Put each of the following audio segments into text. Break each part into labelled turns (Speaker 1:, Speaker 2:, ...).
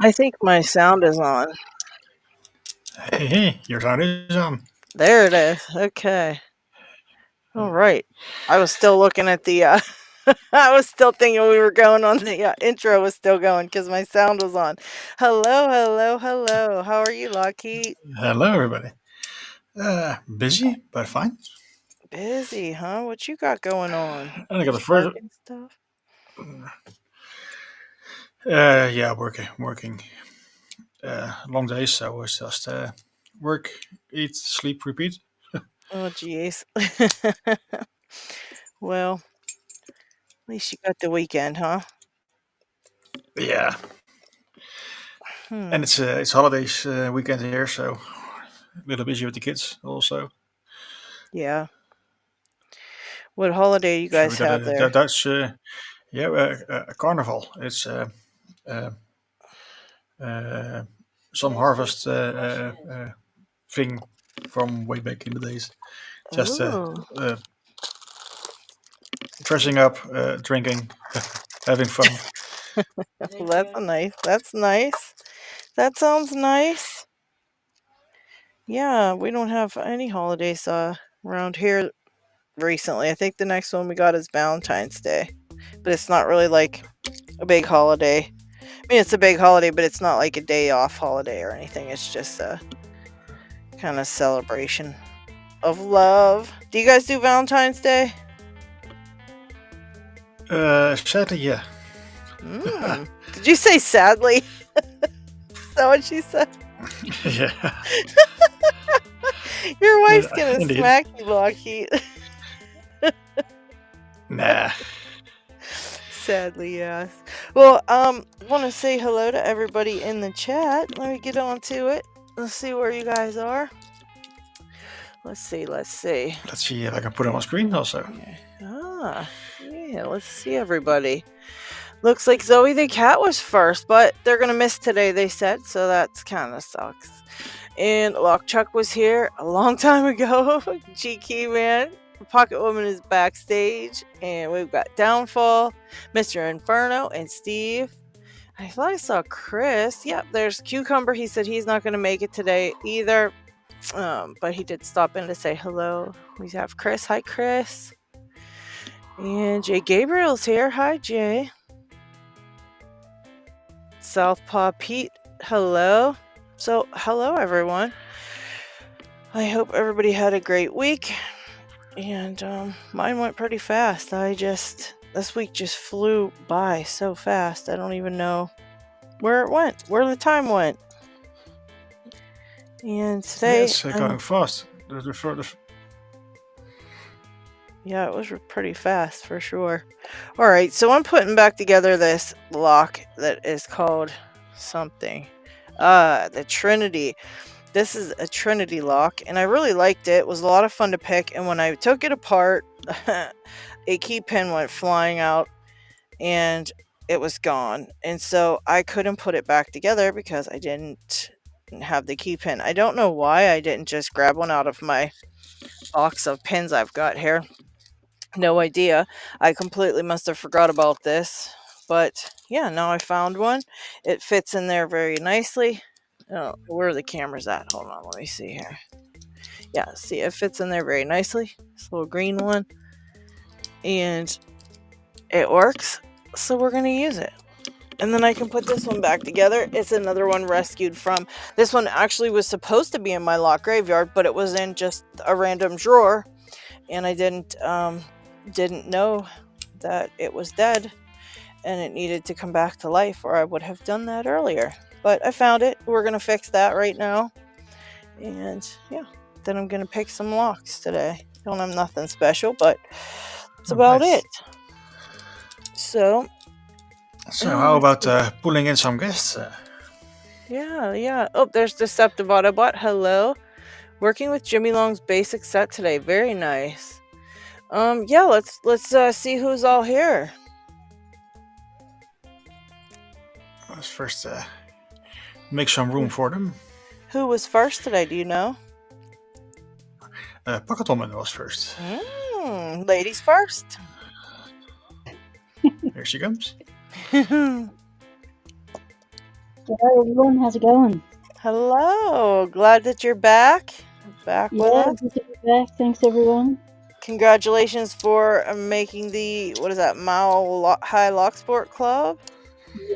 Speaker 1: I think my sound is on.
Speaker 2: Hey, your sound is on.
Speaker 1: There it is. Okay. All right. I was still looking at the. I was still thinking we were going on the intro was still going because my sound was on. Hello, hello, hello. How are you, LockHeat?
Speaker 2: Hello, everybody. Busy, but fine.
Speaker 1: Busy, huh? What you got going on?
Speaker 2: And I got the
Speaker 1: Just
Speaker 2: first.
Speaker 1: working stuff.
Speaker 2: Yeah, working. Long days, so it's just work, eat, sleep, repeat.
Speaker 1: Oh, jeez. Well, at least you got the weekend, huh?
Speaker 2: Yeah, and
Speaker 1: Hmm.
Speaker 2: it's holidays weekend here, so a little busy with the kids also.
Speaker 1: Yeah. What holiday you
Speaker 2: So we
Speaker 1: guys
Speaker 2: got
Speaker 1: have
Speaker 2: a
Speaker 1: there?
Speaker 2: Dutch, a carnival. It's uh, uh, some harvest thing from way back in the days. Just
Speaker 1: Oh,
Speaker 2: dressing up, drinking, having fun.
Speaker 1: well, that's a nice. That's nice. That sounds nice. Yeah, we don't have any holidays around here recently. I think the next one we got is Valentine's Day, but it's not really like a big holiday. I mean, it's a big holiday, but it's not like a day off holiday or anything. It's just a kind of celebration of love. Do you guys do Valentine's Day?
Speaker 2: Sadly, yeah.
Speaker 1: Did you say sadly? Is that what she said?
Speaker 2: Yeah,
Speaker 1: Your wife's gonna
Speaker 2: indeed.
Speaker 1: smack you, Lockheed.
Speaker 2: Nah.
Speaker 1: Sadly, yes. Well, want to say hello to everybody in the chat. Let me get on to it. Let's see where you guys are. Let's see. Let's see.
Speaker 2: Let's see if I can put it on screen also.
Speaker 1: Yeah. Let's see everybody. Looks like Zoe the cat was first, but they're gonna miss today. They said so. That's kind of sucks. And Lockchuck was here a long time ago. GK man. Pocket Woman is backstage, and we've got Downfall, Mr. Inferno, and Steve. I thought I saw Chris. Yep, there's Cucumber. He said he's not going to make it today either, but he did stop in to say hello. We have Chris. Hi, Chris. And Jay Gabriel's here. Hi, Jay. Southpaw Pete. Hello. So, hello, everyone. I hope everybody had a great week. And mine went pretty fast. This week just flew by so fast. I don't even know where it went, where the time went. And today,
Speaker 2: Yeah, it's going fast.
Speaker 1: Yeah, it was pretty fast for sure. All right, so I'm putting back together this lock that is called something. The Trinity. This is a Trinity lock, and I really liked it. It was a lot of fun to pick, and when I took it apart, a key pin went flying out, and it was gone. And so I couldn't put it back together because I didn't have the key pin. I don't know why I didn't just grab one out of my box of pins I've got here. No idea. I completely must have forgot about this. But yeah, now I found one. It fits in there very nicely. Oh, where are the cameras at? Hold on, let me see here. Yeah, see, it fits in there very nicely. This little green one. And it works. So we're going to use it. And then I can put this one back together. It's another one rescued from. This one actually was supposed to be in my lock graveyard, but it was in just a random drawer. And I didn't know that it was dead and it needed to come back to life, or I would have done that earlier. But I found it. We're going to fix that right now. And yeah, then I'm going to pick some locks today. Don't have nothing special, but that's about
Speaker 2: nice.
Speaker 1: it. So
Speaker 2: how about pulling in some guests?
Speaker 1: Yeah. Oh, there's Deceptive Autobot. Hello. Working with Jimmy Long's basic set today. Very nice. Yeah, let's see who's all here.
Speaker 2: Let's first make some room for them.
Speaker 1: Who was first today? Do you know?
Speaker 2: Pocket Woman was first.
Speaker 1: Ladies first.
Speaker 2: Here she comes.
Speaker 3: G'day everyone, how's it going?
Speaker 1: Hello. Glad that you're back. Back with
Speaker 3: Yeah,
Speaker 1: us.
Speaker 3: good to be back. Thanks everyone.
Speaker 1: Congratulations for making the, what is that, High Lock Sport Club?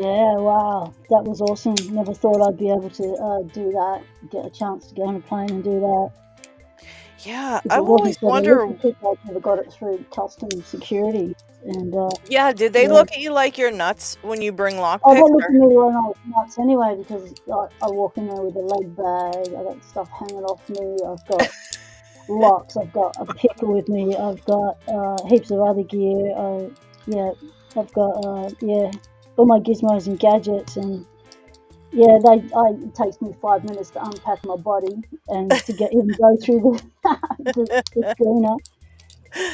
Speaker 3: Yeah, wow, that was awesome. Never thought I'd be able to do that, get a chance to go on a plane and do that.
Speaker 1: Yeah,
Speaker 3: If
Speaker 1: I
Speaker 3: it wasn't
Speaker 1: always
Speaker 3: for the
Speaker 1: wonder.
Speaker 3: little pick, I'd never got it through customs security. And
Speaker 1: Yeah, did they
Speaker 3: yeah,
Speaker 1: look at you like you're nuts when you bring lock
Speaker 3: oh, they
Speaker 1: picks?
Speaker 3: looked at me when I was nuts anyway because I walk in there with a leg bag. I got stuff hanging off me. I've got locks. I've got a picker with me. I've got heaps of other gear. Yeah, I've got all my gizmos and gadgets, and yeah, it takes me 5 minutes to unpack my body and to get even go through the screener,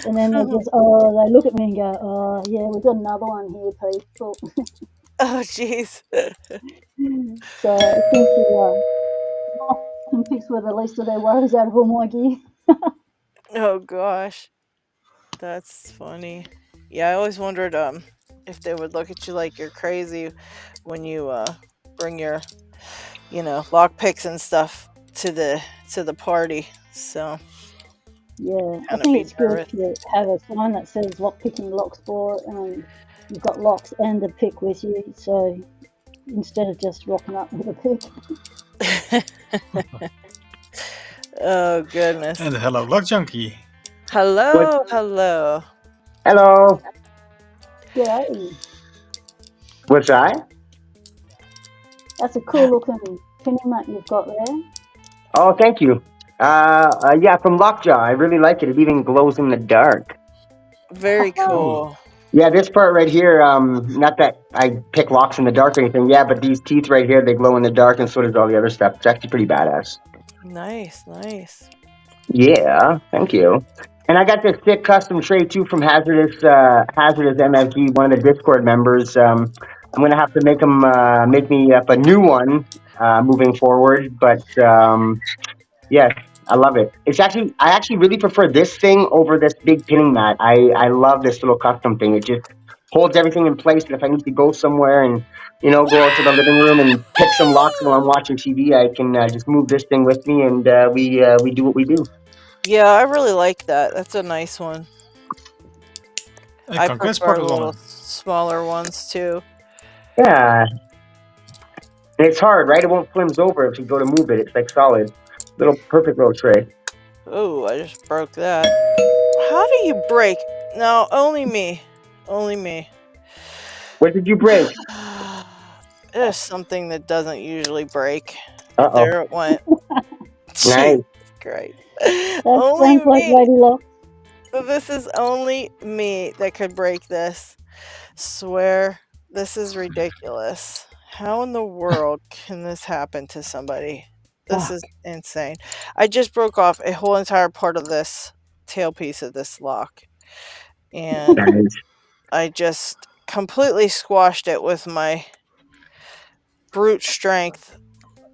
Speaker 3: and then they look at me and go, oh yeah, we've got another one here, people.
Speaker 1: Oh, jeez.
Speaker 3: So it seems to lock and picks were the least of their worries out of all my gear.
Speaker 1: Oh, gosh. That's funny. Yeah, I always wondered if they would look at you like you're crazy when you bring your, lock picks and stuff to the party. So
Speaker 3: Yeah, I
Speaker 1: kind of
Speaker 3: think
Speaker 1: be
Speaker 3: it's good
Speaker 1: nervous.
Speaker 3: to have a sign that says lock picking, lock sport, and you've got locks and a pick with you. So instead of just rocking up with a pick.
Speaker 1: Oh, goodness.
Speaker 2: And hello, Lock Junkie.
Speaker 1: Hello, hello.
Speaker 4: Hello.
Speaker 3: G'day.
Speaker 4: What's that?
Speaker 3: That's a cool looking pinning mat you've got there.
Speaker 4: Oh, thank you. Yeah, from Lockjaw. I really like it. It even glows in the dark.
Speaker 1: Very
Speaker 2: Ooh.
Speaker 1: cool.
Speaker 4: Yeah, this part right here. Not that I pick locks in the dark or anything. Yeah, but these teeth right here, they glow in the dark, and so does all the other stuff. It's actually pretty badass.
Speaker 1: Nice, nice.
Speaker 4: Yeah, thank you. And I got this thick custom tray too from Hazardous MFG, one of the Discord members. I'm gonna have to make me up a new one moving forward. But yes, I love it. I actually really prefer this thing over this big pinning mat. I love this little custom thing. It just holds everything in place. And if I need to go somewhere and go out to the living room and pick some locks while I'm watching TV, I can just move this thing with me, and we do what we do.
Speaker 1: Yeah, I really like that. That's a nice one.
Speaker 2: Hey,
Speaker 1: I
Speaker 2: congrats,
Speaker 1: prefer
Speaker 2: Parker
Speaker 1: little
Speaker 2: Woman.
Speaker 1: smaller ones too.
Speaker 4: Yeah, and it's hard, right? It won't flimms over if you go to move it. It's like solid, little perfect little tray.
Speaker 1: Oh, I just broke that. How do you break? No, only me. Only me.
Speaker 4: What did you break?
Speaker 1: There's something that doesn't usually break.
Speaker 4: Uh-oh.
Speaker 1: There it went.
Speaker 4: Nice.
Speaker 1: Jesus Christ.
Speaker 3: That
Speaker 1: Only
Speaker 3: sounds like
Speaker 1: me.
Speaker 3: LadyLocks.
Speaker 1: This is only me that could break this. Swear, this is ridiculous. How in the world can this happen to somebody? This
Speaker 3: Fuck.
Speaker 1: is insane. I just broke off a whole entire part of this tailpiece of this lock. And
Speaker 4: Nice.
Speaker 1: I just completely squashed it with my brute strength.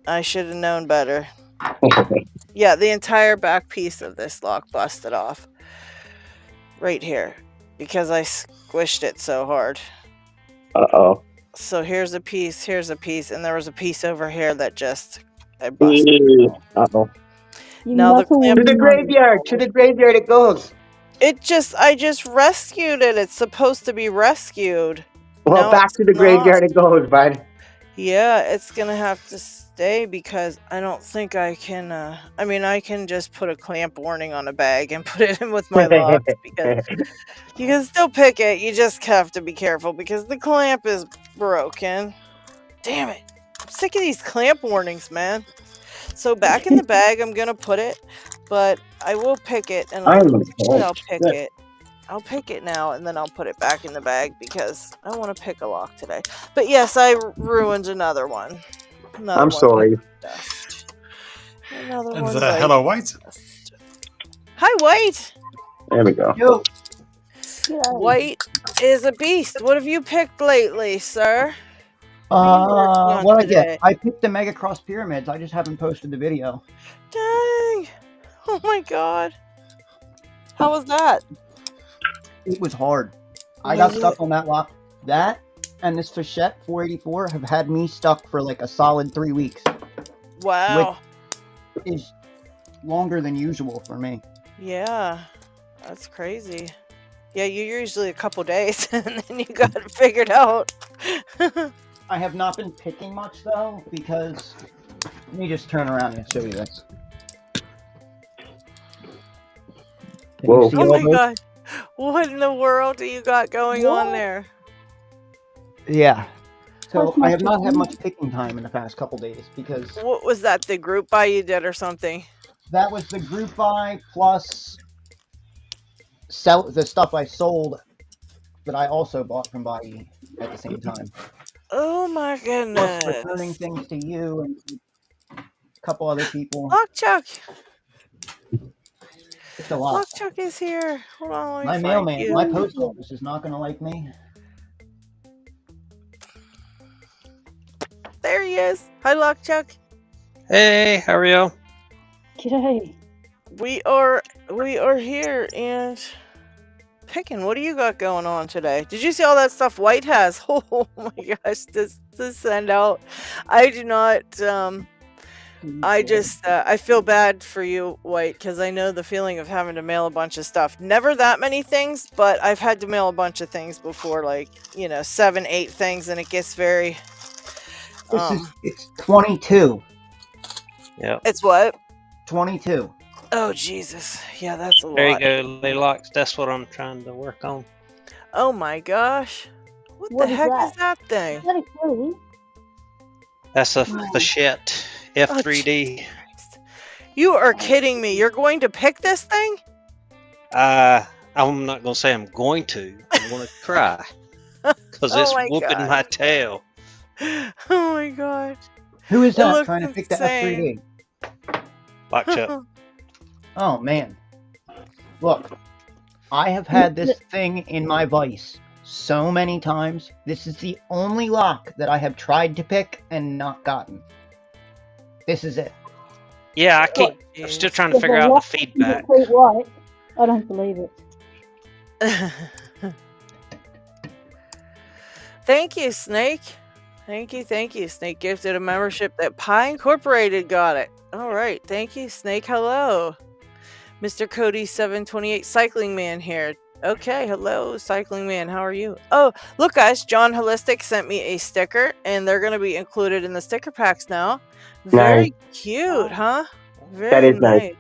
Speaker 1: I should have known better. Yeah, the entire back piece of this lock busted off. Right here. Because I squished it so hard.
Speaker 4: Uh-oh.
Speaker 1: So here's a piece, and there was a piece over here that just I busted.
Speaker 4: Uh-oh.
Speaker 1: Now the clamp,
Speaker 4: To the graveyard it goes.
Speaker 1: I just rescued it. It's supposed to be rescued.
Speaker 4: Well,
Speaker 1: No,
Speaker 4: back
Speaker 1: it's
Speaker 4: to the
Speaker 1: not.
Speaker 4: graveyard it goes, bud.
Speaker 1: Yeah, it's gonna have to stay because I don't think I can. I can just put a clamp warning on a bag and put it in with my locks because you can still pick it. You just have to be careful because the clamp is broken. Damn it! I'm sick of these clamp warnings, man. So back in the bag, I'm gonna put it, but I will pick it, and I'll pick it. I'll pick it now, and then I'll put it back in the bag because I want to pick a lock today. But yes, I ruined another one.
Speaker 4: I'm sorry.
Speaker 1: Another
Speaker 2: And
Speaker 1: one.
Speaker 2: hello, White.
Speaker 1: Hi, White.
Speaker 4: There we go.
Speaker 5: Yo,
Speaker 1: White is a beast. What have you picked lately, sir?
Speaker 5: what I
Speaker 1: today?
Speaker 5: get? I picked the Mega Cross Pyramids. I just haven't posted the video.
Speaker 1: Dang! Oh my god! How was that?
Speaker 5: It was hard. I got stuck on that lock. That and this Fichette 484 have had me stuck for like a solid 3 weeks,
Speaker 1: Wow.
Speaker 5: which is longer than usual for me.
Speaker 1: Yeah, that's crazy. Yeah, you're usually a couple days and then you got it figured out.
Speaker 5: I have not been picking much though, because let me just turn around and show you this. Can
Speaker 4: Whoa.
Speaker 5: you see
Speaker 1: Oh
Speaker 5: all
Speaker 1: my
Speaker 5: those?
Speaker 1: god. What in the world do you got going on
Speaker 3: What?
Speaker 1: there?
Speaker 5: Yeah. So
Speaker 3: Post
Speaker 5: I have not had
Speaker 3: message.
Speaker 5: much picking time in the past couple days because
Speaker 1: What was that? The group buy you did or something?
Speaker 5: that was the group buy plus the stuff I sold that I also bought from Buyee at the same time.
Speaker 1: Oh my
Speaker 5: Plus returning
Speaker 1: goodness.
Speaker 5: things to you and a couple other people.
Speaker 1: LockChuck.
Speaker 5: It's a lot.
Speaker 1: LockChuck is here. Hold on, let me
Speaker 5: My
Speaker 1: find
Speaker 5: mailman,
Speaker 1: you.
Speaker 5: my post office is not going to like me.
Speaker 1: There he is. Hi, LockChuck.
Speaker 6: Hey, how are you?
Speaker 3: G'day.
Speaker 1: We are here and picking. What do you got going on today? Did you see all that stuff White has? Oh my gosh, this send out. I do not. I feel bad for you, White, because I know the feeling of having to mail a bunch of stuff. Never that many things, but I've had to mail a bunch of things before, like 7, 8 things, and it gets very.
Speaker 5: It's 22.
Speaker 6: Yeah.
Speaker 1: It's what?
Speaker 5: 22.
Speaker 1: Oh Jesus! Yeah, that's a lot.
Speaker 6: There you go, LadyLocks. That's what I'm trying to work on.
Speaker 1: Oh my gosh! What
Speaker 3: What
Speaker 1: the
Speaker 3: is
Speaker 1: heck
Speaker 3: that?
Speaker 1: is that thing?
Speaker 3: Is that a key?
Speaker 6: That's a
Speaker 3: Wow.
Speaker 6: Fichette F3D.
Speaker 1: Christ. You are kidding me! You're going to pick this thing?
Speaker 6: I'm not gonna say I'm going to. I'm gonna try because
Speaker 1: Oh
Speaker 6: it's
Speaker 1: my
Speaker 6: whooping
Speaker 1: God.
Speaker 6: my tail.
Speaker 1: Oh my god!
Speaker 5: Who is
Speaker 1: It
Speaker 5: that
Speaker 1: looks
Speaker 5: trying to pick the
Speaker 1: insane.
Speaker 5: F3D?
Speaker 6: LockChuck.
Speaker 5: Oh man. Look, I have had this thing in my vise so many times. This is the only lock that I have tried to pick and not gotten. This is it.
Speaker 6: Yeah, I can't. I'm still trying to
Speaker 3: There's
Speaker 6: figure
Speaker 3: a
Speaker 6: out the
Speaker 3: lock
Speaker 6: feedback.
Speaker 3: in the White. I don't believe it.
Speaker 1: Thank you, Snake. Thank you. Snake gifted a membership that Pi Incorporated got it. All right. Thank you, Snake. Hello. Mr. Cody 728 Cycling Man here. Okay, hello, Cycling Man. How are you? Oh, look, guys. John Holistic sent me a sticker, and they're going to be included in the sticker packs now. Very cute, huh? Very
Speaker 4: That is nice.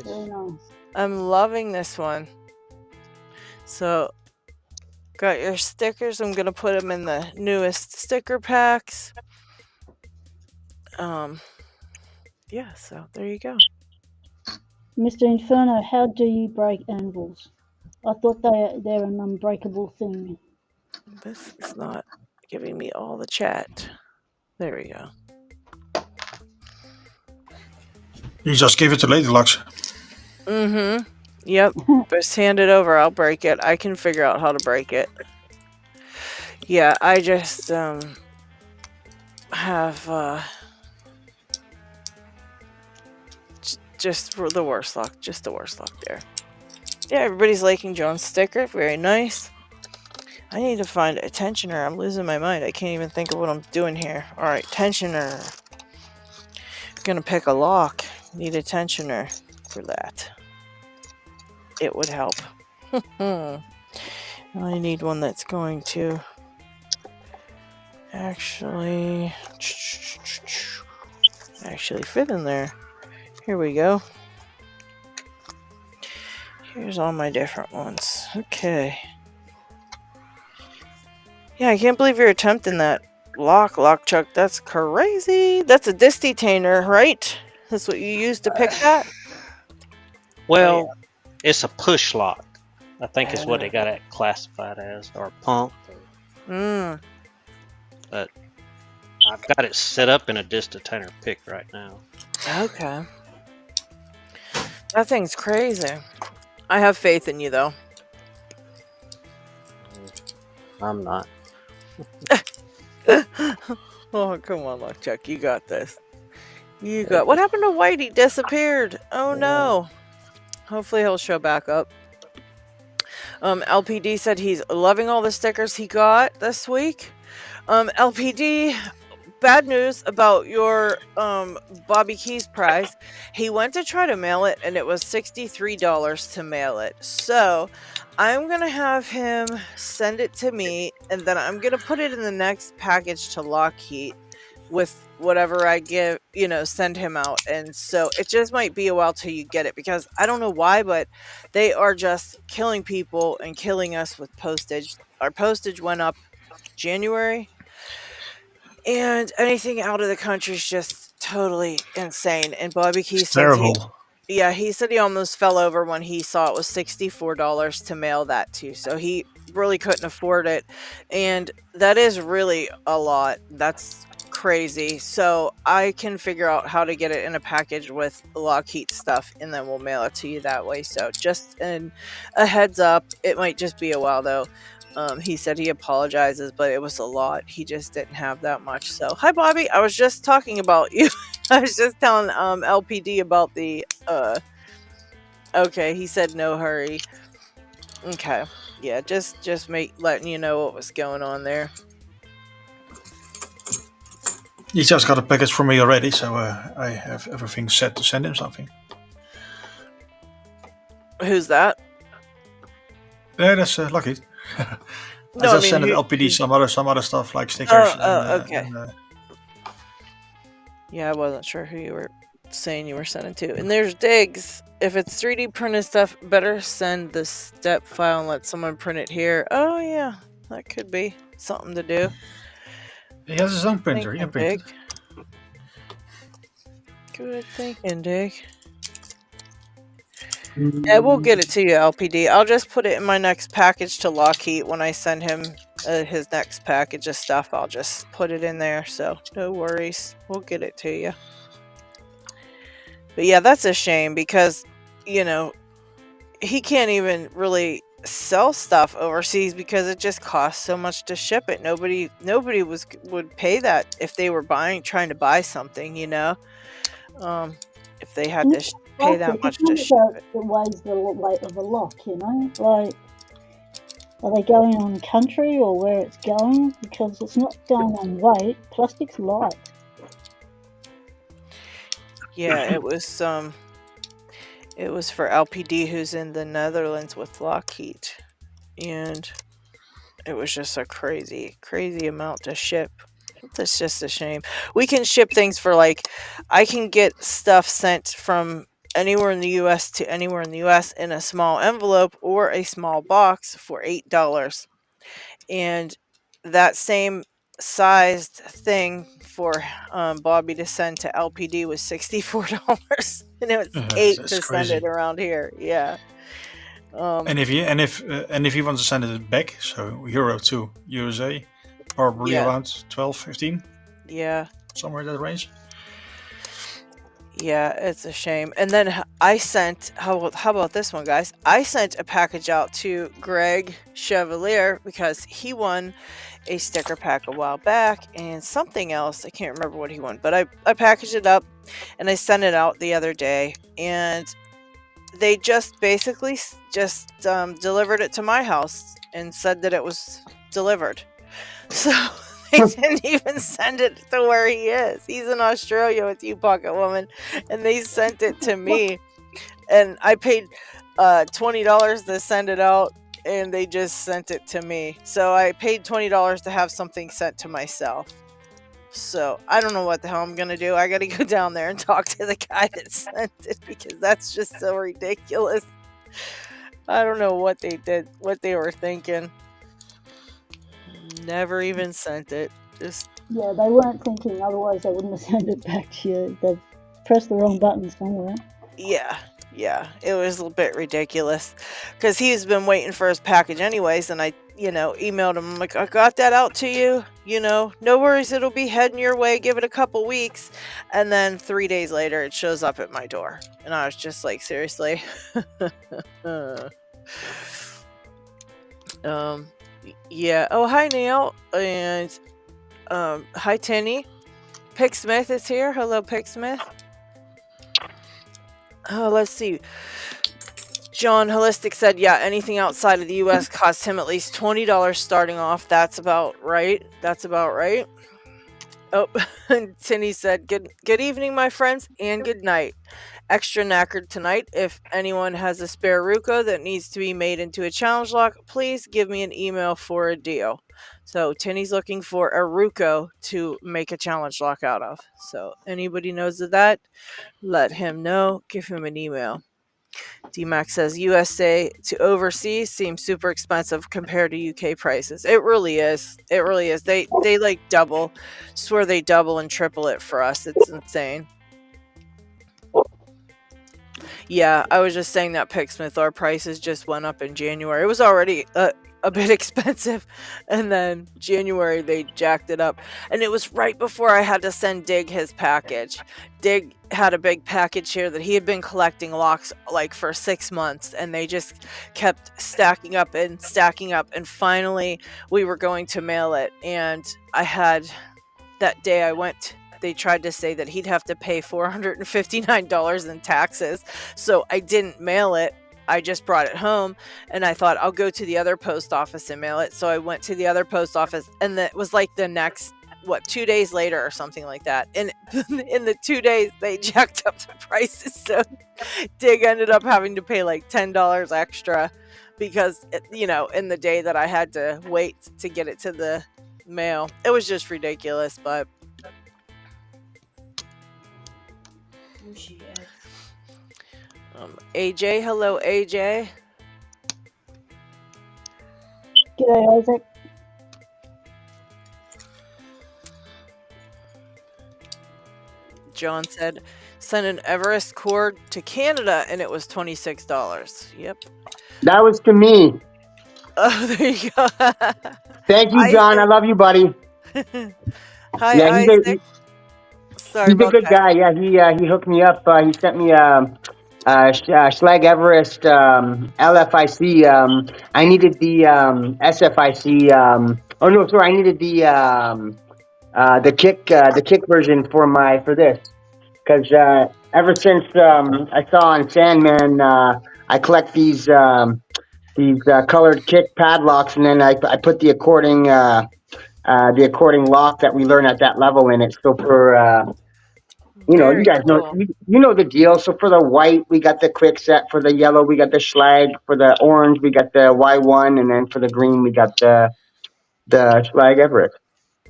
Speaker 3: Very nice.
Speaker 1: I'm loving this one. So, got your stickers. I'm going to put them in the newest sticker packs. Yeah, so there you go.
Speaker 3: Mr. Inferno, how do you break anvils? I thought they're an unbreakable thing.
Speaker 1: This is not giving me all the chat. There we go.
Speaker 2: You just give it to LadyLocks.
Speaker 1: Mm-hmm. Yep. Just hand it over. I'll break it. I can figure out how to break it. Yeah, I just have just for the worst luck. Just the worst luck there. Yeah, everybody's liking John's sticker. Very nice. I need to find a tensioner. I'm losing my mind. I can't even think of what I'm doing here. Alright, tensioner. I'm gonna pick a lock. Need a tensioner for that. It would help. I need one that's going to actually fit in there. Here we go. Here's all my different ones. Okay. Yeah, I can't believe you're attempting that LockChuck. That's crazy. That's a distitainer, right? That's what you use to pick that?
Speaker 6: Well, it's a push lock. I think is what they got it classified as, or pump. But I've got it set up in a distitainer pick right now.
Speaker 1: Okay. That thing's crazy. I have faith in you, though.
Speaker 6: I'm not.
Speaker 1: Oh, come on, LockChuck. You got this. You got... What happened to Whitey? Disappeared. Oh, no. Hopefully he'll show back up. LPD said he's loving all the stickers he got this week. LPD, bad news about your Bobby Keys prize. He went to try to mail it and it was $63 to mail it. So I'm gonna have him send it to me and then I'm gonna put it in the next package to LockHeat with whatever I give, send him out. And so it just might be a while till you get it because I don't know why, but they are just killing people and killing us with postage. Our postage went up January, and anything out of the country is just totally insane. And Bobby Key
Speaker 2: It's
Speaker 1: says
Speaker 2: terrible.
Speaker 1: he said he almost fell over when he saw it was $64 to mail that to. So he really couldn't afford it. And that is really a lot. That's crazy. So I can figure out how to get it in a package with LockHeat stuff and then we'll mail it to you that way. So just a heads up, it might just be a while though. He said he apologizes, but it was a lot. He just didn't have that much. So, hi, Bobby. I was just talking about you. I was just telling LPD about the. Okay, he said no hurry. Okay, yeah, just letting you know what was going on there.
Speaker 2: He just got a package from me already, so I have everything set to send him something.
Speaker 1: Who's that?
Speaker 2: Yeah, that's lucky.
Speaker 1: No,
Speaker 2: I just sent it to LPD some other stuff like stickers.
Speaker 1: Okay. Yeah, I wasn't sure who you were saying you were sending to. And there's Diggs. If it's 3D printed stuff, better send the step file and let someone print it here. Oh yeah, that could be something to do.
Speaker 2: He has his own printer. He can print it.
Speaker 1: Good thinking, Dig. Yeah, we'll get it to you, LPD. I'll just put it in my next package to LockHeat when I send him his next package of stuff. I'll just put it in there, so no worries. We'll get it to you. But yeah, that's a shame because, he can't even really sell stuff overseas because it just costs so much to ship it. Nobody would pay that if they were trying to buy something, if they had to pay that much to ship it.
Speaker 3: It weighs the weight of a lock, like, are they going on country or where it's going? Because it's not going on weight. Plastic's light.
Speaker 1: Yeah, it was for LPD who's in the Netherlands with LockHeat, and it was just a crazy amount to ship. That's just a shame. We can ship things for I can get stuff sent from anywhere in the US to anywhere in the US in a small envelope or a small box for $8. And that same sized thing for Bobby to send to LPD was $64, and it was $8 to
Speaker 2: crazy.
Speaker 1: send it around here. Yeah.
Speaker 2: And if he wants to send it back, so Euro to USA, probably around 12, 15.
Speaker 1: Yeah.
Speaker 2: Somewhere in that range.
Speaker 1: Yeah, it's a shame. And then I sent, how about this one, guys? I sent a package out to Greg Chevalier because he won a sticker pack a while back and something else. I can't remember what he won, but I packaged it up and I sent it out the other day, and they just basically just delivered it to my house and said that it was delivered. So they didn't even send it to where he is. He's in Australia with you, Pocket Woman, and they sent it to me, and I paid $20 to send it out, and they just sent it to me. So I paid $20 to have something sent to myself. So I don't know what the hell I'm gonna do. I gotta go down there and talk to the guy that sent it because that's just so ridiculous. I don't know what they did, what they were thinking. Never even sent it. Just
Speaker 3: yeah, they weren't thinking. Otherwise, they wouldn't have sent it back to you. They pressed the wrong button somewhere.
Speaker 1: Yeah, it was a little bit ridiculous because he's been waiting for his package anyways, and I, emailed him. I'm like, I got that out to you. No worries, it'll be heading your way. Give it a couple weeks, and then 3 days later, it shows up at my door, and I was just like, seriously. Yeah. Oh, hi, Neil. And hi, Tinny. Pick Smith is here. Hello, Pick Smith. Oh, let's see. John Holistic said, yeah, anything outside of the U.S. costs him at least $20 starting off. That's about right. Oh, and Tinny said, good evening, my friends, and good night. Extra knackered tonight. If anyone has a spare Ruko that needs to be made into a challenge lock, please give me an email for a deal. So Tinny's looking for a Ruko to make a challenge lock out of. So anybody knows of that, let him know. Give him an email. D-Max says USA to overseas seems super expensive compared to UK prices. It really is. They like double. Swear they double and triple it for us. It's insane. Yeah, I was just saying that Picksmith, our prices just went up in January. It was already a bit expensive, and then January they jacked it up. And it was right before I had to send Dig his package. Dig had a big package here that he had been collecting locks like for 6 months, and they just kept stacking up, and finally we were going to mail it. And I had that day I went, they tried to say that he'd have to pay $459 in taxes, so I didn't mail it. I just brought it home, and I thought I'll go to the other post office and mail it. So I went to the other post office, and it was like the next 2 days later or something like that. And in the 2 days they jacked up the prices, so Dig ended up having to pay like $10 extra because in the day that I had to wait to get it to the mail. It was just ridiculous, but AJ, hello AJ.
Speaker 3: G'day, Isaac.
Speaker 1: John said, send an Everest cord to Canada, and it was $26. Yep.
Speaker 4: That was to me.
Speaker 1: Oh, there you go.
Speaker 4: Thank you, John. I love you, buddy.
Speaker 1: Hi,
Speaker 4: Yeah,
Speaker 1: Isaac. Sorry
Speaker 4: he's a good guy. Yeah, he hooked me up. He sent me Schlag Everest LFIC. I needed the SFIC. Oh no, sorry, I needed the kick version for this, because ever since I saw on Sandman, I collect these colored kick padlocks, and then I put the according lock that we learn at that level in it. So for you guys know, you know the deal. So for the white, we got the quick set. For the yellow, we got the Schlag. For the orange, we got the Y1, and then for the green, we got the Schlag Everest.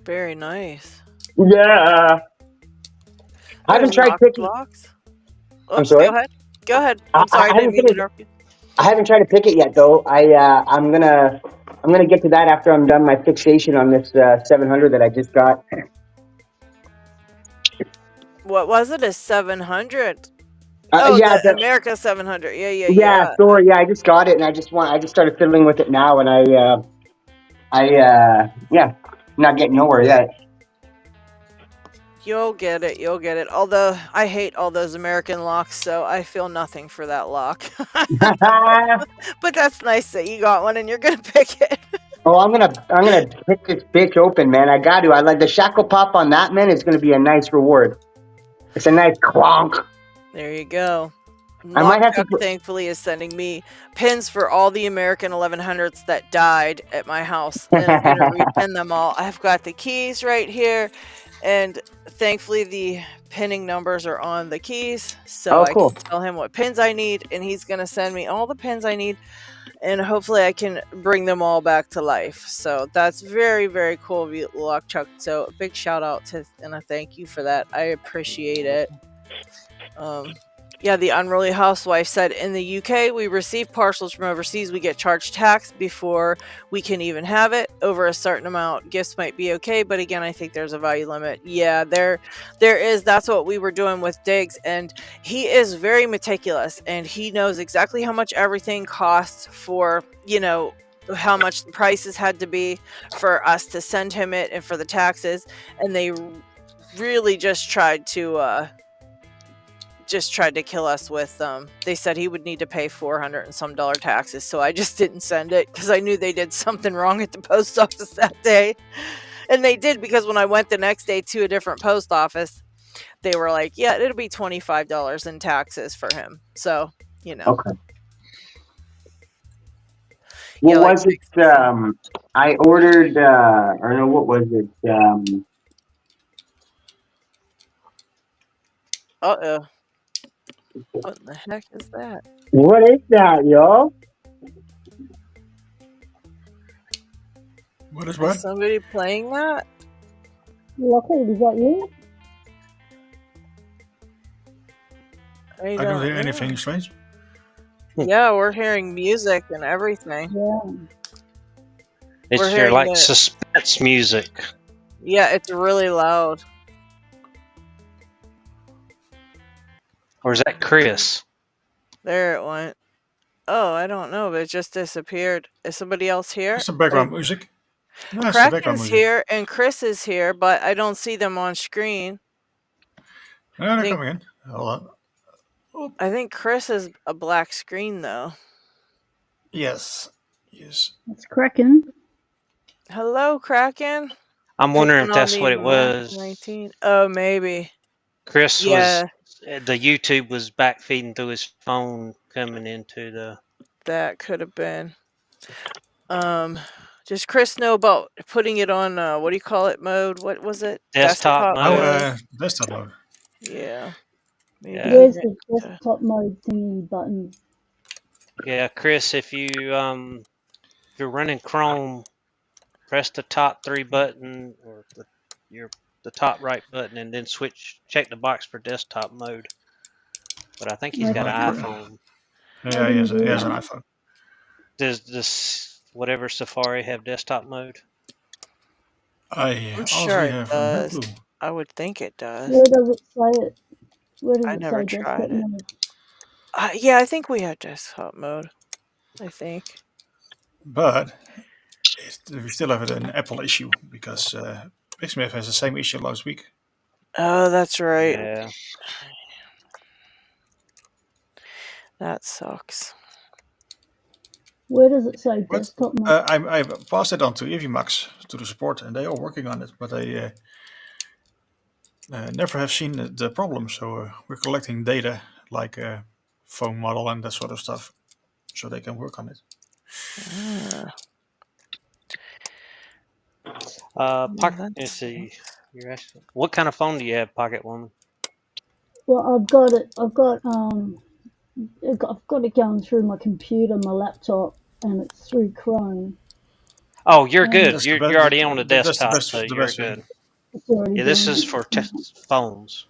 Speaker 1: Very nice.
Speaker 4: Yeah. I haven't tried picking
Speaker 1: locks. Oops,
Speaker 4: I'm sorry.
Speaker 1: Go ahead. I'm sorry. I didn't mean to interrupt you.
Speaker 4: I haven't tried to pick it yet, though. I'm gonna get to that after I'm done my fixation on this 700 that I just got.
Speaker 1: What was it? A 700?
Speaker 4: Yeah,
Speaker 1: the America 700. Yeah.
Speaker 4: Yeah, sorry. Yeah, I just got it, and I just started fiddling with it now, and not getting nowhere yet.
Speaker 1: You'll get it. Although I hate all those American locks, so I feel nothing for that lock. But that's nice that you got one and you're gonna pick it.
Speaker 4: Oh, I'm gonna pick this bitch open, man. I got to. I like the shackle pop on that, man. It's gonna be a nice reward. It's a nice clonk.
Speaker 1: There you go.
Speaker 4: I might have to.
Speaker 1: Thankfully, is sending me pins for all the American 1100s that died at my house, and I'm gonna repin them all. I've got the keys right here, and thankfully the pinning numbers are on the keys, so I can tell him what pins I need, and he's gonna send me all the pins I need, and hopefully I can bring them all back to life. So that's very, very cool of you, Lock Chuck. So a big shout out to, and a thank you for that. I appreciate it. Yeah, the Unruly Housewife said, in the UK, we receive parcels from overseas. We get charged tax before we can even have it. Over a certain amount, gifts might be okay, but again, I think there's a value limit. Yeah, there is. That's what we were doing with Diggs, and he is very meticulous, and he knows exactly how much everything costs for, how much the prices had to be for us to send him it and for the taxes, and they really just tried to kill us with they said he would need to pay $400 and some taxes, so I just didn't send it because I knew they did something wrong at the post office that day. And they did, because when I went the next day to a different post office, they were like, yeah, it'll be $25 in taxes for him. So
Speaker 4: Okay. What
Speaker 1: like
Speaker 4: was it? I ordered, or no, what was it?
Speaker 1: Uh-oh. What the heck is that?
Speaker 4: What is that, yo?
Speaker 2: What is
Speaker 1: Is
Speaker 2: what?
Speaker 1: somebody playing that?
Speaker 3: LockHeat, is that you?
Speaker 1: I
Speaker 2: I don't hear
Speaker 1: don't
Speaker 2: anything
Speaker 1: know.
Speaker 2: strange.
Speaker 1: Yeah, we're hearing music and everything.
Speaker 3: Yeah.
Speaker 6: It's
Speaker 1: We're
Speaker 6: your
Speaker 1: hearing
Speaker 6: like
Speaker 1: the.
Speaker 6: suspense music.
Speaker 1: Yeah, it's really loud.
Speaker 6: Or is that Chris?
Speaker 1: There it went. Oh, I don't know, but it just disappeared. Is somebody else here?
Speaker 2: It's the background music. No, it's the background
Speaker 1: Kraken's
Speaker 2: music.
Speaker 1: here and Chris is here, but I don't see them on screen.
Speaker 2: No, they're coming in. Hold on.
Speaker 1: I think Chris is a black screen though.
Speaker 2: Yes. Yes.
Speaker 3: It's cracking.
Speaker 1: Hello, Kraken.
Speaker 6: I'm wondering if
Speaker 1: Picking on
Speaker 6: that's
Speaker 1: the
Speaker 6: what it
Speaker 1: Mac
Speaker 6: was.
Speaker 1: 19. Oh, maybe.
Speaker 6: Chris
Speaker 1: Yeah,
Speaker 6: was the YouTube was back feeding through his phone coming into the.
Speaker 1: that could have been. Does Chris know about putting it on what do you call it mode? What was it?
Speaker 6: Desktop
Speaker 2: Oh,
Speaker 6: mode.
Speaker 2: desktop mode.
Speaker 1: Yeah. Maybe
Speaker 6: Yeah.
Speaker 3: Where's
Speaker 1: he
Speaker 3: the
Speaker 1: meant to-
Speaker 3: desktop mode thingy button?
Speaker 6: Yeah, Chris, if you're running Chrome, press the top 3 button or the top right button, and then check the box for desktop mode. But I think he's got an iPhone.
Speaker 2: Yeah, he has an iPhone.
Speaker 6: Does this whatever Safari have desktop mode?
Speaker 1: I'm sure it does. I would think it does.
Speaker 3: Where does it say it? Where does
Speaker 1: I
Speaker 3: it
Speaker 1: never
Speaker 3: say
Speaker 1: tried
Speaker 3: desktop
Speaker 1: it.
Speaker 3: mode?
Speaker 1: Yeah, I think we have desktop mode. I think.
Speaker 2: But we still have an Apple issue because Big Smith has the same issue last week.
Speaker 1: Oh, that's right.
Speaker 6: Yeah.
Speaker 1: That sucks.
Speaker 3: Where does it say
Speaker 2: But
Speaker 3: desktop mode?
Speaker 2: I passed it on to EVMAX, to the support, and they are working on it, but they never have seen the problem. So we're collecting data like phone model and that sort of stuff, so they can work on it.
Speaker 6: Let's see. You're asking, what kind of phone do you have, Pocket Woman?
Speaker 3: Well, I've got it going through my computer, my laptop, and it's through Chrome.
Speaker 6: Oh, you're good.
Speaker 2: That's
Speaker 6: You're already on the desktop,
Speaker 2: that's
Speaker 6: so
Speaker 2: the
Speaker 6: you're
Speaker 2: best
Speaker 6: good.
Speaker 2: thing.
Speaker 3: It's already
Speaker 6: Yeah, this
Speaker 3: done.
Speaker 6: is for phones.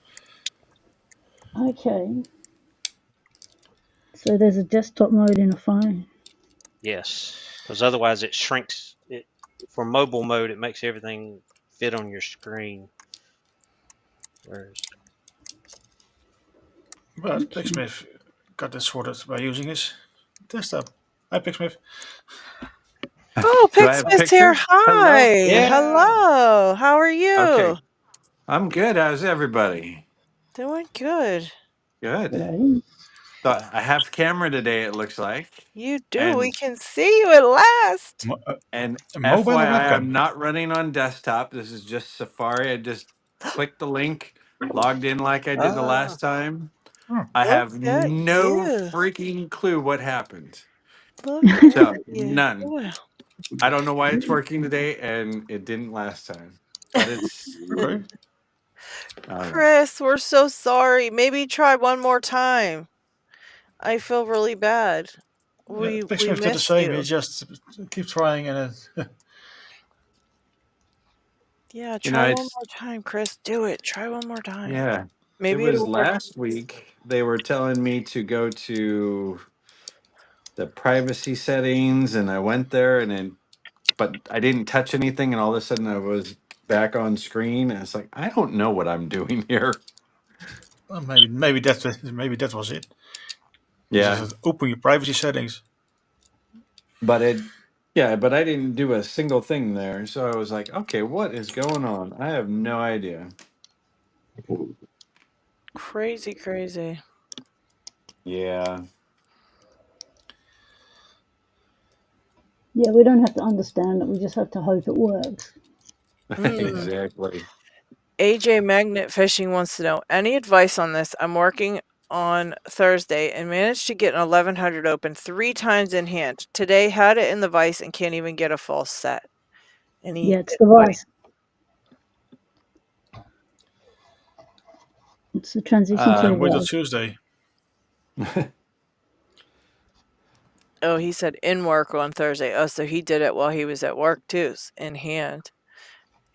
Speaker 3: Okay. So there's a desktop mode in a phone.
Speaker 6: Yes, because otherwise it shrinks. It for mobile mode, it makes everything fit on your screen.
Speaker 2: But Big Smith got this sorted by using his desktop. Hi, Big Smith.
Speaker 1: Oh, Pixman's here. Hi.
Speaker 6: Yeah.
Speaker 1: Hello. How are you?
Speaker 7: Okay. I'm good. How's everybody?
Speaker 1: Doing good.
Speaker 7: Good.
Speaker 3: Right.
Speaker 7: Thought I have camera today, it looks like.
Speaker 1: You do.
Speaker 7: And-
Speaker 1: we can see you at last.
Speaker 7: And
Speaker 2: mobile or
Speaker 7: FYI,
Speaker 2: webcam?
Speaker 7: I'm not running on desktop. This is just Safari. I just clicked the link, logged in like I did the last time. I have
Speaker 1: Look at
Speaker 7: no
Speaker 1: you.
Speaker 7: freaking clue what happened.
Speaker 1: Look at
Speaker 7: So,
Speaker 1: you.
Speaker 7: none.
Speaker 1: Well,
Speaker 7: I don't know why it's working today, and it didn't last time. But it's.
Speaker 2: Okay.
Speaker 1: Chris, we're so sorry. Maybe try one more time. I feel really bad. We
Speaker 2: Big Smith did the
Speaker 1: missed
Speaker 2: same.
Speaker 1: you.
Speaker 2: He just keep trying and
Speaker 1: Yeah, try one more time, Chris. Do it. Try one more time.
Speaker 7: Yeah.
Speaker 1: Maybe
Speaker 7: it was
Speaker 1: it'll work.
Speaker 7: last week. They were telling me to go to the privacy settings, and I went there, but I didn't touch anything, and all of a sudden I was back on screen, and it's like I don't know what I'm doing here.
Speaker 2: well, maybe that was it.
Speaker 7: Yeah.
Speaker 2: Just open your privacy settings.
Speaker 7: But I didn't do a single thing there, so I was like, okay, what is going on? I have no idea.
Speaker 1: Crazy.
Speaker 7: Yeah.
Speaker 3: Yeah, we don't have to understand it. We just have to hope it works.
Speaker 7: Exactly.
Speaker 1: AJ Magnet Fishing wants to know any advice on this. I'm working on Thursday and managed to get an 1100 open 3 times in hand. Today had it in the vise and can't even get a false set.
Speaker 3: Yeah, it's the vice. It's the transition to
Speaker 2: Wait till
Speaker 3: vice.
Speaker 2: Tuesday.
Speaker 1: Oh, he said in work on Thursday. Oh, so he did it while he was at work too, in hand.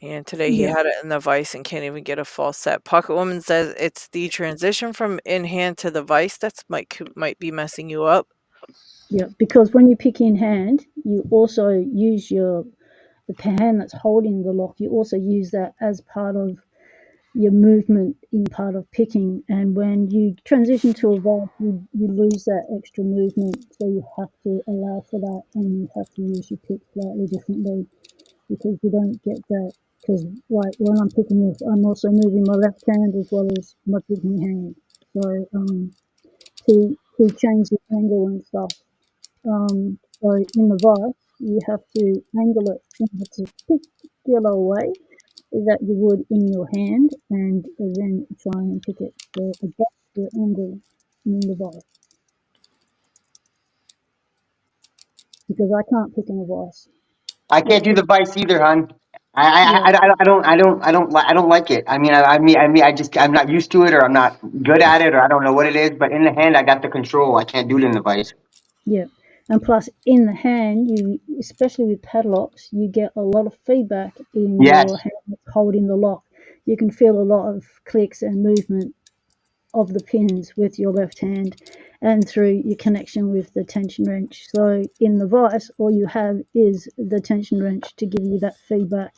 Speaker 1: And today he had it in the vise and can't even get a false set. Pocket Woman says it's the transition from in hand to the vise that might be messing you up.
Speaker 3: Yeah, because when you pick in hand, you also use the hand that's holding the lock. You also use that as part of your movement in part of picking. And when you transition to a vice, you lose that extra movement. So you have to allow for that, and you have to use your pick slightly differently because you don't get that. Because like when I'm picking this, I'm also moving my left hand as well as my picking hand. So to change the angle and stuff. So in the vice, you have to angle it in a particular way that you would in your hand, and then try and pick it. So adjust your angle in the vice. Because I can't pick in a vice.
Speaker 4: I can't do the vice either, hon. I don't like it. I mean, I'm not used to it, or I'm not good at it, or I don't know what it is. But in the hand, I got the control. I can't do it in the vice.
Speaker 3: Yeah, and plus in the hand, you, especially with padlocks, you get a lot of feedback in
Speaker 4: Yes.
Speaker 3: your hand that's holding the lock. You can feel a lot of clicks and movement of the pins with your left hand and through your connection with the tension wrench. So in the vice, all you have is the tension wrench to give you that feedback,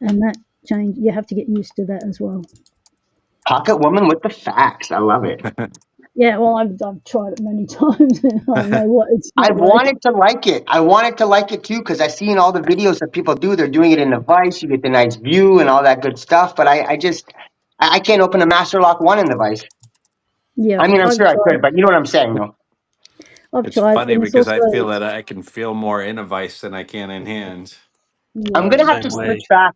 Speaker 3: and that change, you have to get used to that as well.
Speaker 4: Pocket Woman with the facts. I love it.
Speaker 3: Yeah, well, I've tried it many times, and I know what it's not
Speaker 4: I've
Speaker 3: like.
Speaker 4: wanted to like it. I wanted to like it too, because I've seen all the videos that people do. They're doing it in the vice. You get the nice view and all that good stuff. But I can't open a Master Lock 1 in the vice.
Speaker 3: Yeah,
Speaker 4: I mean, I'm
Speaker 3: I've
Speaker 4: sure I
Speaker 3: tried.
Speaker 4: could, but you know what I'm saying, though.
Speaker 3: I've
Speaker 7: It's
Speaker 3: tried,
Speaker 7: funny
Speaker 3: and it's
Speaker 7: because
Speaker 3: also
Speaker 7: I feel that I can feel more in a vice than I can in hand.
Speaker 3: yeah.
Speaker 4: I'm gonna have to
Speaker 6: Same
Speaker 4: switch
Speaker 6: way.
Speaker 4: back.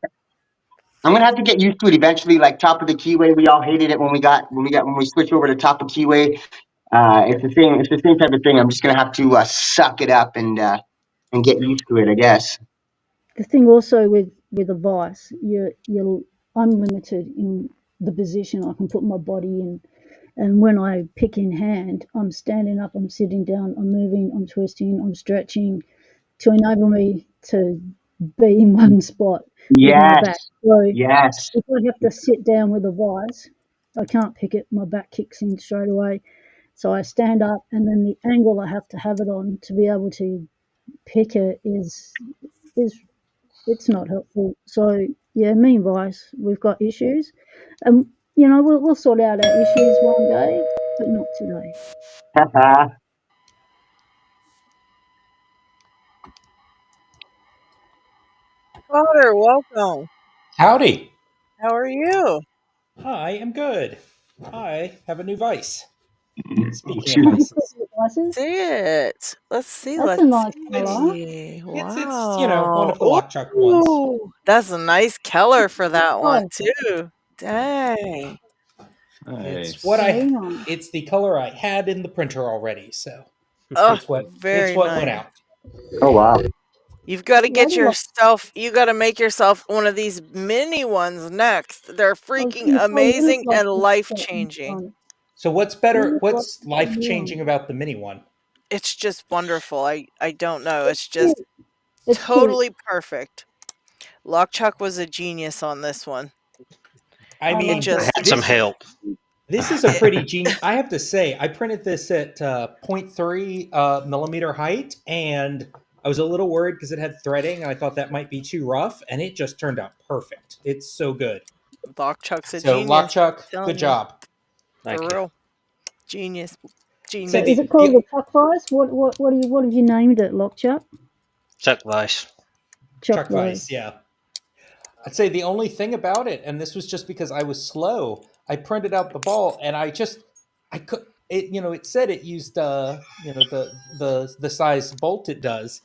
Speaker 4: I'm gonna have to get used to it eventually. Like top of the keyway, we all hated it when we switched over to top of keyway. It's the same. It's the same type of thing. I'm just gonna have to suck it up and get used to it, I guess.
Speaker 3: The thing also with a vice, I'm limited in the position I can put my body in. And when I pick in hand, I'm standing up, I'm sitting down, I'm moving, I'm twisting, I'm stretching to enable me to be in one spot with my back.
Speaker 4: Yes.
Speaker 3: So
Speaker 4: Yes.
Speaker 3: if I have to sit down with a vice, I can't pick it, my back kicks in straight away. So I stand up, and then the angle I have to have it on to be able to pick it is it's not helpful. So yeah, me and Vice, we've got issues, and we'll sort out our issues one day, but not today.
Speaker 1: Potter, welcome.
Speaker 8: Howdy.
Speaker 1: How are you?
Speaker 8: Hi, I'm good. I have a new vice. Speaking of
Speaker 3: Speaking
Speaker 8: vices,
Speaker 3: of vices,
Speaker 1: See it. Let's see.
Speaker 3: that's
Speaker 1: Let's
Speaker 3: a nice colour.
Speaker 1: see.
Speaker 8: it's one
Speaker 1: Wow.
Speaker 8: of the lock chuck ones.
Speaker 1: Ooh, that's a nice color for that one
Speaker 3: Oh,
Speaker 1: too. Dang.
Speaker 8: It's what
Speaker 7: Nice.
Speaker 3: very
Speaker 8: I.
Speaker 3: nice.
Speaker 8: It's the color I had in the printer already, so
Speaker 1: Oh,
Speaker 8: it's
Speaker 1: very
Speaker 8: what went
Speaker 1: nice.
Speaker 8: out.
Speaker 4: Oh wow.
Speaker 1: You've got to get
Speaker 3: Lady Lock.
Speaker 1: yourself. You got to make yourself one of these mini ones next. They're
Speaker 3: I was
Speaker 1: freaking
Speaker 3: going to say Lady
Speaker 1: amazing
Speaker 3: Lock
Speaker 1: and
Speaker 3: has
Speaker 1: life
Speaker 3: got new
Speaker 1: changing.
Speaker 3: one.
Speaker 8: So what's better?
Speaker 3: Lady Lock
Speaker 8: What's
Speaker 3: has got
Speaker 8: life
Speaker 3: new
Speaker 8: changing
Speaker 3: one.
Speaker 8: about the mini one?
Speaker 1: It's just wonderful. I don't know.
Speaker 3: It's
Speaker 1: It's
Speaker 3: cute.
Speaker 1: just
Speaker 3: It's cute.
Speaker 1: totally perfect. Lockchuck was a genius on this one.
Speaker 8: I
Speaker 3: I
Speaker 1: It
Speaker 3: like
Speaker 8: mean,
Speaker 6: I
Speaker 1: just
Speaker 6: had some help.
Speaker 8: this is a
Speaker 1: it,
Speaker 8: pretty genius. I have to say, I printed this at 0.3 millimeter height, and I was a little worried because it had threading. I thought that might be too rough, and it just turned out perfect. It's so good.
Speaker 1: Lockchuck's a
Speaker 8: So,
Speaker 1: genius.
Speaker 8: LockChuck, good
Speaker 1: Telling you,
Speaker 8: job.
Speaker 1: for
Speaker 6: Thank you.
Speaker 1: real, genius,
Speaker 8: Say
Speaker 3: So is
Speaker 1: genius.
Speaker 3: it called the Chuck Vice? What have you named it? Lock Chuck?
Speaker 6: Chuck Vice.
Speaker 3: Chuck
Speaker 8: Chuck
Speaker 3: Vice.
Speaker 8: Vice, yeah. I'd say the only thing about it, and this was just because I was slow, I printed out the ball, and I could it. It said it used the size bolt it does,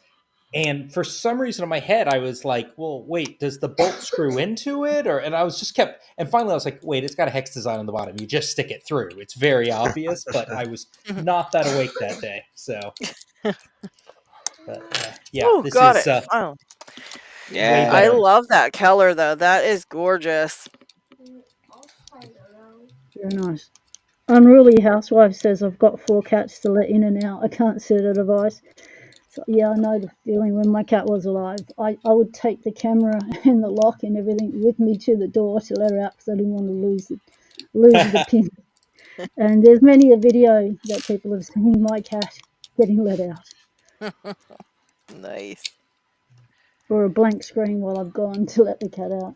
Speaker 8: And for some reason in my head, I was like, well, wait, does the bolt screw into it? And I was just kept, and finally I was like, wait, it's got a hex design on the bottom. You just stick it through. It's very obvious, but I was not that awake that day. So, but yeah,
Speaker 1: Oh,
Speaker 8: this
Speaker 1: got
Speaker 8: is
Speaker 1: it. Finally.
Speaker 8: way
Speaker 6: Yeah.
Speaker 1: I
Speaker 8: better.
Speaker 1: love that color though. That is gorgeous.
Speaker 3: Very nice. Unruly Housewife says, I've got 4 cats to let in and out. I can't set a device. So, yeah, I know the feeling. When my cat was alive, I would take the camera and the lock and everything with me to the door to let her out because I didn't want to lose the pin. And there's many a video that people have seen my cat getting let out.
Speaker 1: Nice.
Speaker 3: Or a blank screen while I've gone to let the cat out.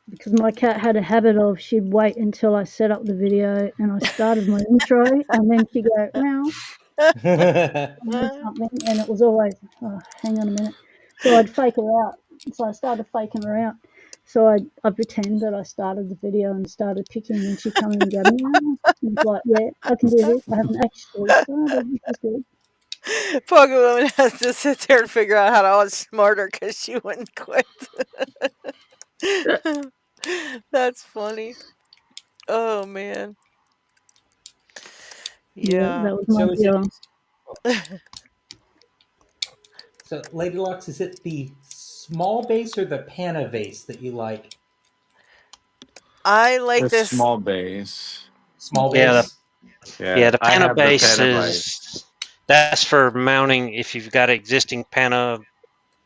Speaker 3: Because my cat had a habit of she'd wait until I set up the video and I started my intro and then she'd go, meow, or something, and it was always, oh, hang on a minute. So I'd fake her out. So I started faking her out. So I pretend that I started the video and started picking, and she'd come in and go, meow. And it's like, yeah, I can do this. I haven't actually started. This is good.
Speaker 1: Pocket Woman has to sit there and figure out how to outsmart her because she wouldn't quit. That's funny. Oh man.
Speaker 3: Yeah,
Speaker 1: Yeah.
Speaker 3: that was my
Speaker 8: So is
Speaker 3: deal.
Speaker 8: it? So Lady Locks, is it the small base or the pana vase that you like?
Speaker 1: I like
Speaker 7: The
Speaker 1: this.
Speaker 7: small base.
Speaker 8: Small
Speaker 6: Yeah.
Speaker 8: base.
Speaker 6: Yeah. The
Speaker 7: I
Speaker 6: pana
Speaker 7: have the
Speaker 6: base
Speaker 7: petabyte.
Speaker 6: that's for mounting if you've got existing pana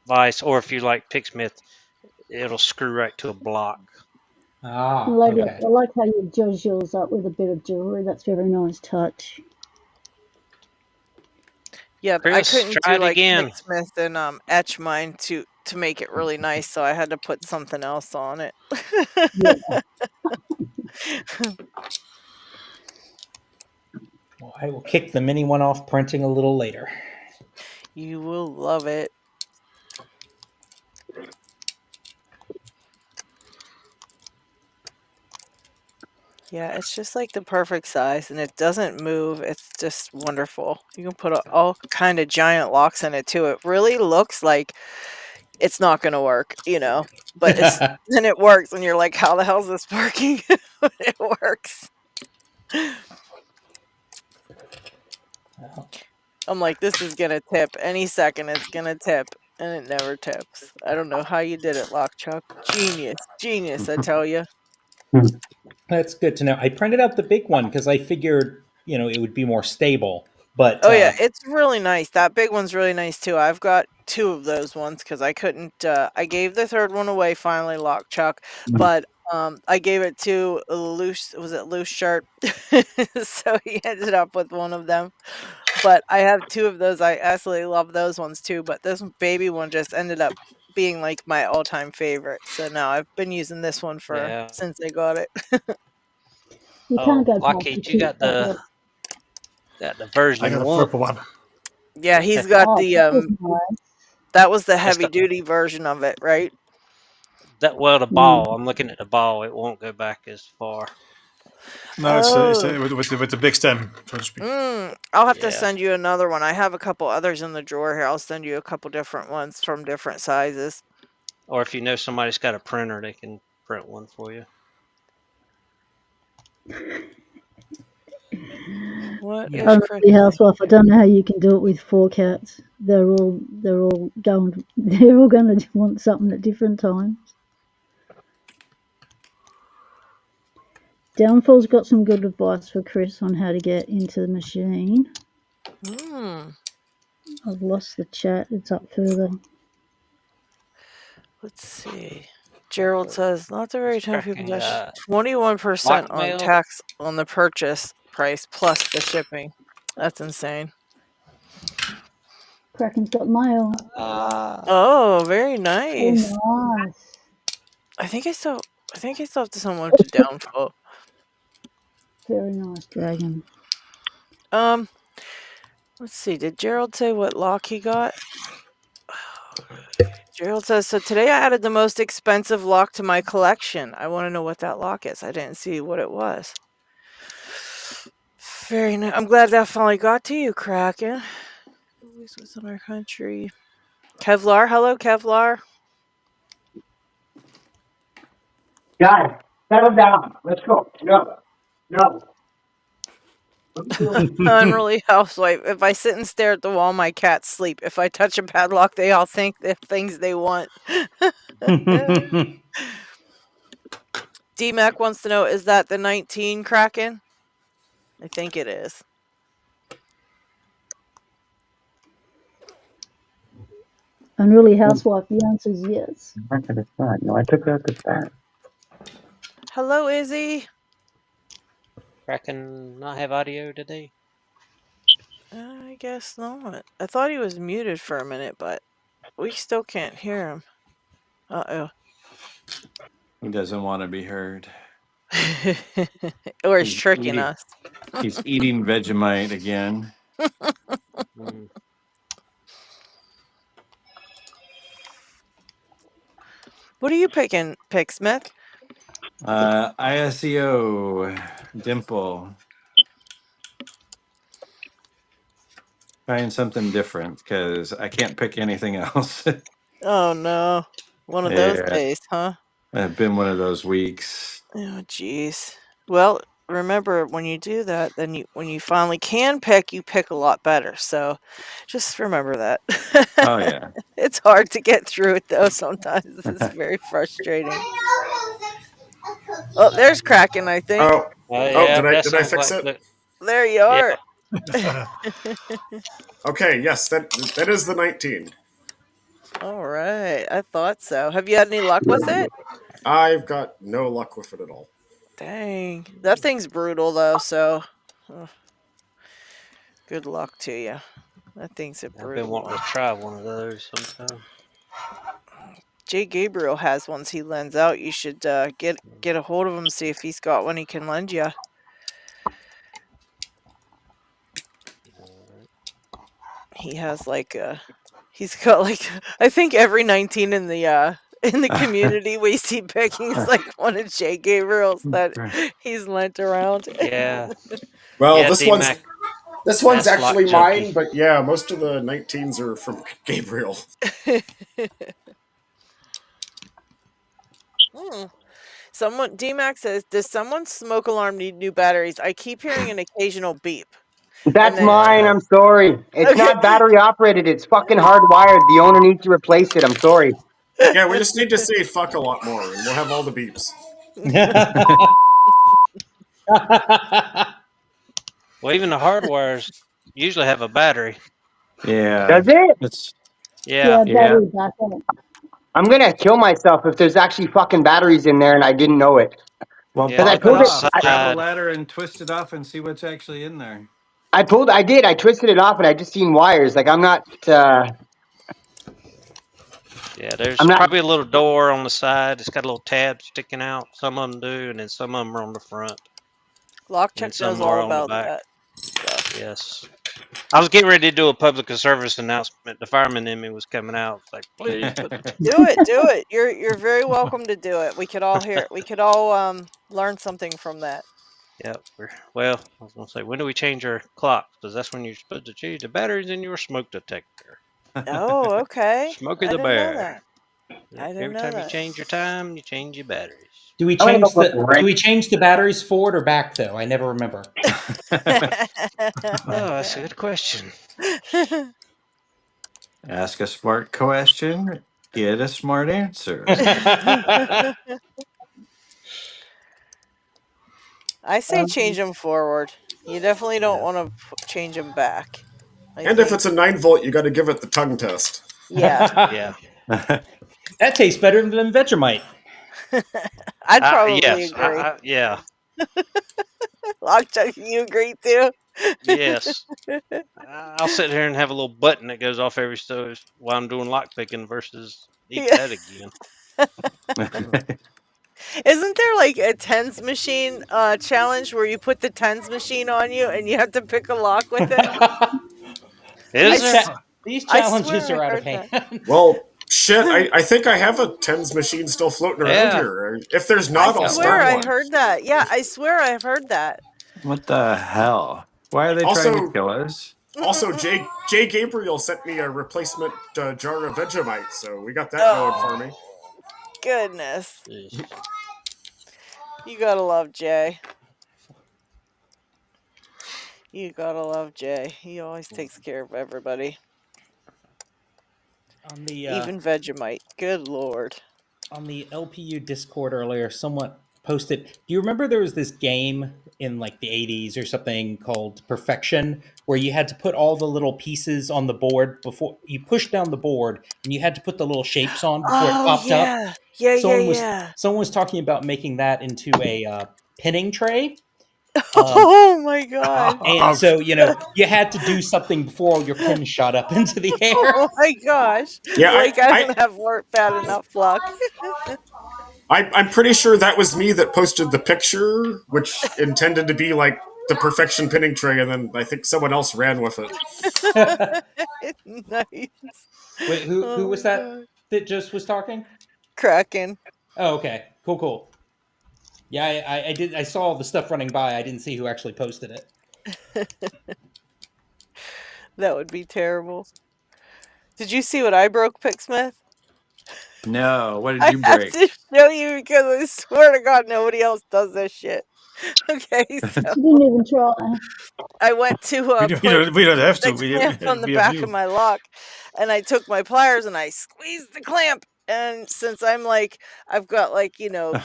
Speaker 6: vise, or if you like Picksmith, it'll screw right to a block.
Speaker 8: Ah,
Speaker 3: I
Speaker 8: okay.
Speaker 3: like how you judge yours up with a bit of jewellery. That's very nice touch.
Speaker 1: Yeah, I
Speaker 6: Chris,
Speaker 1: couldn't
Speaker 6: try
Speaker 1: do
Speaker 6: it
Speaker 1: like
Speaker 6: again.
Speaker 1: Picksmith and etch mine to make it really nice, so I had to put something else on it.
Speaker 3: Yeah.
Speaker 8: Well, I will kick the mini one off printing a little later.
Speaker 1: You will love it. Yeah, it's just like the perfect size and it doesn't move. It's just wonderful. You can put all kind of giant locks in it too. It really looks like it's not going to work, but then it works and you're like, how the hell is this working? But it works. I'm like, this is going to tip. Any second it's going to tip. And it never tips. I don't know how you did it, Lock Chuck. Genius. Genius, I tell you.
Speaker 8: That's good to know. I printed out the big one because I figured, it would be more stable. But
Speaker 1: Oh, yeah, it's really nice. That big one's really nice, too. I've got 2 of those ones because I couldn't, I gave the 3rd one away finally, Lock Chuck, but, I gave it to Loose Shirt? So he ended up with one of them. But I have 2 of those. I absolutely love those ones too, but this baby one just ended up being, like, my all-time favorite. So now I've been using this one
Speaker 6: Yeah.
Speaker 1: since I got it.
Speaker 3: You can't go past the
Speaker 6: LockHeat, you
Speaker 3: cute
Speaker 6: got the version
Speaker 2: I got a
Speaker 6: 1.
Speaker 2: purple one.
Speaker 1: Yeah, he's got
Speaker 3: Oh,
Speaker 1: the,
Speaker 3: that was nice.
Speaker 1: that was the
Speaker 6: That's
Speaker 1: heavy
Speaker 6: the
Speaker 1: duty version of it, right?
Speaker 6: the ball. I'm looking at the ball. It won't go back as far.
Speaker 2: No, it's
Speaker 1: Oh.
Speaker 2: with the big stem, so to speak.
Speaker 1: I'll have to
Speaker 6: Yeah.
Speaker 1: send you another one. I have a couple others in the drawer here. I'll send you a couple different ones from different sizes.
Speaker 6: Or if you know somebody's got a printer, they can print one for you.
Speaker 1: What is
Speaker 3: Unruly Housewife, I don't know how you can do it with 4 cats. They're all going to want something at different times. Downfall's got some good advice for Chris on how to get into the machine. I've lost the chat. It's up further.
Speaker 1: Let's see. Gerald says, not the very time people
Speaker 6: Cracking
Speaker 1: got 21% on
Speaker 6: Lockmail.
Speaker 1: tax on the purchase price plus the shipping. That's insane.
Speaker 3: Kraken's got mail.
Speaker 1: Oh, very nice.
Speaker 3: Oh, nice.
Speaker 1: I think I still have to send one to Downfall.
Speaker 3: Very nice, Dragon.
Speaker 1: Let's see. Did Gerald say what lock he got? Gerald says, so today I added the most expensive lock to my collection. I want to know what that lock is. I didn't see what it was. Very nice. I'm glad that finally got to you, Kraken. Always was in our country. Kevlar, hello, Kevlar.
Speaker 4: Guys, settle down. Let's go. No. What are you doing?
Speaker 1: Unruly housewife. If I sit and stare at the wall, my cats sleep. If I touch a padlock, they all think the things they want. D-Mac wants to know, is that the 19 Kraken? I think it is.
Speaker 3: Unruly housewife, the answer is yes.
Speaker 4: No, I took out the fat.
Speaker 1: Hello, Izzy.
Speaker 6: Kraken not have audio today?
Speaker 1: I guess not. I thought he was muted for a minute, but we still can't hear him. Uh-oh.
Speaker 7: He doesn't want to be heard.
Speaker 1: Or he's tricking us.
Speaker 7: He's eating Vegemite again.
Speaker 1: What are you picking, Smith?
Speaker 7: ISEO Dimple. Trying something different because I can't pick anything else.
Speaker 1: Oh no. One of those days, huh?
Speaker 7: It's been one of those weeks.
Speaker 1: Oh jeez. Well, remember when you do that, then when you finally can pick, you pick a lot better. So just remember that.
Speaker 7: Oh yeah.
Speaker 1: It's hard to get through it though sometimes. It's very frustrating. Oh, there's Kraken, I think.
Speaker 9: Did I fix it?
Speaker 1: There you are.
Speaker 9: Okay, yes, that is the 19.
Speaker 1: All right, I thought so. Have you had any luck with it?
Speaker 9: I've got no luck with it at all.
Speaker 1: Dang. That thing's brutal though, so good luck to you. That thing's a brutal.
Speaker 6: I've been wanting to try one of those sometime.
Speaker 1: Jay Gabriel has ones he lends out. You should get a hold of him, see if he's got one he can lend you. He has he's got I think every 19 in the community we see picking is one of Jay Gabriel's that he's lent around.
Speaker 6: Yeah.
Speaker 9: Well,
Speaker 6: yeah,
Speaker 9: this one's actually mine, but yeah, most of the 19s are from Gabriel.
Speaker 1: D-Max says, does someone's smoke alarm need new batteries? I keep hearing an occasional beep.
Speaker 4: That's mine. I'm sorry. It's not battery operated. It's fucking hardwired. The owner needs to replace it. I'm sorry.
Speaker 9: Yeah, we just need to say fuck a lot more, and we'll have all the beeps.
Speaker 6: Well, even the hardwires usually have a battery.
Speaker 7: Yeah.
Speaker 4: Does it?
Speaker 6: Yeah.
Speaker 3: Battery backup.
Speaker 4: I'm gonna kill myself if there's actually fucking batteries in there and I didn't know it.
Speaker 7: Well,
Speaker 4: because I
Speaker 7: pulled
Speaker 4: pulled
Speaker 7: it. Grab a ladder and twist it off and see what's actually in there.
Speaker 4: I did. I twisted it off and I just seen wires. I'm not.
Speaker 6: Yeah, there's probably a little door on the side. It's got a little tab sticking out. Some of them do, and then some of them are on the front.
Speaker 1: LockCheck knows all about that.
Speaker 6: So. Yes. I was getting ready to do a public service announcement. The fireman in me was coming out. It's like, please
Speaker 1: do it. You're very welcome to do it. We could all hear. We could all learn something from that.
Speaker 6: Yeah. Well, I was gonna say, when do we change our clocks? Because that's when you're supposed to change the batteries in your smoke detector.
Speaker 1: Oh, okay.
Speaker 6: Smokey the Bear.
Speaker 1: Every
Speaker 6: time you change your time, you change your batteries.
Speaker 8: Do we change the batteries forward or back though? I never remember.
Speaker 6: Oh, that's a good question.
Speaker 7: Ask a smart question, get a smart answer.
Speaker 1: I say change them forward. You definitely don't want to change them back.
Speaker 9: And if it's a 9-volt, you got to give it the tongue test.
Speaker 1: Yeah.
Speaker 8: Yeah. That tastes better than Vegemite.
Speaker 1: I'd probably agree.
Speaker 6: Yeah.
Speaker 1: LockCheck, you agree too?
Speaker 6: Yes. I'll sit here and have a little button that goes off every so while I'm doing lock picking versus eat that again.
Speaker 1: Isn't there a tens machine challenge where you put the tens machine on you and you have to pick a lock with it?
Speaker 8: These challenges are out of hand.
Speaker 9: Well, shit, I think I have a tens machine still floating around here. If there's not, I'll start one.
Speaker 1: I heard that. Yeah, I swear I've heard that.
Speaker 7: What the hell? Why are they trying to kill us?
Speaker 9: Also, Jay Gabriel sent me a replacement jar of Vegemite, so we got that going for me.
Speaker 1: Goodness.
Speaker 6: Jeez.
Speaker 1: You gotta love Jay. You gotta love Jay. He always takes care of everybody.
Speaker 8: On the
Speaker 1: Even Vegemite. Good lord.
Speaker 8: on the LPU Discord earlier, someone posted. Do you remember there was this game in like the 80s or something called Perfection, where you had to put all the little pieces on the board before you pushed down the board, and you had to put the little shapes on before it
Speaker 1: Oh
Speaker 8: popped up?
Speaker 1: yeah. Yeah, yeah, yeah.
Speaker 8: Someone was talking about making that into a pinning tray.
Speaker 1: Oh my god.
Speaker 8: And so, you had to do something before all your pins shot up into the air.
Speaker 1: Oh my gosh.
Speaker 9: Yeah,
Speaker 1: Like I don't have bad enough luck.
Speaker 9: I'm pretty sure that was me that posted the picture, which intended to be like the perfection pinning tray, and then I think someone else ran with it.
Speaker 1: Nice.
Speaker 8: Wait, who
Speaker 1: Oh
Speaker 8: was
Speaker 1: my
Speaker 8: that
Speaker 1: god.
Speaker 8: that just was talking?
Speaker 1: Kraken.
Speaker 8: Oh, okay. Cool. Yeah, I did. I saw the stuff running by. I didn't see who actually posted it.
Speaker 1: That would be terrible. Did you see what I broke, Picksmith?
Speaker 7: No, what did
Speaker 1: I
Speaker 7: you
Speaker 1: have
Speaker 7: break?
Speaker 1: to show you because I swear to God nobody else does this shit. Okay, so
Speaker 3: She didn't even try.
Speaker 1: I went to
Speaker 2: We don't have to.
Speaker 1: the clamp on the
Speaker 2: We have
Speaker 1: back
Speaker 2: you.
Speaker 1: of my lock, and I took my pliers and I squeezed the clamp. And since I've got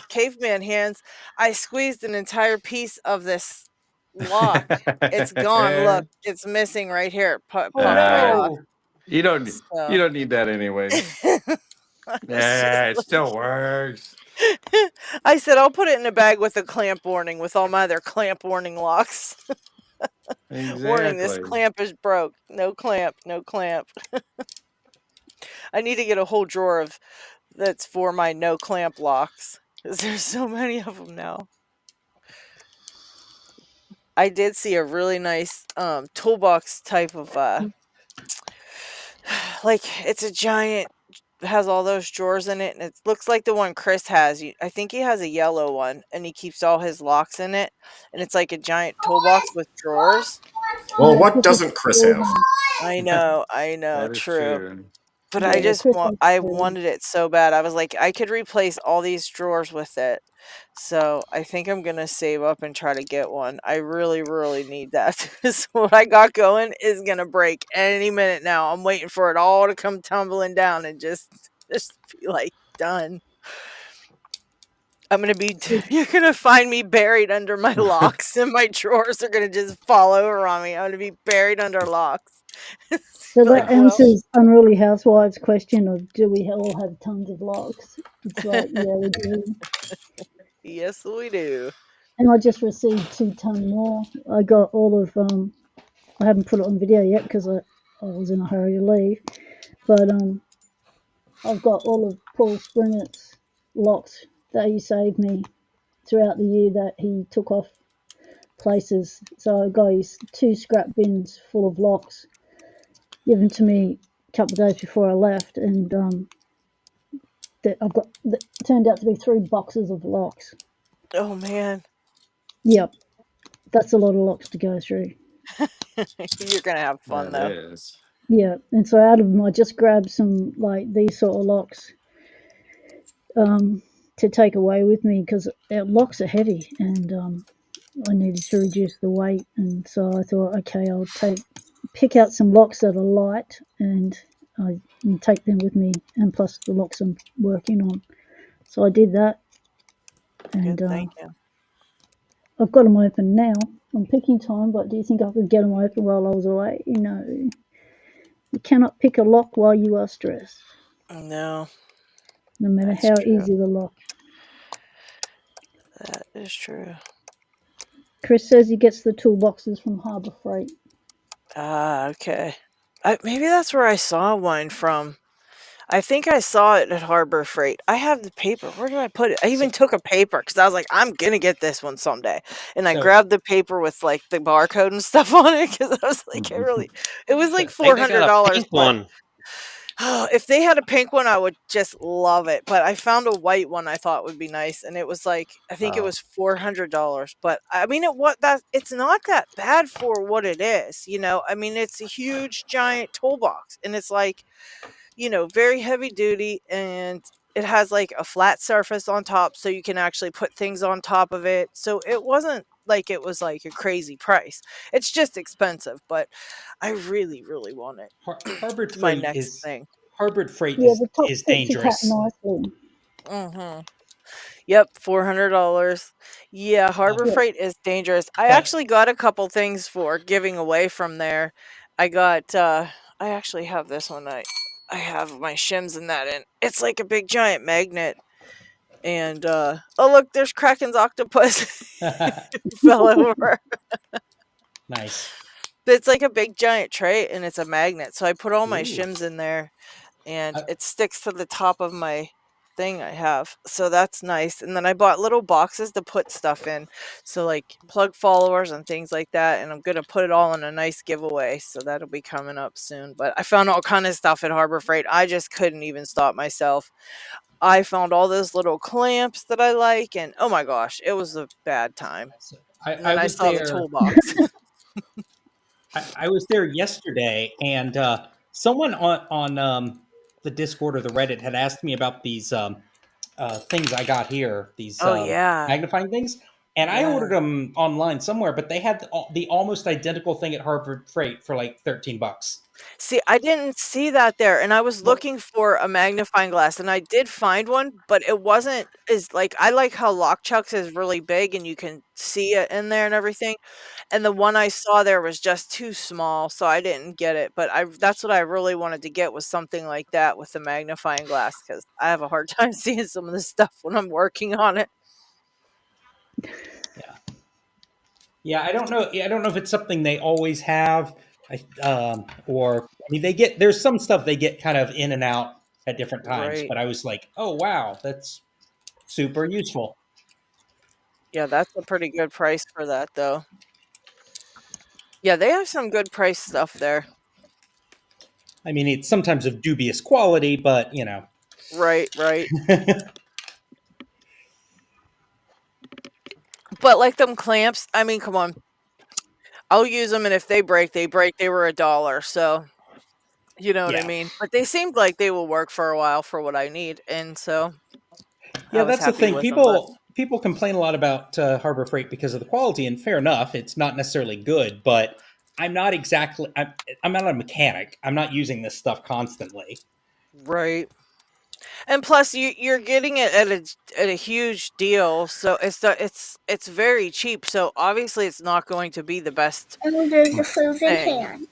Speaker 1: caveman hands, I squeezed an entire piece of this lock. It's gone. Look, it's missing right here. It popped right off.
Speaker 7: You don't
Speaker 1: So
Speaker 7: need that anyway.
Speaker 1: I was just
Speaker 7: Yeah, it still works.
Speaker 1: I said I'll put it in a bag with a clamp warning with all my other clamp warning locks. Warning: this
Speaker 7: Exactly.
Speaker 1: clamp is broke. No clamp. No clamp. I need to get a whole drawer that's for my no clamp locks because there's so many of them now. I did see a really nice toolbox type of like it's a giant, has all those drawers in it, and it looks like the one Chris has. I think he has a yellow one, and he keeps all his locks in it, and it's like a giant toolbox with drawers.
Speaker 9: Well,
Speaker 3: Yeah,
Speaker 9: what
Speaker 3: Chris
Speaker 9: doesn't Chris have?
Speaker 1: I know,
Speaker 7: That is
Speaker 1: true.
Speaker 7: true.
Speaker 1: But
Speaker 3: yeah, Chris
Speaker 1: I wanted it so bad. I was like, I could replace all these drawers with it. So I think I'm gonna save up and try to get one. I really, really need that because what I got going is gonna break any minute now. I'm waiting for it all to come tumbling down and just be like done. I'm gonna be. You're gonna find me buried under my locks, and my drawers are gonna just fall over on me. I'm gonna be buried under locks.
Speaker 3: So
Speaker 1: Like,
Speaker 3: that answers Unruly Housewives' question of do we all have tons of locks? It's like, yeah, we do.
Speaker 1: Yes, we do.
Speaker 3: And I just received 2 ton more. I got all of I haven't put it on video yet because I was in a hurry to leave. But I've got all of Paul Springett's locks that he saved me throughout the year that he took off places. So I got his 2 scrap bins full of locks given to me a couple of days before I left, and that turned out to be 3 boxes of locks.
Speaker 1: Oh man.
Speaker 3: Yep, that's a lot of locks to go through.
Speaker 1: You're gonna have fun
Speaker 7: That
Speaker 1: though.
Speaker 7: is.
Speaker 3: Yeah, and so out of them, I just grabbed some like these sort of locks to take away with me because locks are heavy, and I needed to reduce the weight, and so I thought, okay, I'll pick out some locks that are light and I take them with me, and plus the locks I'm working on. So I did that, and
Speaker 1: Good, thank you.
Speaker 3: I've got them open now. I'm picking time, but do you think I could get them open while I was away? You cannot pick a lock while you are stressed.
Speaker 1: No.
Speaker 3: No matter
Speaker 1: That's
Speaker 3: how
Speaker 1: true.
Speaker 3: easy the lock.
Speaker 1: That is true.
Speaker 3: Chris says he gets the toolboxes from Harbor Freight.
Speaker 1: Ah, okay. Maybe that's where I saw one from. I think I saw it at Harbor Freight. I have the paper. Where did I put it? I even took a paper because I was like, I'm gonna get this one someday. And I grabbed the paper with like the barcode and stuff on it because I was like, it was like
Speaker 6: I think I got a
Speaker 1: $400.
Speaker 6: pink one.
Speaker 1: If they had a pink one, I would just love it. But I found a white one I thought would be nice, and it was like I think it was $400. But I mean, it's not that bad for what it is. I mean, it's a huge giant toolbox, and it's like very heavy duty, and it has like a flat surface on top, so you can actually put things on top of it. So it wasn't like it was like a crazy price. It's just expensive, but I really, really want it.
Speaker 8: Harbor
Speaker 1: It's my
Speaker 8: Freight
Speaker 1: next
Speaker 8: is
Speaker 1: thing.
Speaker 8: Harbor Freight
Speaker 3: Yeah, the top
Speaker 8: is
Speaker 3: fits your cat
Speaker 8: dangerous.
Speaker 3: nicely.
Speaker 1: Mm-hmm. Yep, $400. Yeah, Harbor
Speaker 3: Yeah.
Speaker 1: Freight is dangerous. I
Speaker 8: But
Speaker 1: actually got a couple things for giving away from there. I got I actually have this one. I have my shims in that, and it's like a big giant magnet. And oh look, there's Kraken's octopus. Fell over.
Speaker 8: nice.
Speaker 1: But it's like a big giant tray, and it's a magnet. So I put all my
Speaker 8: Ooh.
Speaker 1: shims in there, and
Speaker 8: I-
Speaker 1: it sticks to the top of my thing I have. So that's nice. And then I bought little boxes to put stuff in. So like plug followers and things like that. And I'm gonna put it all in a nice giveaway. So that'll be coming up soon. But I found all kind of stuff at Harbor Freight. I just couldn't even stop myself. I found all those little clamps that I like, and oh my gosh, it was a bad time. And
Speaker 8: I
Speaker 1: then I
Speaker 8: was
Speaker 1: saw the
Speaker 8: there.
Speaker 1: toolbox.
Speaker 8: I was there yesterday, and someone on the Discord or the Reddit had asked me about these things I got here, these
Speaker 1: Oh yeah.
Speaker 8: magnifying things, and I
Speaker 1: Yeah.
Speaker 8: ordered them online somewhere, but they had the almost identical thing at Harbor Freight for like $13.
Speaker 1: See, I didn't see that there, and I was
Speaker 8: Well,
Speaker 1: looking for a magnifying glass, and I did find one, but it wasn't as like I like how Lock Chucks is really big and you can see it in there and everything. And the one I saw there was just too small, so I didn't get it. But that's what I really wanted to get was something like that with the magnifying glass because I have a hard time seeing some of the stuff when I'm working on it.
Speaker 8: yeah, I don't know. I don't know if it's something they always have, or I mean, there's some stuff they get kind of in and out at different times.
Speaker 1: Right.
Speaker 8: But I was like, oh wow, that's super useful.
Speaker 1: Yeah, that's a pretty good price for that, though. Yeah, they have some good price stuff there.
Speaker 8: I mean, it's sometimes of dubious quality, but
Speaker 1: Right, right. But like them clamps, I mean, come on. I'll use them, and if they break, they break. They were $1, so you know what I
Speaker 8: yeah,
Speaker 1: mean. But they seemed like they will work for a while for what I need, and so I
Speaker 8: yeah,
Speaker 1: was
Speaker 8: that's the
Speaker 1: happy
Speaker 8: thing.
Speaker 1: with them. But
Speaker 8: People complain a lot about Harbor Freight because of the quality, and fair enough, it's not necessarily good. But I'm not exactly. I'm not a mechanic. I'm not using this stuff constantly.
Speaker 1: right, and plus you're getting it at a huge deal, so it's very cheap. So obviously, it's not going to be the best
Speaker 10: And there's the frozen
Speaker 1: thing.
Speaker 10: can.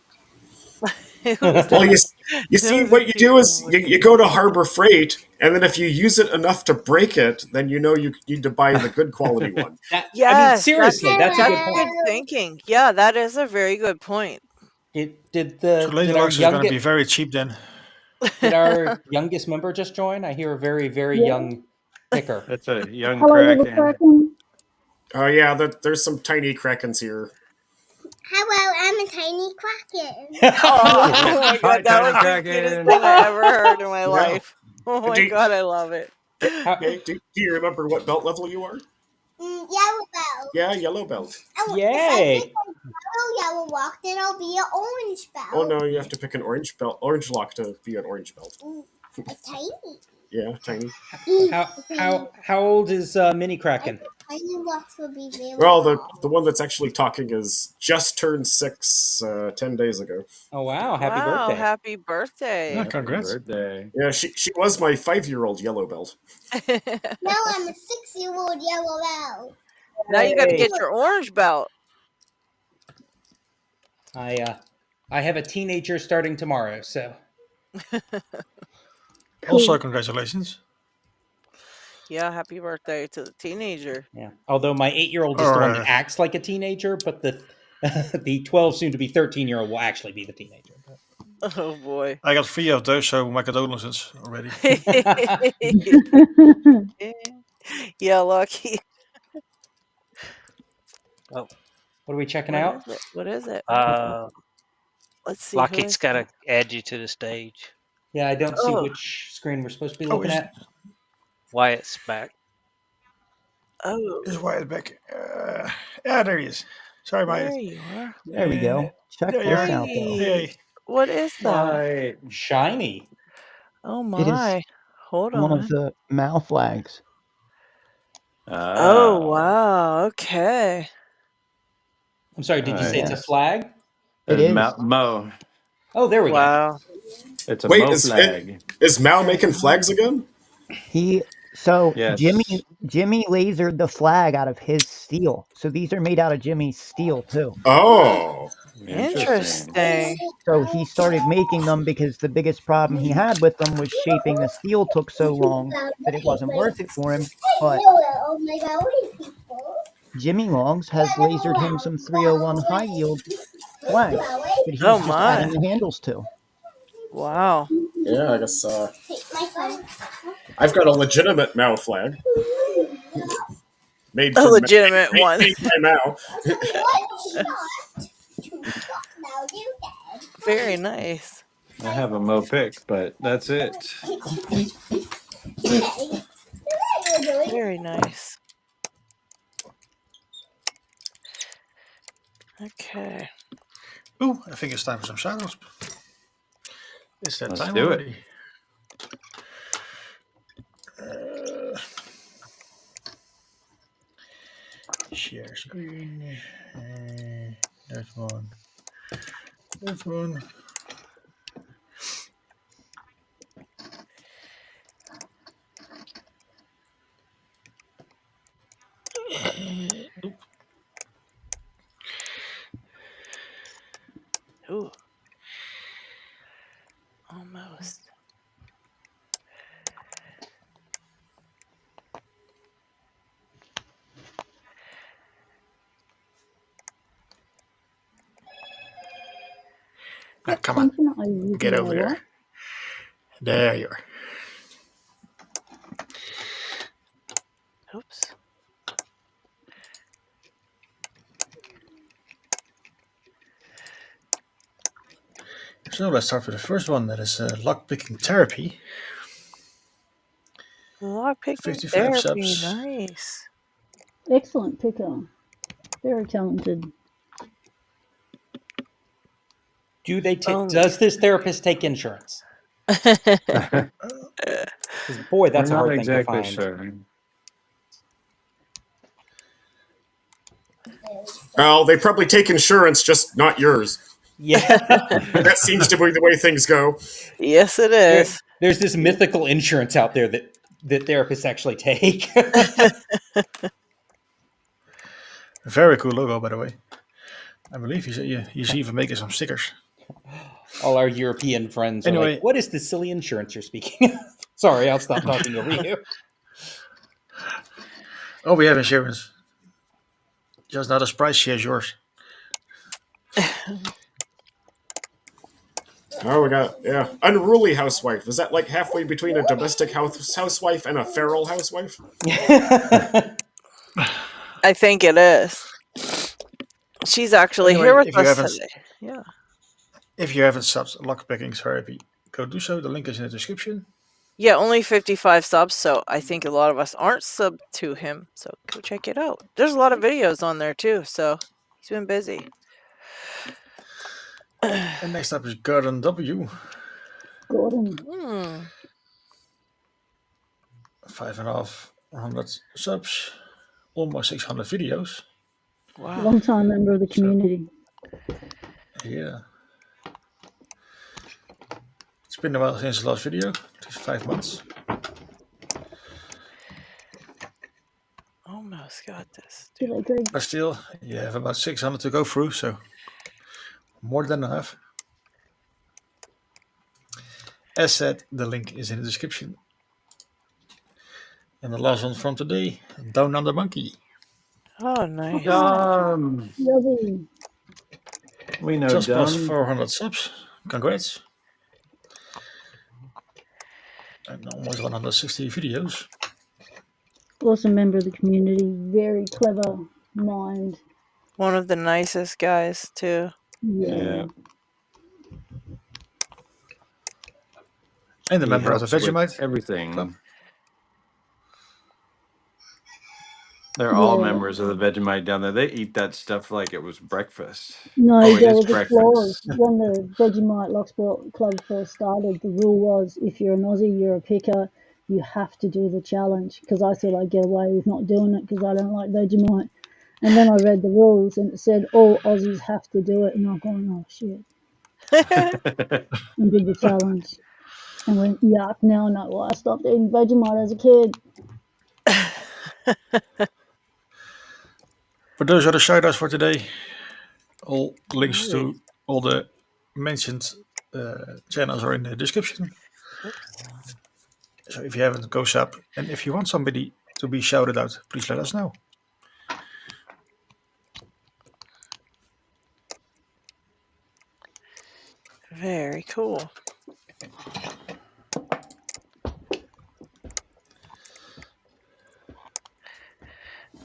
Speaker 1: Who's
Speaker 9: Well,
Speaker 1: that?
Speaker 9: you see,
Speaker 1: Who's
Speaker 9: what you do is
Speaker 1: oh
Speaker 9: you go to Harbor Freight, and then if you use it enough to break it, then you know you need to buy the good quality one.
Speaker 8: I mean,
Speaker 1: Yes,
Speaker 8: seriously, that's a good
Speaker 1: good
Speaker 8: point.
Speaker 1: thinking. Yeah, that is a very good point.
Speaker 2: So Lady
Speaker 8: Did our
Speaker 2: Locks is going to be
Speaker 8: youngest
Speaker 2: very cheap then.
Speaker 8: did our youngest member just join? I hear a very very
Speaker 3: Yeah.
Speaker 8: young picker.
Speaker 7: That's a young
Speaker 3: Hello, little
Speaker 7: Kraken.
Speaker 3: Kraken.
Speaker 9: Oh yeah, there's some tiny Krakens here.
Speaker 10: Hello, I'm a tiny Kraken.
Speaker 1: Oh my
Speaker 7: Hi,
Speaker 1: god, that
Speaker 7: Tiny
Speaker 1: was the
Speaker 7: Kraken.
Speaker 1: cutest thing I ever heard in my
Speaker 9: Yeah.
Speaker 1: life. Oh my
Speaker 9: Do-
Speaker 1: god, I love it.
Speaker 9: Okay, do you remember what belt level you are?
Speaker 10: Yellow belt.
Speaker 9: Yeah, yellow belt.
Speaker 10: Oh,
Speaker 8: Yay!
Speaker 10: if I pick a yellow lock, then I'll be an orange belt.
Speaker 9: Oh no, you have to pick an orange lock to be an orange belt.
Speaker 10: A tiny.
Speaker 9: Yeah, tiny.
Speaker 8: How old is Mini Kraken?
Speaker 10: Tiny locks will be very
Speaker 9: Well,
Speaker 10: long.
Speaker 9: the one that's actually talking is just turned 6 10 days ago.
Speaker 8: Oh wow! Happy
Speaker 1: Wow,
Speaker 8: birthday!
Speaker 1: happy
Speaker 2: Yeah,
Speaker 1: birthday.
Speaker 2: congrats.
Speaker 7: Happy birthday.
Speaker 9: Yeah, she was my 5-year-old yellow belt.
Speaker 10: Now I'm a 6-year-old yellow belt.
Speaker 1: Now you got to
Speaker 8: Hey.
Speaker 1: get your orange belt.
Speaker 8: I have a teenager starting tomorrow, so
Speaker 2: Also, congratulations.
Speaker 1: Yeah, happy birthday to the teenager.
Speaker 8: yeah. Although my 8-year-old is
Speaker 2: Or,
Speaker 8: the one that acts like a teenager, but the 12 soon to be 13-year-old will actually be the teenager.
Speaker 1: Oh boy.
Speaker 2: I got 3 of those, so my condolences already.
Speaker 1: Yeah, lucky.
Speaker 8: What are we checking
Speaker 1: What
Speaker 8: out?
Speaker 1: is it? What is it?
Speaker 6: Uh,
Speaker 1: Let's see. Who
Speaker 6: LockHeat's
Speaker 1: is
Speaker 6: got
Speaker 1: that?
Speaker 6: to add you to the stage.
Speaker 8: Yeah, I don't see
Speaker 1: Oh.
Speaker 8: which screen we're supposed to be
Speaker 2: Oh,
Speaker 8: looking at.
Speaker 6: Wyatt's back.
Speaker 2: Is
Speaker 1: Oh,
Speaker 2: Wyatt back? Yeah, there he is. Sorry,
Speaker 1: there
Speaker 2: Wyatt.
Speaker 1: you are.
Speaker 5: There we go. Check
Speaker 2: There you
Speaker 5: this
Speaker 2: are.
Speaker 5: out, though.
Speaker 1: Hey,
Speaker 2: Hey.
Speaker 1: what is that?
Speaker 7: Right.
Speaker 8: Shiny.
Speaker 1: Oh
Speaker 5: It is
Speaker 1: my. Hold
Speaker 5: one of
Speaker 1: on.
Speaker 5: the Mal flags.
Speaker 1: Oh,
Speaker 7: Ah.
Speaker 1: wow. Okay.
Speaker 8: I'm sorry, did you say it's a
Speaker 5: Yes,
Speaker 8: flag?
Speaker 5: it is.
Speaker 7: Mo.
Speaker 8: Oh, there we go.
Speaker 1: Wow.
Speaker 7: It's a
Speaker 9: Wait,
Speaker 7: Mo flag.
Speaker 9: is Mal making flags again?
Speaker 5: Jimmy
Speaker 7: Yes.
Speaker 5: lasered the flag out of his steel. So these are made out of Jimmy's steel too.
Speaker 9: Oh,
Speaker 7: Interesting.
Speaker 1: Interesting.
Speaker 5: So he started making them because the biggest problem he had with them was shaping the steel took so long that it wasn't worth it for him. But Jimmy Longs has lasered him some 301 high yield flags that
Speaker 1: Oh
Speaker 5: he's just
Speaker 1: my.
Speaker 5: adding the handles to.
Speaker 1: Wow.
Speaker 9: yeah. I guess I've got a legitimate Mal flag made
Speaker 1: A
Speaker 9: for
Speaker 1: legitimate one.
Speaker 9: made by Mal.
Speaker 1: Very nice.
Speaker 7: I have a Mo pick, but that's it.
Speaker 1: Very nice. Okay.
Speaker 2: Ooh, I think it's time for some shoutouts. It's that
Speaker 7: Let's
Speaker 2: time
Speaker 7: do it.
Speaker 2: already. Share screen. There's one. There's one.
Speaker 1: Ooh. Almost.
Speaker 2: Now, come on.
Speaker 3: Function are you
Speaker 2: Get
Speaker 3: using
Speaker 2: over
Speaker 3: there,
Speaker 2: there.
Speaker 3: what?
Speaker 2: There you are.
Speaker 1: Oops.
Speaker 2: So let's start with the first one. That is lockpicking therapy.
Speaker 1: Lockpicking
Speaker 2: 55
Speaker 1: therapy.
Speaker 2: subs.
Speaker 1: Nice.
Speaker 3: Excellent picker. Very talented.
Speaker 1: Only.
Speaker 8: Does this therapist take insurance? Because boy, that's a
Speaker 7: We're not
Speaker 8: hard thing to
Speaker 7: exactly
Speaker 8: find.
Speaker 7: sure.
Speaker 9: Well, they probably take insurance, just not yours.
Speaker 8: Yeah.
Speaker 9: That seems to be the way things go.
Speaker 1: Yes, it is.
Speaker 8: There's this mythical insurance out there that therapists actually take.
Speaker 2: Very cool logo, by the way. I believe he's even making some stickers.
Speaker 8: All our European friends are
Speaker 2: Anyway.
Speaker 8: like, what is this silly insurance you're speaking of? Sorry, I'll stop talking over you.
Speaker 2: Oh, we have insurance. Just not as pricey as yours.
Speaker 9: Oh, we got unruly housewife. Is that like halfway between a domestic housewife and a feral housewife?
Speaker 1: I think it is. She's actually
Speaker 2: Anyway,
Speaker 1: here with
Speaker 2: if you
Speaker 1: us
Speaker 2: haven't-
Speaker 1: today. Yeah.
Speaker 2: If you haven't subbed lockpicking therapy, go do so. The link is in the description.
Speaker 1: Yeah, only 55 subs, so I think a lot of us aren't subbed to him. So go check it out. There's a lot of videos on there too, so he's been busy.
Speaker 2: And next up is Gordon W.
Speaker 3: Gordon.
Speaker 2: 5,500 subs, almost 600 videos.
Speaker 1: Wow.
Speaker 3: Long time member of the community.
Speaker 2: Yeah. It's been a while since the last video. It's 5 months.
Speaker 1: Almost got this.
Speaker 3: See that, Greg?
Speaker 2: But still, you have about 600 to go through, so more than enough. As said, the link is in the description. And the last one from today, Down Under Monkey.
Speaker 1: Oh, nice.
Speaker 3: Yummy.
Speaker 7: We know
Speaker 2: Just past
Speaker 7: Dumb.
Speaker 2: 400 subs. Congrats. And almost 160 videos.
Speaker 3: Awesome member of the community. Very clever mind.
Speaker 1: One of the nicest guys too.
Speaker 3: Yeah.
Speaker 2: And a
Speaker 7: He
Speaker 2: member of the
Speaker 7: helps with
Speaker 2: Vegemite
Speaker 7: everything.
Speaker 2: Club.
Speaker 7: They're all
Speaker 3: Yeah.
Speaker 7: members of the Vegemite down there. They eat that stuff like it was breakfast.
Speaker 3: No,
Speaker 7: Oh, it
Speaker 3: there
Speaker 7: is
Speaker 3: was a clause
Speaker 7: breakfast.
Speaker 3: when the Vegemite Locksport Club first started. The rule was if you're an Aussie, you're a picker, you have to do the challenge. Because I thought I'd get away with not doing it because I don't like Vegemite. And then I read the rules and it said all Aussies have to do it. And I'm going, oh shit. And did the challenge. And went, yuck, now I know why I stopped eating Vegemite as a kid.
Speaker 2: But those are the shoutouts for today. All links
Speaker 1: Alright.
Speaker 2: to all the mentioned channels are in the description.
Speaker 1: Oops.
Speaker 2: So if you haven't, go sub. And if you want somebody to be shouted out, please let us know.
Speaker 1: Very cool.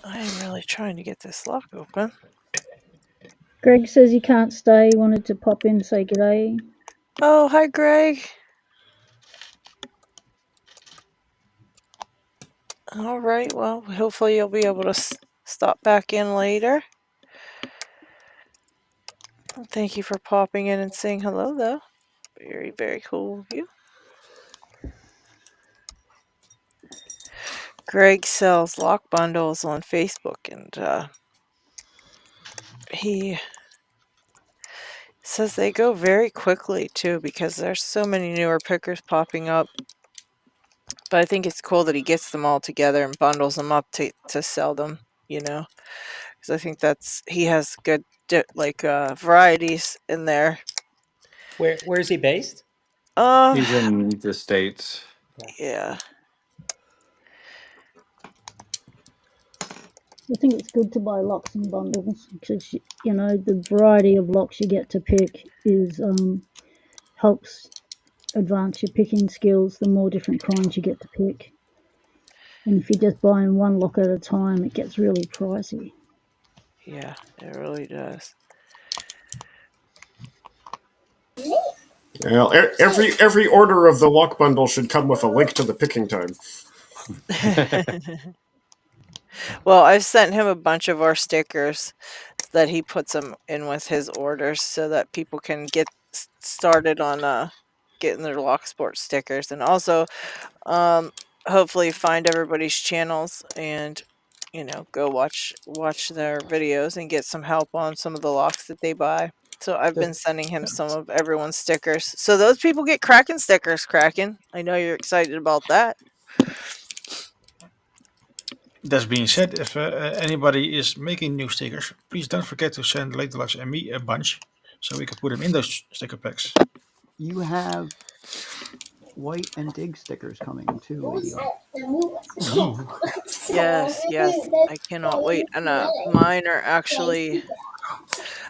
Speaker 1: I am really trying to get this lock open.
Speaker 3: Greg says he can't stay. He wanted to pop in and say g'day.
Speaker 1: Oh, hi, Greg. All right. Well, hopefully you'll be able to stop back in later. Thank you for popping in and saying hello, though. Very, very cool of you. Greg sells lock bundles on Facebook, and he says they go very quickly, too, because there's so many newer pickers popping up. But I think it's cool that he gets them all together and bundles them up to sell them, because I think he has good varieties in there.
Speaker 8: Where is he based?
Speaker 7: He's in the States.
Speaker 1: Yeah.
Speaker 3: I think it's good to buy locks in bundles because the variety of locks you get to pick is helps advance your picking skills. The more different kinds you get to pick, and if you're just buying one lock at a time, it gets really pricey.
Speaker 1: Yeah, it really does.
Speaker 9: Well, every order of the lock bundle should come with a link to the picking time.
Speaker 1: Well, I've sent him a bunch of our stickers that he puts them in with his orders so that people can get started on getting their Locksport stickers, and also hopefully find everybody's channels and go watch their videos and get some help on some of the locks that they buy. So I've been sending him some of everyone's stickers so those people get Kraken stickers. Kraken, I know you're excited about that.
Speaker 2: That being said, if anybody is making new stickers, please don't forget to send LadyLocks and me a bunch so we can put them in those sticker packs.
Speaker 5: You have white and dig stickers coming too, LadyLocks.
Speaker 1: Yes, I cannot wait. And mine are actually,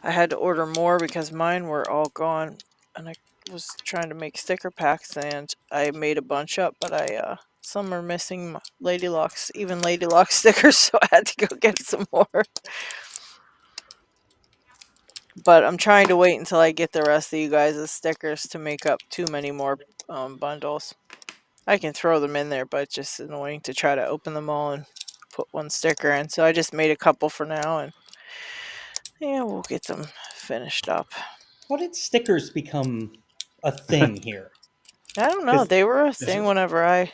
Speaker 1: I had to order more because mine were all gone, and I was trying to make sticker packs and I made a bunch up, but some are missing LadyLocks, even LadyLocks stickers, so I had to go get some more. But I'm trying to wait until I get the rest of you guys' stickers to make up too many more bundles. I can throw them in there, but it's just annoying to try to open them all and put one sticker in. So I just made a couple for now, and yeah, we'll get them finished up.
Speaker 8: How did stickers become a thing here?
Speaker 1: I don't know. They were a thing whenever I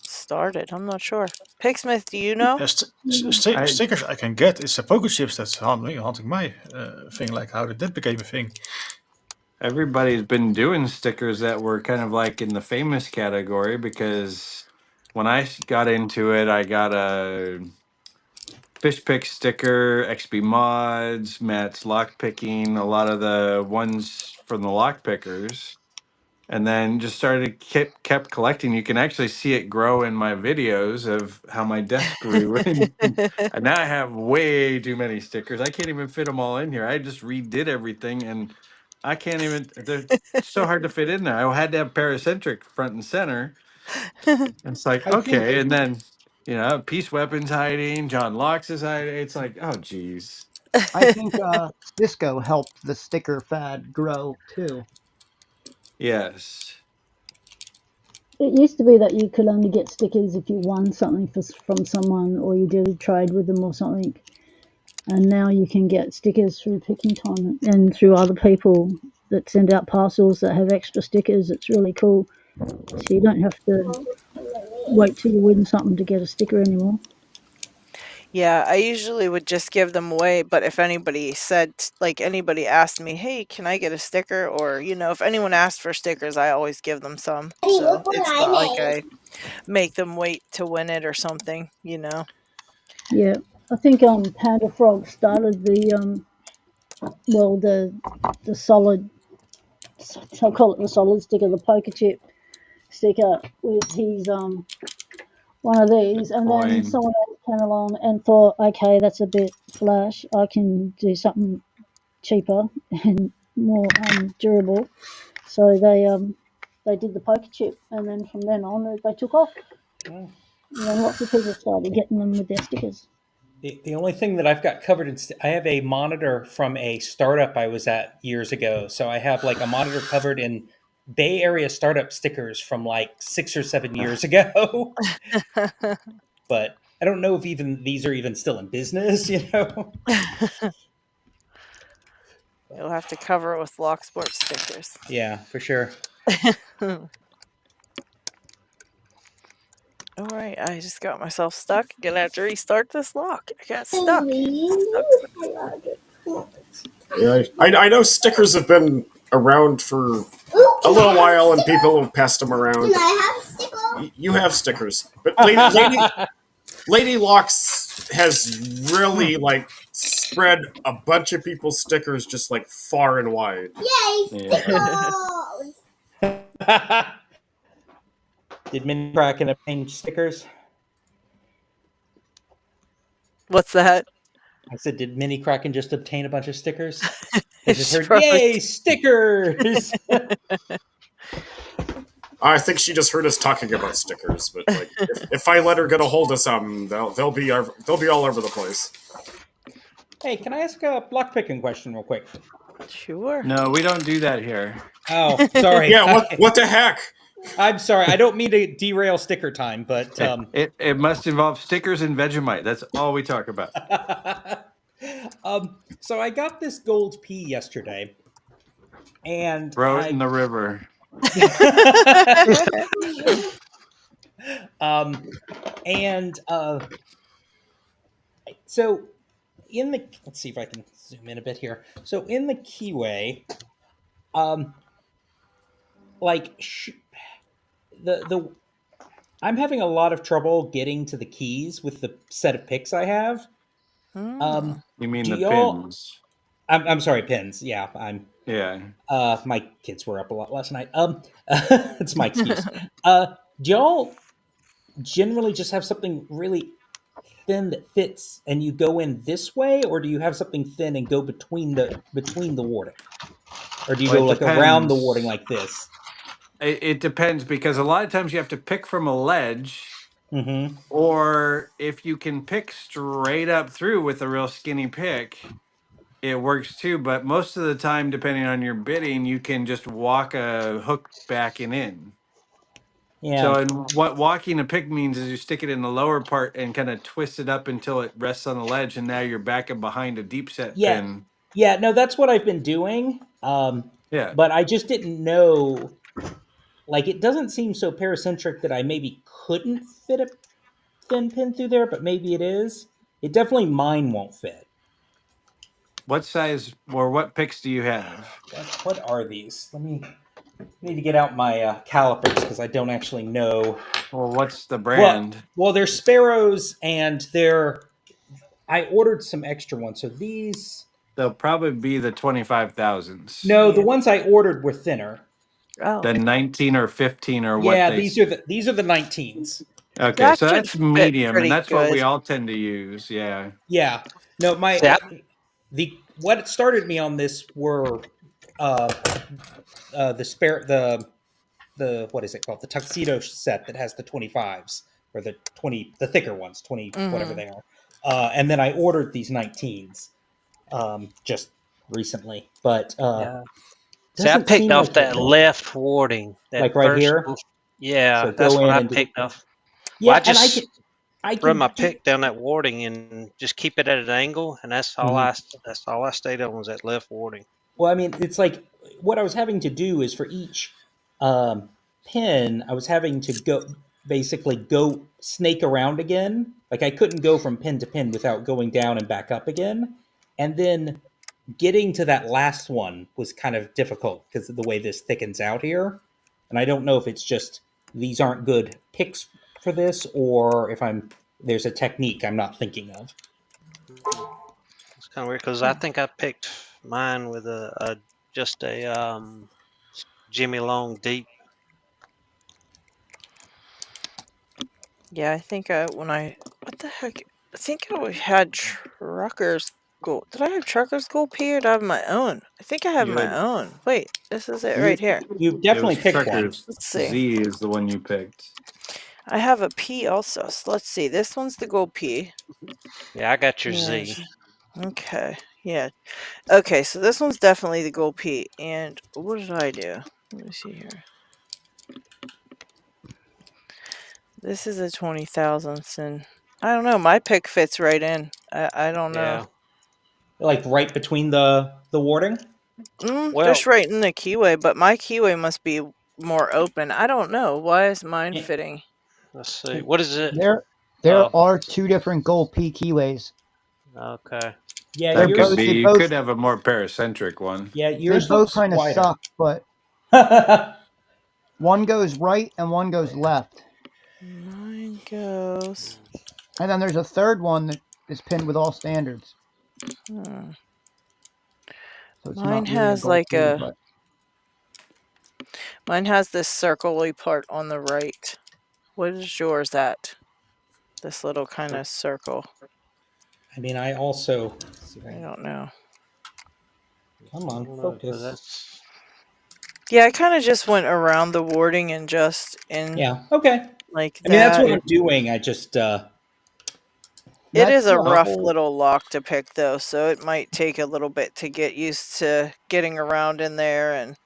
Speaker 1: started. I'm not sure. Picksmith, do you know?
Speaker 2: Stickers I can get. It's the poker chips that's haunting my thing. Like, how did that become a thing?
Speaker 7: Everybody's been doing stickers that were kind of like in the famous category because when I got into it, I got a fish pick sticker, XP mods, Matt's lock picking, a lot of the ones from the lock pickers, and then just kept collecting. You can actually see it grow in my videos of how my desk grew. And now I have way too many stickers. I can't even fit them all in here. I just redid everything, and I can't even. They're so hard to fit in there. I had to have paracentric front and center. It's like okay, and then Peace Weapons hiding, John Locks is hiding. It's like, oh geez.
Speaker 5: I think Cisco helped the sticker fad grow too.
Speaker 7: Yes.
Speaker 3: It used to be that you could only get stickers if you won something from someone or you did a trade with them or something. And now you can get stickers through picking time and through other people that send out parcels that have extra stickers. It's really cool. So you don't have to wait till you win something to get a sticker anymore.
Speaker 1: Yeah, I usually would just give them away, but if anybody said like anybody asked me, "Hey, can I get a sticker?" or if anyone asked for stickers, I always give them some.
Speaker 10: Daddy,
Speaker 1: So
Speaker 10: look what
Speaker 1: it's
Speaker 10: I
Speaker 1: not like
Speaker 10: made.
Speaker 1: I make them wait to win it or something.
Speaker 3: Yeah, I think Panda Frog started the solid, I'll call it the solid sticker, the poker chip sticker with his one of these, and then
Speaker 7: Coin.
Speaker 3: someone else came along and thought, okay, that's a bit flash. I can do something cheaper and more durable. So they did the poker chip, and then from then on they took off.
Speaker 8: Mm.
Speaker 3: And then lots of people started getting them with their stickers.
Speaker 8: The only thing that I've got covered in I have a monitor from a startup I was at years ago. So I have like a monitor covered in Bay Area startup stickers from like 6 or 7 years ago. But I don't know if even these are even still in business,
Speaker 1: You'll have to cover it with Lock Sport stickers.
Speaker 8: Yeah, for sure.
Speaker 1: All right, I just got myself stuck. Gonna have to restart this lock. I got stuck.
Speaker 9: Yeah, I know stickers have been around for a little while, and people have passed them around.
Speaker 10: Can I have stickers?
Speaker 9: You have stickers, but Lady Locks has really like spread a bunch of people's stickers just like far and wide.
Speaker 10: Yay, stickers!
Speaker 8: Did Mini Kraken obtain stickers?
Speaker 1: What's that?
Speaker 8: I said, did Mini Kraken just obtain a bunch of stickers? I just
Speaker 1: She
Speaker 8: heard,
Speaker 1: probably-
Speaker 8: yay, stickers!
Speaker 9: I think she just heard us talking about stickers, but like, if I let her get a hold of some, they'll be all over the place.
Speaker 8: Hey, can I ask a block picking question real quick?
Speaker 1: Sure.
Speaker 7: No, we don't do that here.
Speaker 8: Oh, sorry.
Speaker 9: Yeah, what the heck?
Speaker 8: I'm sorry. I don't mean to derail sticker time, but
Speaker 7: It must involve stickers and Vegemite. That's all we talk about.
Speaker 8: so I got this gold pea yesterday, and
Speaker 7: Throw it in the river.
Speaker 8: and so in the let's see if I can zoom in a bit here. So in the keyway, like the I'm having a lot of trouble getting to the keys with the set of picks I have.
Speaker 1: Hmm.
Speaker 7: You mean
Speaker 8: Do
Speaker 7: the
Speaker 8: y'all-
Speaker 7: pins?
Speaker 8: I'm sorry, pins. Yeah,
Speaker 7: Yeah.
Speaker 8: my kids were up a lot last night. It's my excuse. Do y'all generally just have something really thin that fits and you go in this way, or do you have something thin and go between the warding? Or do you
Speaker 7: Well,
Speaker 8: go
Speaker 7: it
Speaker 8: like around the
Speaker 7: depends.
Speaker 8: warding like this?
Speaker 7: It depends, because a lot of times you have to pick from a ledge,
Speaker 8: Mm-hmm.
Speaker 7: or if you can pick straight up through with a real skinny pick, it works too. But most of the time, depending on your bidding, you can just walk a hook back and in.
Speaker 8: Yeah.
Speaker 7: So, and what walking a pick means is you stick it in the lower part and kind of twist it up until it rests on the ledge, and now you're back and behind a deep set
Speaker 8: Yeah.
Speaker 7: pin.
Speaker 8: Yeah, no, that's what I've been doing.
Speaker 7: Yeah.
Speaker 8: But I just didn't know. Like, it doesn't seem so paracentric that I maybe couldn't fit a thin pin through there, but maybe it is. It definitely mine won't fit.
Speaker 7: What size or what picks do you have?
Speaker 8: What are these? I need to get out my calipers because I don't actually know.
Speaker 7: Well, what's the brand?
Speaker 8: Well, they're Sparrows, and I ordered some extra ones. So these.
Speaker 7: They'll probably be the 25,000s.
Speaker 8: No, the ones I ordered were thinner.
Speaker 1: Oh.
Speaker 7: The 19 or 15 or what?
Speaker 8: Yeah, these are the 19s.
Speaker 7: Okay,
Speaker 1: That
Speaker 7: so
Speaker 1: should
Speaker 7: that's
Speaker 1: fit
Speaker 7: medium,
Speaker 1: pretty
Speaker 7: and that's what we
Speaker 1: good.
Speaker 7: all tend to use. Yeah.
Speaker 8: Yeah. No, what started me on this were the what is it called? The tuxedo set that has the 25s or the thicker ones, 20 whatever they are. And then I ordered these 19s just recently, but
Speaker 6: See, I picked off that left warding. That
Speaker 8: like right
Speaker 6: first
Speaker 8: here?
Speaker 6: one. Yeah,
Speaker 8: So
Speaker 6: that's
Speaker 8: go
Speaker 6: what
Speaker 8: in
Speaker 6: I
Speaker 8: and
Speaker 6: picked up.
Speaker 8: yeah,
Speaker 6: Well, I
Speaker 8: and
Speaker 6: just
Speaker 8: I
Speaker 6: run
Speaker 8: can
Speaker 6: my
Speaker 8: do.
Speaker 6: pick down that warding and just keep it at an angle, and that's all
Speaker 8: Mhm.
Speaker 6: I stayed on was that left warding.
Speaker 8: Well, I mean, it's like what I was having to do is for each um, pin, I was having to go snake around again. Like I couldn't go from pin to pin without going down and back up again. And then getting to that last one was kind of difficult because of the way this thickens out here. And I don't know if it's just these aren't good picks for this, or if there's a technique I'm not thinking of.
Speaker 6: It's kind of weird because I think I picked mine with just a Jimmy Long deep.
Speaker 1: Yeah, I think what the heck? I think I had truckers gold. Did I have truckers gold P or did I have my own? I think I have
Speaker 7: You
Speaker 1: my
Speaker 7: had
Speaker 1: own. Wait, this is it
Speaker 7: you.
Speaker 1: right here.
Speaker 8: You've
Speaker 7: It
Speaker 8: definitely
Speaker 7: was
Speaker 8: picked one.
Speaker 7: Truckers.
Speaker 1: Let's see.
Speaker 7: Z is the one you picked.
Speaker 1: I have a P also. So let's see. This one's the gold P.
Speaker 6: Yeah, I got your
Speaker 1: And
Speaker 6: Z.
Speaker 1: okay, yeah. Okay, so this one's definitely the gold P. And what did I do? Let me see here. This is a 20,000th, and I don't know. My pick fits right in. I don't know.
Speaker 6: Yeah.
Speaker 8: Like right between the warding.
Speaker 6: Well,
Speaker 1: Just right in the keyway, but my keyway must be more open. I don't know. Why is mine
Speaker 8: Yeah.
Speaker 1: fitting?
Speaker 6: let's see. What is it?
Speaker 5: There
Speaker 6: Oh,
Speaker 5: are two different gold P keyways.
Speaker 6: okay.
Speaker 8: Yeah,
Speaker 5: They're
Speaker 7: That could
Speaker 5: both
Speaker 8: yours.
Speaker 7: be.
Speaker 5: they
Speaker 7: You
Speaker 5: both
Speaker 7: could have a more paracentric one.
Speaker 8: Yeah,
Speaker 5: they
Speaker 8: yours
Speaker 5: both
Speaker 8: looks
Speaker 5: kind of
Speaker 8: wider.
Speaker 5: suck, but one goes right and one goes left.
Speaker 1: Mine goes.
Speaker 5: And then there's a third one that is pinned with all standards.
Speaker 1: Hmm.
Speaker 5: So it's
Speaker 1: Mine
Speaker 5: not really a
Speaker 1: has
Speaker 5: gold
Speaker 1: like
Speaker 5: P, but
Speaker 1: mine has this circle-y part on the right. What is yours at? This little kind of circle.
Speaker 8: I mean, I also.
Speaker 1: I don't know.
Speaker 8: Come
Speaker 6: I
Speaker 8: on,
Speaker 6: don't know, 'cause
Speaker 8: focus.
Speaker 6: that's
Speaker 1: Yeah, I kind of just went around the warding and just in
Speaker 8: Yeah. Okay.
Speaker 1: like
Speaker 8: I mean, that's
Speaker 1: that.
Speaker 8: what I'm doing. I just.
Speaker 1: It
Speaker 5: that's
Speaker 1: is a
Speaker 5: the
Speaker 1: rough
Speaker 5: whole
Speaker 1: little lock to pick though, so it might take a little bit to get used to getting around in there and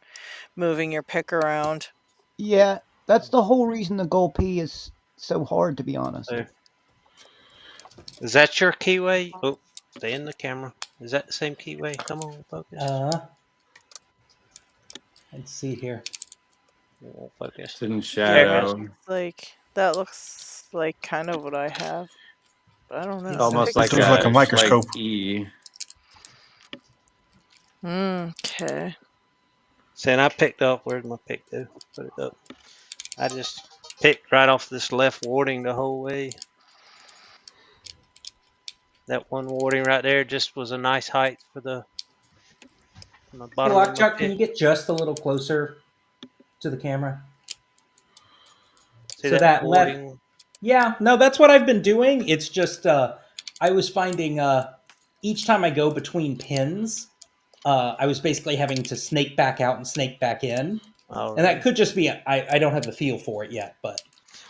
Speaker 1: moving your pick around.
Speaker 5: yeah, that's the whole reason the gold P is so hard, to be honest.
Speaker 6: so. Is that your keyway? Oh, stay in the camera. Is that the same keyway? Come on, focus.
Speaker 8: Let's see here.
Speaker 6: It won't focus.
Speaker 7: It's in
Speaker 1: Yeah,
Speaker 6: There it
Speaker 1: that
Speaker 6: is.
Speaker 7: shadow.
Speaker 1: looks like kind of what I have. But I don't know.
Speaker 8: It's
Speaker 1: The
Speaker 7: Almost
Speaker 1: pick's
Speaker 2: It
Speaker 7: like
Speaker 2: looks like a
Speaker 7: a
Speaker 1: different.
Speaker 7: slight
Speaker 2: microscope.
Speaker 7: E.
Speaker 1: Okay.
Speaker 6: Saying I picked up. Where'd my pick go? Put it up. I just picked right off this left warding the whole way. That one warding right there just was a nice height for the
Speaker 8: Hey,
Speaker 6: bottom of my
Speaker 8: Lockchuck, can
Speaker 6: pick.
Speaker 8: you get just a little closer to the camera?
Speaker 6: See
Speaker 8: So
Speaker 6: that
Speaker 8: that left.
Speaker 6: warding?
Speaker 8: Yeah, no, that's what I've been doing. It's just I was finding each time I go between pins, I was basically having to snake back out and snake back in.
Speaker 6: Oh,
Speaker 8: And that could just be I don't have the feel for it yet, but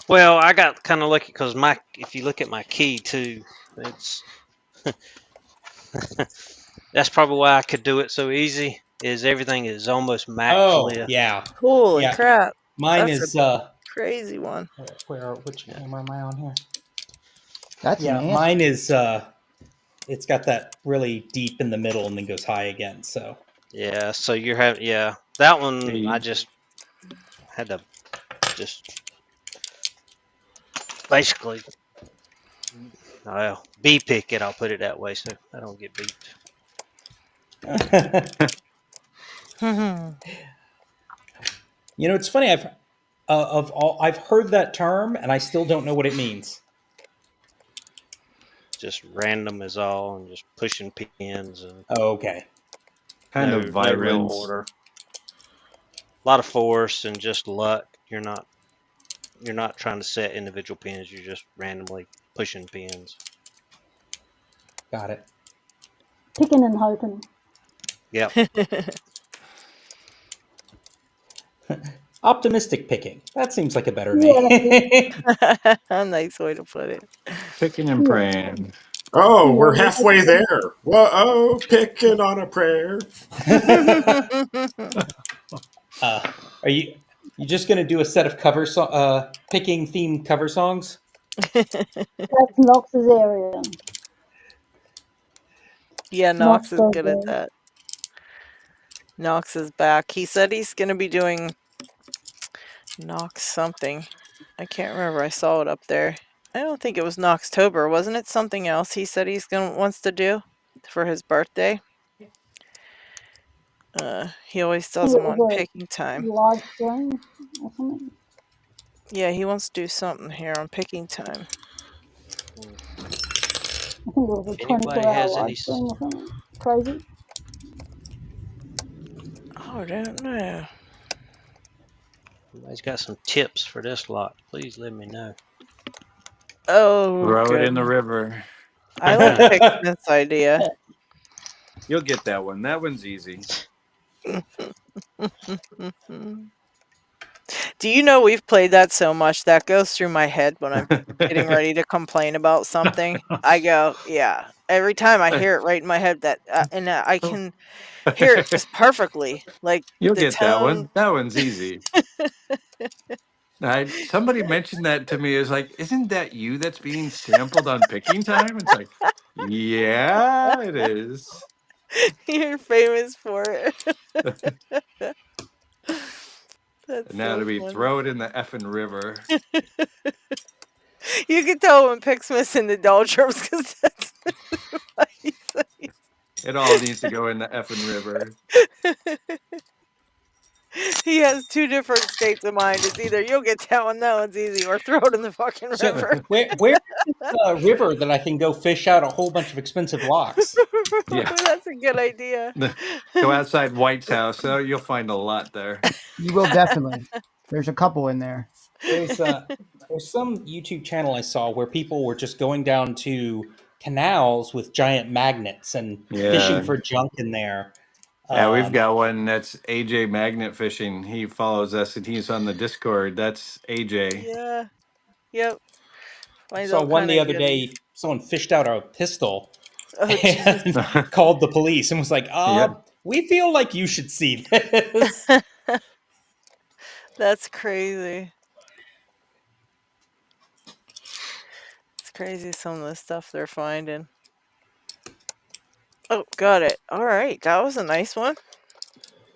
Speaker 6: well, I got kind of lucky because if you look at my key too, it's that's probably why I could do it so easy. Is everything is almost max lift.
Speaker 8: yeah,
Speaker 1: Holy
Speaker 8: yeah.
Speaker 1: crap.
Speaker 8: Mine
Speaker 1: That's
Speaker 8: is
Speaker 1: a crazy one.
Speaker 8: which camera am I on here?
Speaker 5: That's
Speaker 8: Yeah,
Speaker 5: nasty.
Speaker 8: mine is it's got that really deep in the middle and then goes high again. So
Speaker 6: Yeah, so you're having that one.
Speaker 7: E.
Speaker 6: I just had to just basically B pick it. I'll put it that way so I don't get beat.
Speaker 8: you know, it's funny. I've heard that term and I still don't know what it means.
Speaker 6: Just random is all, and just pushing pins and
Speaker 8: Oh, okay.
Speaker 7: Kind
Speaker 6: no
Speaker 7: of
Speaker 6: real
Speaker 7: violence.
Speaker 6: order. A lot of force and just luck. You're not trying to set individual pins. You're just randomly pushing pins.
Speaker 8: Got it.
Speaker 3: Picking and hoping.
Speaker 6: Yep.
Speaker 8: Optimistic picking. That seems like a better name.
Speaker 1: A nice way to put it.
Speaker 7: Picking and praying.
Speaker 9: Oh, we're
Speaker 3: Yeah,
Speaker 9: halfway there. Whoa, picking on a prayer.
Speaker 8: Are you You're just gonna do a set of picking themed cover songs?
Speaker 3: That's Knox's area.
Speaker 1: Yeah,
Speaker 3: Knox
Speaker 1: Knox is
Speaker 3: does
Speaker 1: good at
Speaker 3: those.
Speaker 1: that. Knox is back. He said he's going to be doing Knox something. I can't remember. I saw it up there. I don't think it was Knoxtober. Wasn't it something else he said wants to do for his birthday? He always does
Speaker 3: It
Speaker 1: them on
Speaker 3: was
Speaker 1: picking
Speaker 3: a
Speaker 1: time.
Speaker 3: live stream or something.
Speaker 1: Yeah, he wants to do something here on picking time.
Speaker 3: I think it was a
Speaker 6: If anybody
Speaker 3: 24-hour
Speaker 6: has
Speaker 3: live
Speaker 6: any,
Speaker 3: stream or something crazy.
Speaker 1: Oh, I don't know.
Speaker 6: anybody's got some tips for this lock, please let me know.
Speaker 1: Oh,
Speaker 7: Throw it in the
Speaker 1: goodness.
Speaker 7: river.
Speaker 1: I like Picksmith's idea.
Speaker 7: You'll get that one. That one's easy.
Speaker 1: Do you know we've played that so much that goes through my head when I'm getting ready to complain about something? I go, yeah. Every time I hear it right in my head that, and I can hear it just perfectly, like
Speaker 7: You'll
Speaker 1: the
Speaker 7: get that
Speaker 1: tone.
Speaker 7: one. That one's easy. Somebody mentioned that to me. Is like, isn't that you that's being sampled on picking time? It's like, yeah, it is.
Speaker 1: You're famous for it. That's
Speaker 7: And now to
Speaker 1: so
Speaker 7: be
Speaker 1: funny.
Speaker 7: throw it in the effing river.
Speaker 1: You can tell when Picksmith's in the doldrums because that's what he says.
Speaker 7: It all needs to go in the effing river.
Speaker 1: He has two different states of mind. It's either you'll get that one, that one's easy, or throw it in the fucking
Speaker 8: So
Speaker 1: river.
Speaker 8: where's this river that I can go fish out a whole bunch of expensive locks?
Speaker 7: Yeah.
Speaker 1: That's a good idea.
Speaker 7: Go outside White's house. So you'll find a lot there.
Speaker 5: You will definitely. There's a couple in there.
Speaker 8: There's some YouTube channel I saw where people were just going down to canals with giant magnets and fishing
Speaker 7: Yeah.
Speaker 8: for junk in there.
Speaker 7: Yeah, we've got one that's AJ Magnet Fishing. He follows us and he's on the Discord. That's AJ.
Speaker 1: Yeah. Yep.
Speaker 8: I
Speaker 1: Finds
Speaker 8: saw
Speaker 1: all
Speaker 8: one
Speaker 1: kind
Speaker 8: the
Speaker 1: of
Speaker 8: other
Speaker 1: goodies.
Speaker 8: day. Someone fished out a pistol
Speaker 1: Oh, jeez.
Speaker 8: and called the police and was like,
Speaker 7: Yep.
Speaker 8: we feel like you should see this.
Speaker 1: That's crazy. It's crazy some of the stuff they're finding. Oh, got it. All right. That was a nice one.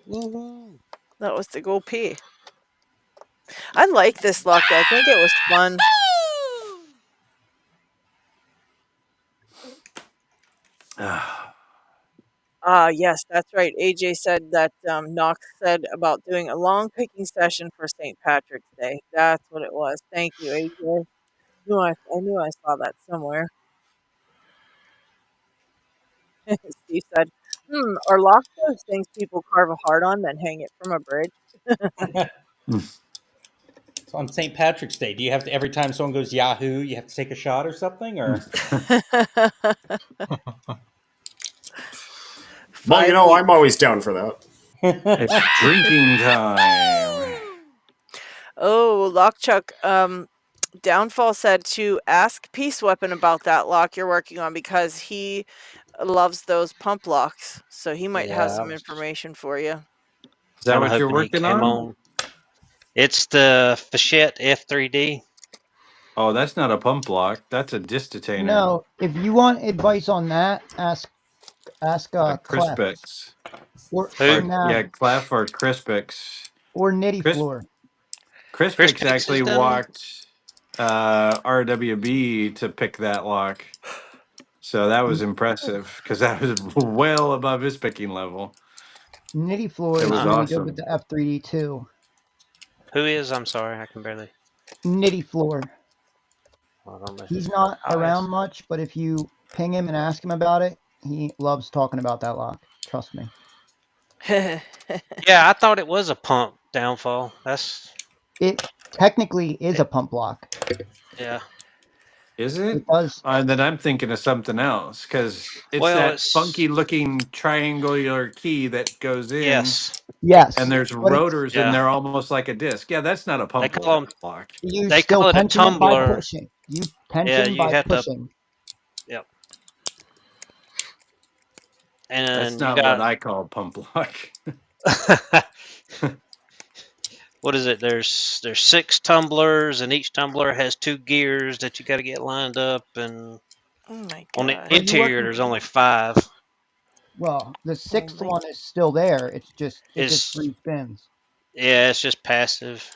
Speaker 6: Woo-hoo.
Speaker 1: That was the gold P. I like this lock. I think it was fun. Yes, that's right. AJ said that Knox said about doing a long picking session for St. Patrick's Day. That's what it was. Thank you, AJ. I knew I saw that somewhere. Steve said, are locks those things people carve a heart on, then hang it from a bridge?
Speaker 8: So on St. Patrick's Day, do you have to, every time someone goes Yahoo, you have to take a shot or something? Or
Speaker 9: Well, you know, I'm always down for that.
Speaker 7: It's drinking time.
Speaker 1: Oh, Lockchuck, Downfall said to ask Peace Weapon about that lock you're working on because he loves those pump locks. So he might have
Speaker 6: Yeah,
Speaker 1: some information for you.
Speaker 7: Is that
Speaker 6: kinda
Speaker 7: what you're
Speaker 6: hoping he
Speaker 7: working
Speaker 6: came
Speaker 7: on?
Speaker 6: It's the Fichette F3D.
Speaker 7: Oh, that's not a pump block. That's a disc detainer.
Speaker 5: No, if you want advice on that, ask Clef.
Speaker 7: Crispix.
Speaker 5: Or,
Speaker 6: Who?
Speaker 5: nah,
Speaker 7: Yeah, Clef or Crispix.
Speaker 5: or Nitty
Speaker 7: Cris-
Speaker 5: Floor.
Speaker 7: Crispix
Speaker 6: Crispix
Speaker 7: actually
Speaker 6: has done-
Speaker 7: walked RWB to pick that lock. So that was impressive because that was well above his picking level.
Speaker 5: Nitty Floor
Speaker 7: It
Speaker 5: is
Speaker 7: was
Speaker 5: really
Speaker 7: awesome.
Speaker 5: good with the F3D too.
Speaker 6: Who is? I'm sorry, I can barely.
Speaker 5: Nitty Floor.
Speaker 6: I don't know.
Speaker 5: He's not
Speaker 6: Oh,
Speaker 5: around much, but if you ping him and ask him about it, he loves talking about that lock. Trust me.
Speaker 6: Yeah, I thought it was a pump downfall.
Speaker 5: It technically is a pump block.
Speaker 6: Yeah.
Speaker 7: Is it?
Speaker 5: It does.
Speaker 7: Then I'm thinking of something else because it's
Speaker 6: Well,
Speaker 7: that
Speaker 6: it's-
Speaker 7: funky looking triangular key that goes in.
Speaker 6: Yes.
Speaker 7: And there's
Speaker 5: but it's-
Speaker 7: rotors
Speaker 6: Yeah.
Speaker 7: in there almost like a disc. Yeah, that's not a pump
Speaker 6: They call 'em-
Speaker 7: block.
Speaker 5: You
Speaker 6: They
Speaker 5: still
Speaker 6: call it a
Speaker 5: tension it by
Speaker 6: tumbler.
Speaker 5: pushing. You tension
Speaker 6: you
Speaker 5: by
Speaker 6: have to-
Speaker 5: pushing.
Speaker 6: Yep.
Speaker 7: That's
Speaker 6: And
Speaker 7: not
Speaker 6: you got
Speaker 7: what I call pump block.
Speaker 6: what is it? There's 6 tumblers, and each tumbler has 2 gears that you got to get lined up. And
Speaker 1: Oh my
Speaker 6: on the
Speaker 1: gosh.
Speaker 5: Are you
Speaker 6: interior,
Speaker 5: working?
Speaker 6: there's only 5.
Speaker 5: Well, the 6th
Speaker 1: Holy-
Speaker 5: one is still there. It just
Speaker 6: It's
Speaker 5: 3 spins.
Speaker 6: yeah, it's just passive.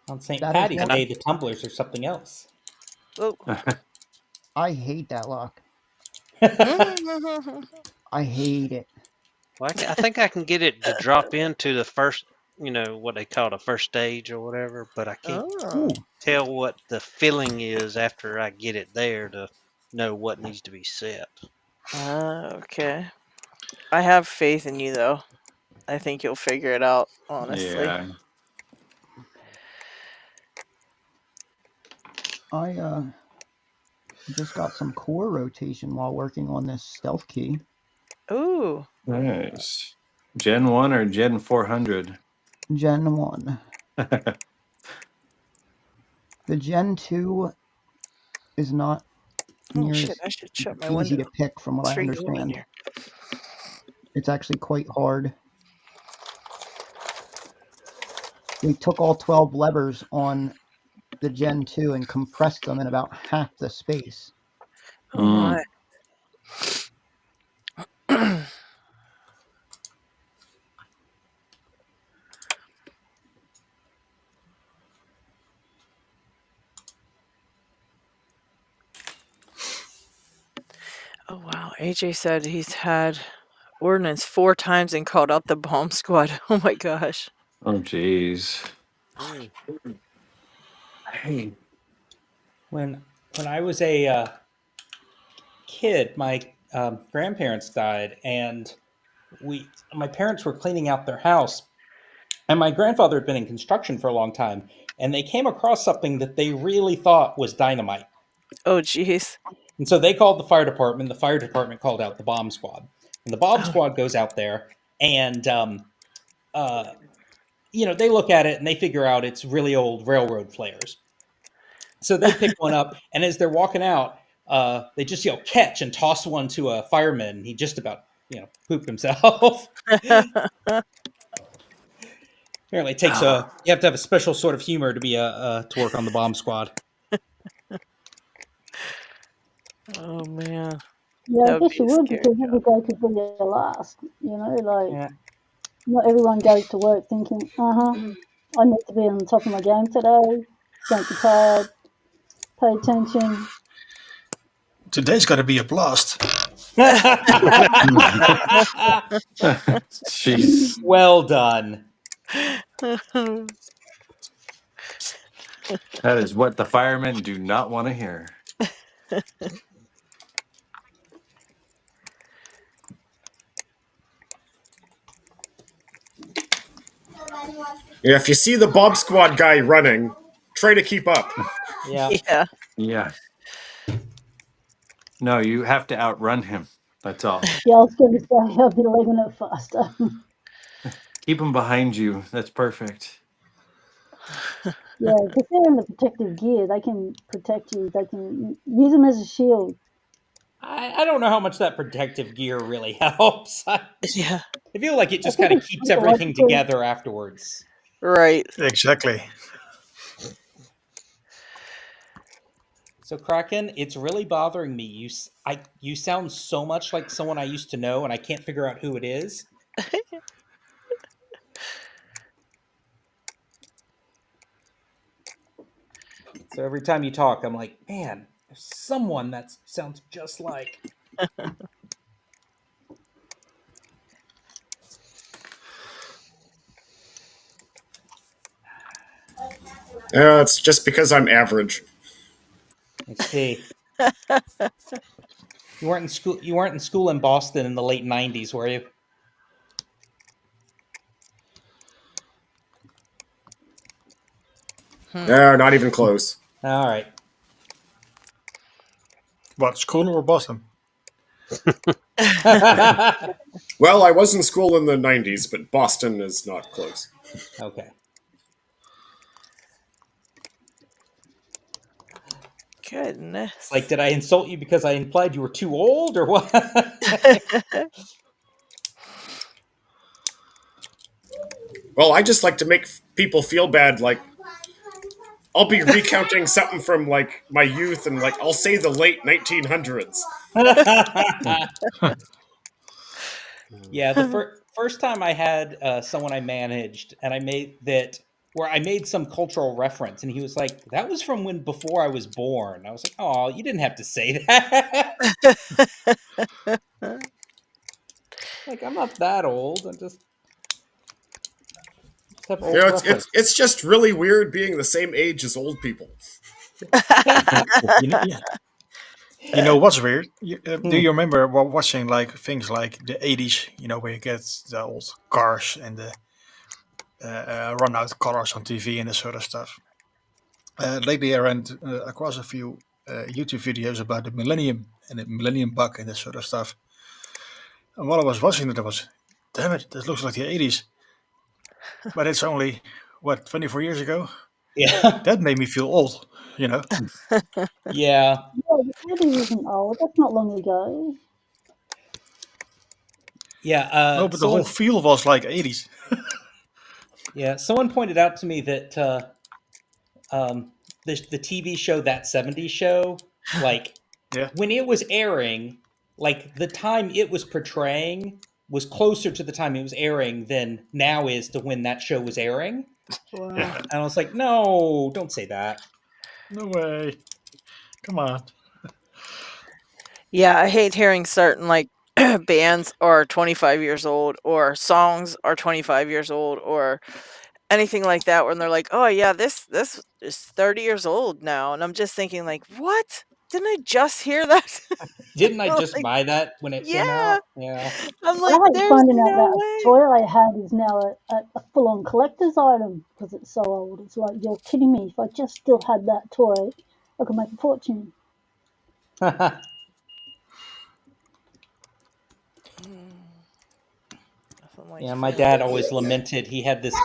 Speaker 8: On St.
Speaker 5: That is
Speaker 8: Patty's
Speaker 5: one.
Speaker 8: Day, the tumblers are something else.
Speaker 1: Oh.
Speaker 5: I hate that lock.
Speaker 1: Mhm.
Speaker 5: I hate it.
Speaker 6: Well, I think I can get it to drop into the first, what they call the first stage or whatever, but I can't
Speaker 1: Oh.
Speaker 5: Ooh,
Speaker 6: tell what the feeling is after I get it there to know what needs to be set.
Speaker 1: Okay. I have faith in you, though. I think you'll figure it out, honestly.
Speaker 7: Yeah.
Speaker 5: I just got some core rotation while working on this stealth key.
Speaker 1: Ooh.
Speaker 7: Nice. Gen 1 or Gen 400?
Speaker 5: Gen 1. The Gen 2 is not
Speaker 1: Oh
Speaker 5: near
Speaker 1: shit!
Speaker 5: as
Speaker 1: I should shut my
Speaker 5: easy
Speaker 1: window.
Speaker 5: to pick from what
Speaker 1: It's
Speaker 5: I
Speaker 1: very gloomy in
Speaker 5: understand.
Speaker 1: here.
Speaker 5: It's actually quite hard. We took all 12 levers on the Gen 2 and compressed them in about half the space.
Speaker 1: Oh my. Oh wow. AJ said he's had ordnance 4 times and called out the bomb squad. Oh my gosh.
Speaker 7: Oh, jeez.
Speaker 6: Mm.
Speaker 7: Hey.
Speaker 8: When I was a kid, my grandparents died, and my parents were cleaning out their house, and my grandfather had been in construction for a long time, and they came across something that they really thought was dynamite.
Speaker 1: Oh jeez.
Speaker 8: And so they called the fire department. The fire department called out the bomb squad, and the bomb
Speaker 1: Oh.
Speaker 8: squad goes out there, and they look at it and they figure out it's really old railroad flares. So they pick one up, and as they're walking out, they just yell "catch" and toss one to a fireman. And he just about pooped himself. Apparently, it takes you have to have a special sort of humor to be to work on the bomb squad.
Speaker 1: Oh man.
Speaker 3: Yeah, I
Speaker 1: That would
Speaker 3: guess
Speaker 1: be
Speaker 3: you
Speaker 1: a
Speaker 3: would
Speaker 1: scary
Speaker 3: because
Speaker 1: job.
Speaker 3: every day could be your last. Like
Speaker 8: Yeah.
Speaker 3: not everyone goes to work thinking, I need to be on the top of my game today. Don't be tired. Pay attention.
Speaker 2: Today's got to be a blast.
Speaker 7: Jeez.
Speaker 8: Well done.
Speaker 7: That is what the firemen do not want to hear.
Speaker 9: Yeah, if you see the Bob Squad guy running, try to keep up.
Speaker 8: Yeah.
Speaker 1: Yeah.
Speaker 7: Yeah. No, you have to outrun him. That's all.
Speaker 3: Yeah, I was going to say I'll be leaving it faster.
Speaker 7: Keep him behind you. That's perfect.
Speaker 3: Yeah, because they're in the protective gear. They can protect you. They can use them as a shield.
Speaker 8: I don't know how much that protective gear really helps. I
Speaker 1: Yeah.
Speaker 8: feel like it just
Speaker 3: think
Speaker 8: kind of
Speaker 3: it's
Speaker 8: keeps everything
Speaker 3: psychological.
Speaker 8: together afterwards.
Speaker 1: Right.
Speaker 2: Exactly.
Speaker 8: So Kraken, it's really bothering me. You sound so much like someone I used to know, and I can't figure out who it is. So every time you talk, I'm like, man, there's someone that sounds just like.
Speaker 9: It's just because I'm average.
Speaker 8: I see. You weren't in school. You weren't in school in Boston in the late '90s, were you?
Speaker 9: Not even close.
Speaker 8: All right.
Speaker 2: What, school or Boston?
Speaker 9: Well, I was in school in the 90s, but Boston is not close.
Speaker 8: Okay.
Speaker 1: Goodness.
Speaker 8: Like, did I insult you because I implied you were too old, or what?
Speaker 9: Well, I just like to make people feel bad. Like I'll be recounting something from like my youth, and like I'll say the late 1900s.
Speaker 8: Yeah, the first time I had someone I managed, and I made that where I made some cultural reference, and he was like, "That was from when before I was born." I was like, "Oh, you didn't have to say that." Like, I'm not that old. I just have
Speaker 9: You
Speaker 8: old
Speaker 9: know,
Speaker 8: reference.
Speaker 9: it's just really weird being the same age as old people.
Speaker 2: Yeah. You know what's weird? Do
Speaker 8: Hmm.
Speaker 2: you remember watching like things like the 80s? You know, where you get the old cars and the run out cars on TV and this sort of stuff. Lately, I ran across a few YouTube videos about the Millennium and the Millennium Bug and this sort of stuff. And while I was watching it, I was, damn it, this looks like the 80s. But it's only, what, 24 years ago?
Speaker 8: Yeah.
Speaker 2: That made me feel old, you know?
Speaker 8: Yeah.
Speaker 3: Yeah, the 80s isn't old. That's not long ago.
Speaker 8: Yeah.
Speaker 2: No, but the whole feel was like 80s.
Speaker 8: Someone pointed out to me that the TV show That 70s Show, like
Speaker 2: Yeah.
Speaker 8: when it was airing, like the time it was portraying was closer to the time it was airing than now is to when that show was airing.
Speaker 1: Wow.
Speaker 2: Yeah.
Speaker 8: And I was like, no, don't say that.
Speaker 2: No way. Come on.
Speaker 1: Yeah, I hate hearing certain like bands are 25 years old or songs are 25 years old or anything like that when they're like, "Oh yeah, this is 30 years old now." And I'm just thinking like, "What? Didn't I just hear that?"
Speaker 8: Didn't I just
Speaker 1: Like,
Speaker 8: buy that when it came
Speaker 1: yeah.
Speaker 8: out? Yeah.
Speaker 1: I'm
Speaker 3: I
Speaker 1: like,
Speaker 3: hate
Speaker 1: "There's
Speaker 3: finding out
Speaker 1: no
Speaker 3: that a
Speaker 1: way."
Speaker 3: toy I had is now a full-on collector's item because it's so old. It's like, you're kidding me. If I just still had that toy, I could make a fortune.
Speaker 1: Nothing like
Speaker 8: Yeah, my
Speaker 1: feeling
Speaker 8: dad
Speaker 1: like
Speaker 8: always
Speaker 1: this.
Speaker 8: lamented he had this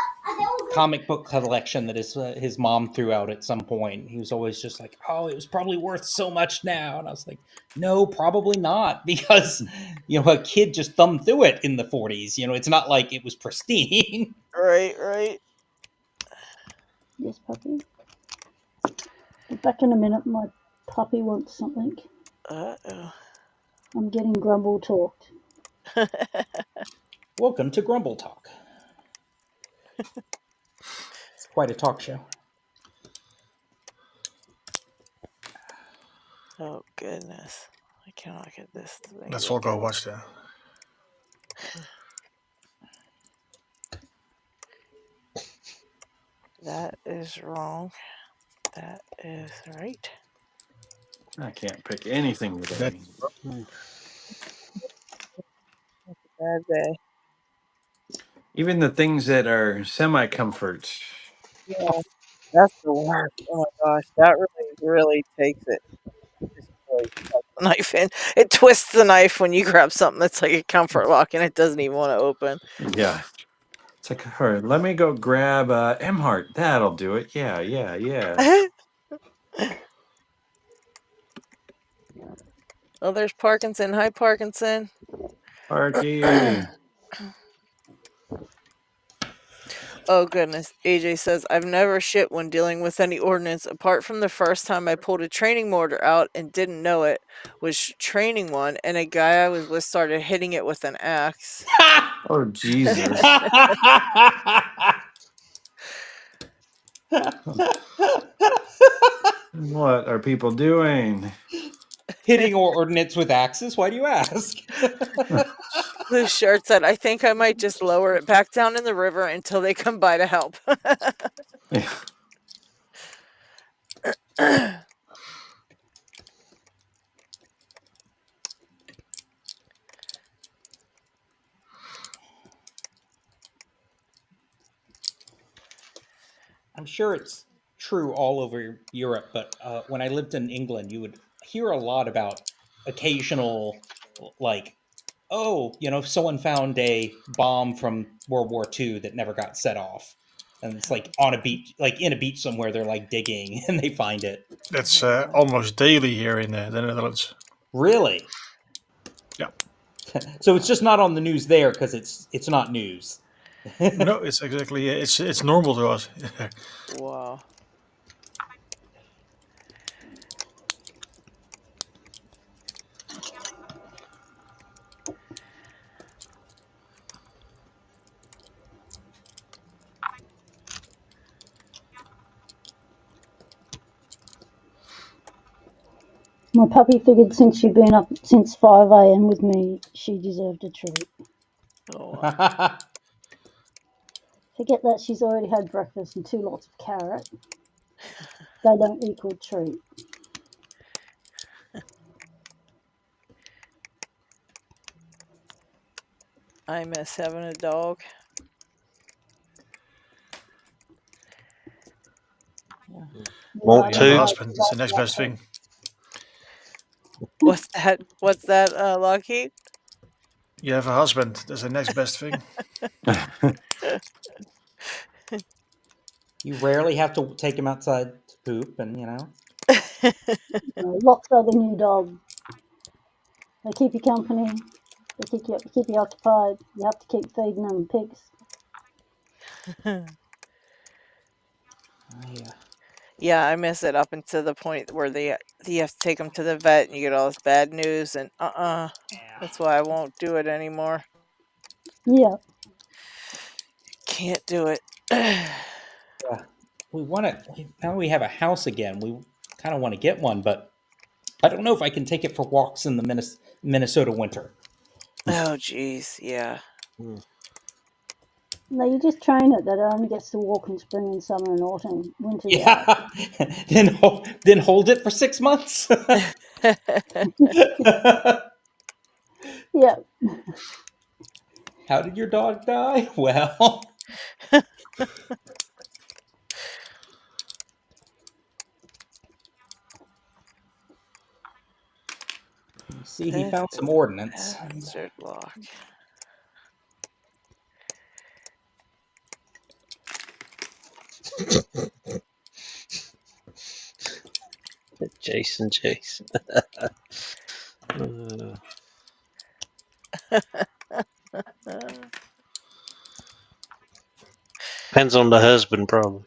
Speaker 8: comic book collection that his mom threw out at some point. He was always just like, "Oh, it was probably worth so much now," and I was like, "No, probably not," because a kid just thumbed through it in the 40s. It's not like it was pristine.
Speaker 1: Right, right.
Speaker 3: Yes, puppy. Be back in a minute. My puppy wants something.
Speaker 1: Uh-oh.
Speaker 3: I'm getting grumble talked.
Speaker 8: Welcome to Grumble Talk. It's quite a talk show.
Speaker 1: Oh goodness. I cannot get this thing
Speaker 2: Let's
Speaker 1: to
Speaker 2: all go
Speaker 1: go.
Speaker 2: watch that.
Speaker 1: That is wrong. That is right.
Speaker 7: I can't pick anything today.
Speaker 1: Bad day.
Speaker 7: Even the things that are semi comfort.
Speaker 1: Yeah, that's the worst. Oh my gosh, that really takes it. Just really sucks the knife in. It twists the knife when you grab something that's like a comfort lock and it doesn't even want to open.
Speaker 7: Yeah. It's like, all right, let me go grab M Heart. That'll do it. Yeah, yeah, yeah.
Speaker 1: Oh, there's Parkinson. Hi, Parkinson.
Speaker 7: Parky.
Speaker 1: Oh goodness. AJ says, I've never shit when dealing with any ordnance apart from the first time I pulled a training mortar out and didn't know it was training one, and a guy I was with started hitting it with an axe.
Speaker 7: Oh, Jesus. What are people doing?
Speaker 8: Hitting ordnance with axes? Why do you ask?
Speaker 1: Blue shirt said, I think I might just lower it back down in the river until they come by to help.
Speaker 7: Yeah.
Speaker 8: I'm sure it's true all over Europe, but when I lived in England, you would hear a lot about occasional, like, oh, someone found a bomb from World War II that never got set off. And it's like on a beach, like in a beach somewhere, they're like digging and they find it.
Speaker 2: That's almost daily here in the Netherlands.
Speaker 8: Really?
Speaker 2: Yeah.
Speaker 8: So it's just not on the news there because it's not news.
Speaker 2: No, it's exactly it's normal to us.
Speaker 1: Wow.
Speaker 3: My puppy figured since she'd been up since 5 a.m. with me, she deserved a treat.
Speaker 1: Oh,
Speaker 3: Forget that she's already had breakfast and 2 lots of carrot. They don't equal treat.
Speaker 1: I miss having a dog.
Speaker 6: Want
Speaker 2: You have a
Speaker 6: to?
Speaker 2: husband. It's the next best thing.
Speaker 1: What's that? What's that, LockHeat?
Speaker 2: You have a husband. That's the next best thing.
Speaker 8: You rarely have to take him outside to poop, and
Speaker 3: Locks are the new dog. They keep you company. They keep you occupied. You have to keep feeding them pigs.
Speaker 1: Yeah, I miss it up until the point where you have to take them to the vet and you get all this bad news and that's why I won't do it anymore.
Speaker 3: Yeah.
Speaker 1: Can't do it.
Speaker 8: Yeah, we want to. Now we have a house again. We kind of want to get one, but I don't know if I can take it for walks in the Minnesota winter.
Speaker 1: Oh, geez, yeah.
Speaker 3: No, you just train it that it only gets to walk in spring and summer and autumn. Winter's out.
Speaker 8: Yeah, then hold it for 6 months.
Speaker 3: Yeah.
Speaker 8: How did your dog die? Well, you see, he found some ordnance.
Speaker 1: Bastard lock.
Speaker 6: Jason. Depends on the husband, probably.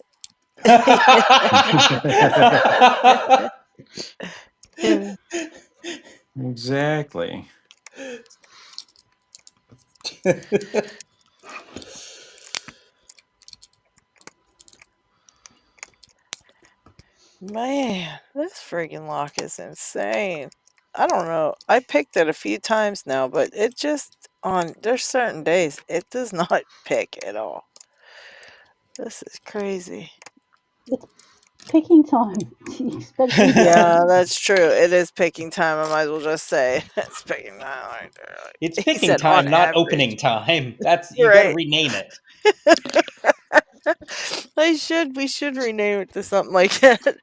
Speaker 7: Exactly.
Speaker 1: Man, this friggin' lock is insane. I don't know. I picked it a few times now, but it just there's certain days it does not pick at all. This is crazy.
Speaker 3: It's picking time. You expect them to
Speaker 1: Yeah, that's true. It is picking time. I might as well just say it's picking time.
Speaker 8: It's
Speaker 1: He
Speaker 8: picking
Speaker 1: said on
Speaker 8: time, not
Speaker 1: average.
Speaker 8: opening time. That's you got to
Speaker 1: Right.
Speaker 8: rename it.
Speaker 1: We should rename it to something like that.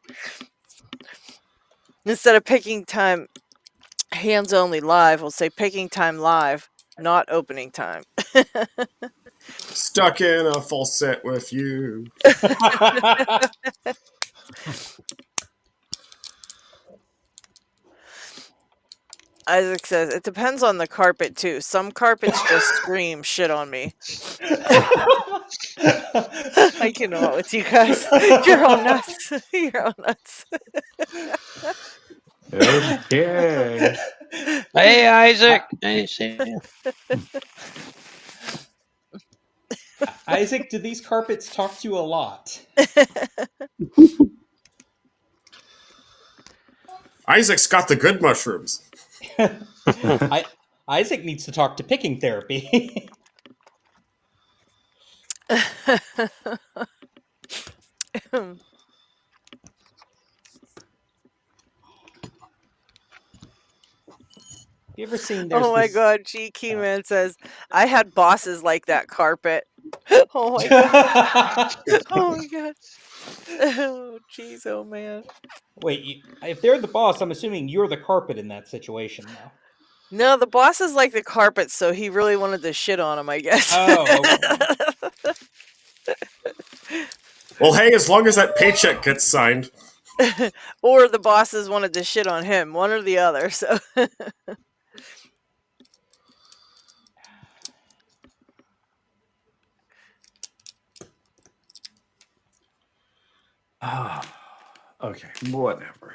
Speaker 1: Instead of picking time hands only live, we'll say picking time live, not opening time.
Speaker 9: Stuck in a full set with you.
Speaker 1: Isaac says it depends on the carpet too. Some carpets just scream shit on me. I cannot with you guys. You're all nuts. You're all nuts.
Speaker 7: Okay.
Speaker 6: Hey, Isaac. I didn't see you.
Speaker 8: Isaac, do these carpets talk to you a lot?
Speaker 9: Isaac's got the good mushrooms.
Speaker 8: Isaac needs to talk to picking therapy. You ever seen
Speaker 1: Oh my god, G Keyman says, I had bosses like that carpet. Oh my god. Oh my god. Oh jeez, oh man.
Speaker 8: Wait, if they're the boss, I'm assuming you're the carpet in that situation now.
Speaker 1: No, the boss is like the carpet, so he really wanted to shit on him, I guess.
Speaker 8: Oh, okay.
Speaker 9: Well, hey, as long as that paycheck gets signed.
Speaker 1: Or the bosses wanted to shit on him, one or the other, so
Speaker 7: Okay, whatever.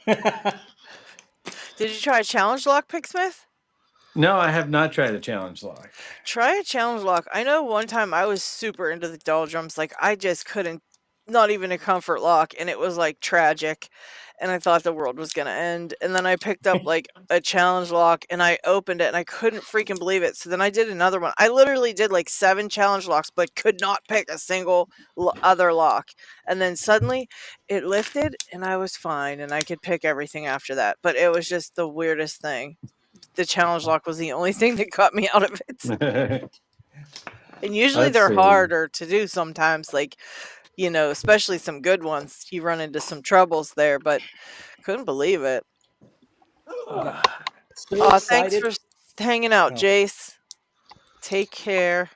Speaker 1: Did you try a challenge lock, Picksmith?
Speaker 7: No, I have not tried a challenge lock.
Speaker 1: Try a challenge lock. I know one time I was super into the doldrums. Like, I just couldn't, not even a comfort lock. And it was like tragic. And I thought the world was going to end. And then I picked up like a challenge lock and I opened it and I couldn't freaking believe it. So then I did another one. I literally did like 7 challenge locks, but could not pick a single other lock. And then suddenly it lifted and I was fine and I could pick everything after that. But it was just the weirdest thing. The challenge lock was the only thing that got me out of it. And usually
Speaker 7: Let's
Speaker 1: they're
Speaker 7: see.
Speaker 1: harder to do sometimes, like, you know, especially some good ones. You run into some troubles there, but couldn't believe it.
Speaker 8: So
Speaker 1: Thanks
Speaker 8: excited.
Speaker 1: for hanging out,
Speaker 8: Oh.
Speaker 1: Jace. Take care.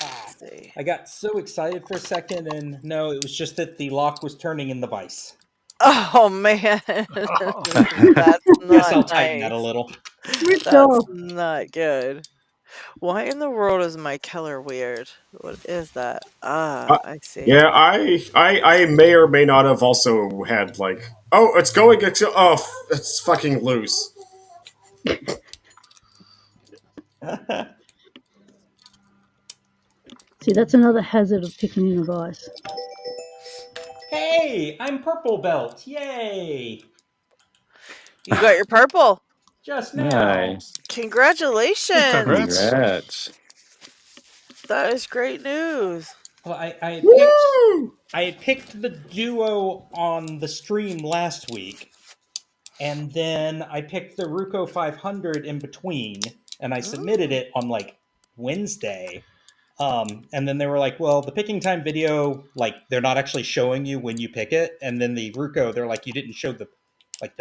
Speaker 1: Let's see.
Speaker 8: I got so excited for a second, and no, it was just that the lock was turning in the vise.
Speaker 1: Oh, man. That's
Speaker 8: Guess I'll
Speaker 1: not
Speaker 8: tighten that a
Speaker 1: nice.
Speaker 8: little.
Speaker 3: Good
Speaker 1: That's
Speaker 3: job.
Speaker 1: not good. Why in the world is my Keller weird? What is that? I see.
Speaker 9: Yeah, I may or may not have also had like, oh, it's going into, oh, it's fucking loose.
Speaker 3: See, that's another hazard of picking in a vise.
Speaker 8: Hey, I'm purple belt. Yay!
Speaker 1: You got your purple.
Speaker 8: Just now.
Speaker 7: Nice.
Speaker 1: Congratulations.
Speaker 2: Congrats.
Speaker 7: Congrats.
Speaker 1: That is great news.
Speaker 8: Well, I
Speaker 9: Woo!
Speaker 8: had picked the duo on the stream last week, and then I picked the Ruko 500 in between, and I submitted it on like Wednesday. And then they were like, well, the picking time video, like, they're not actually showing you when you pick it. And then the Ruko, they're like, you didn't show the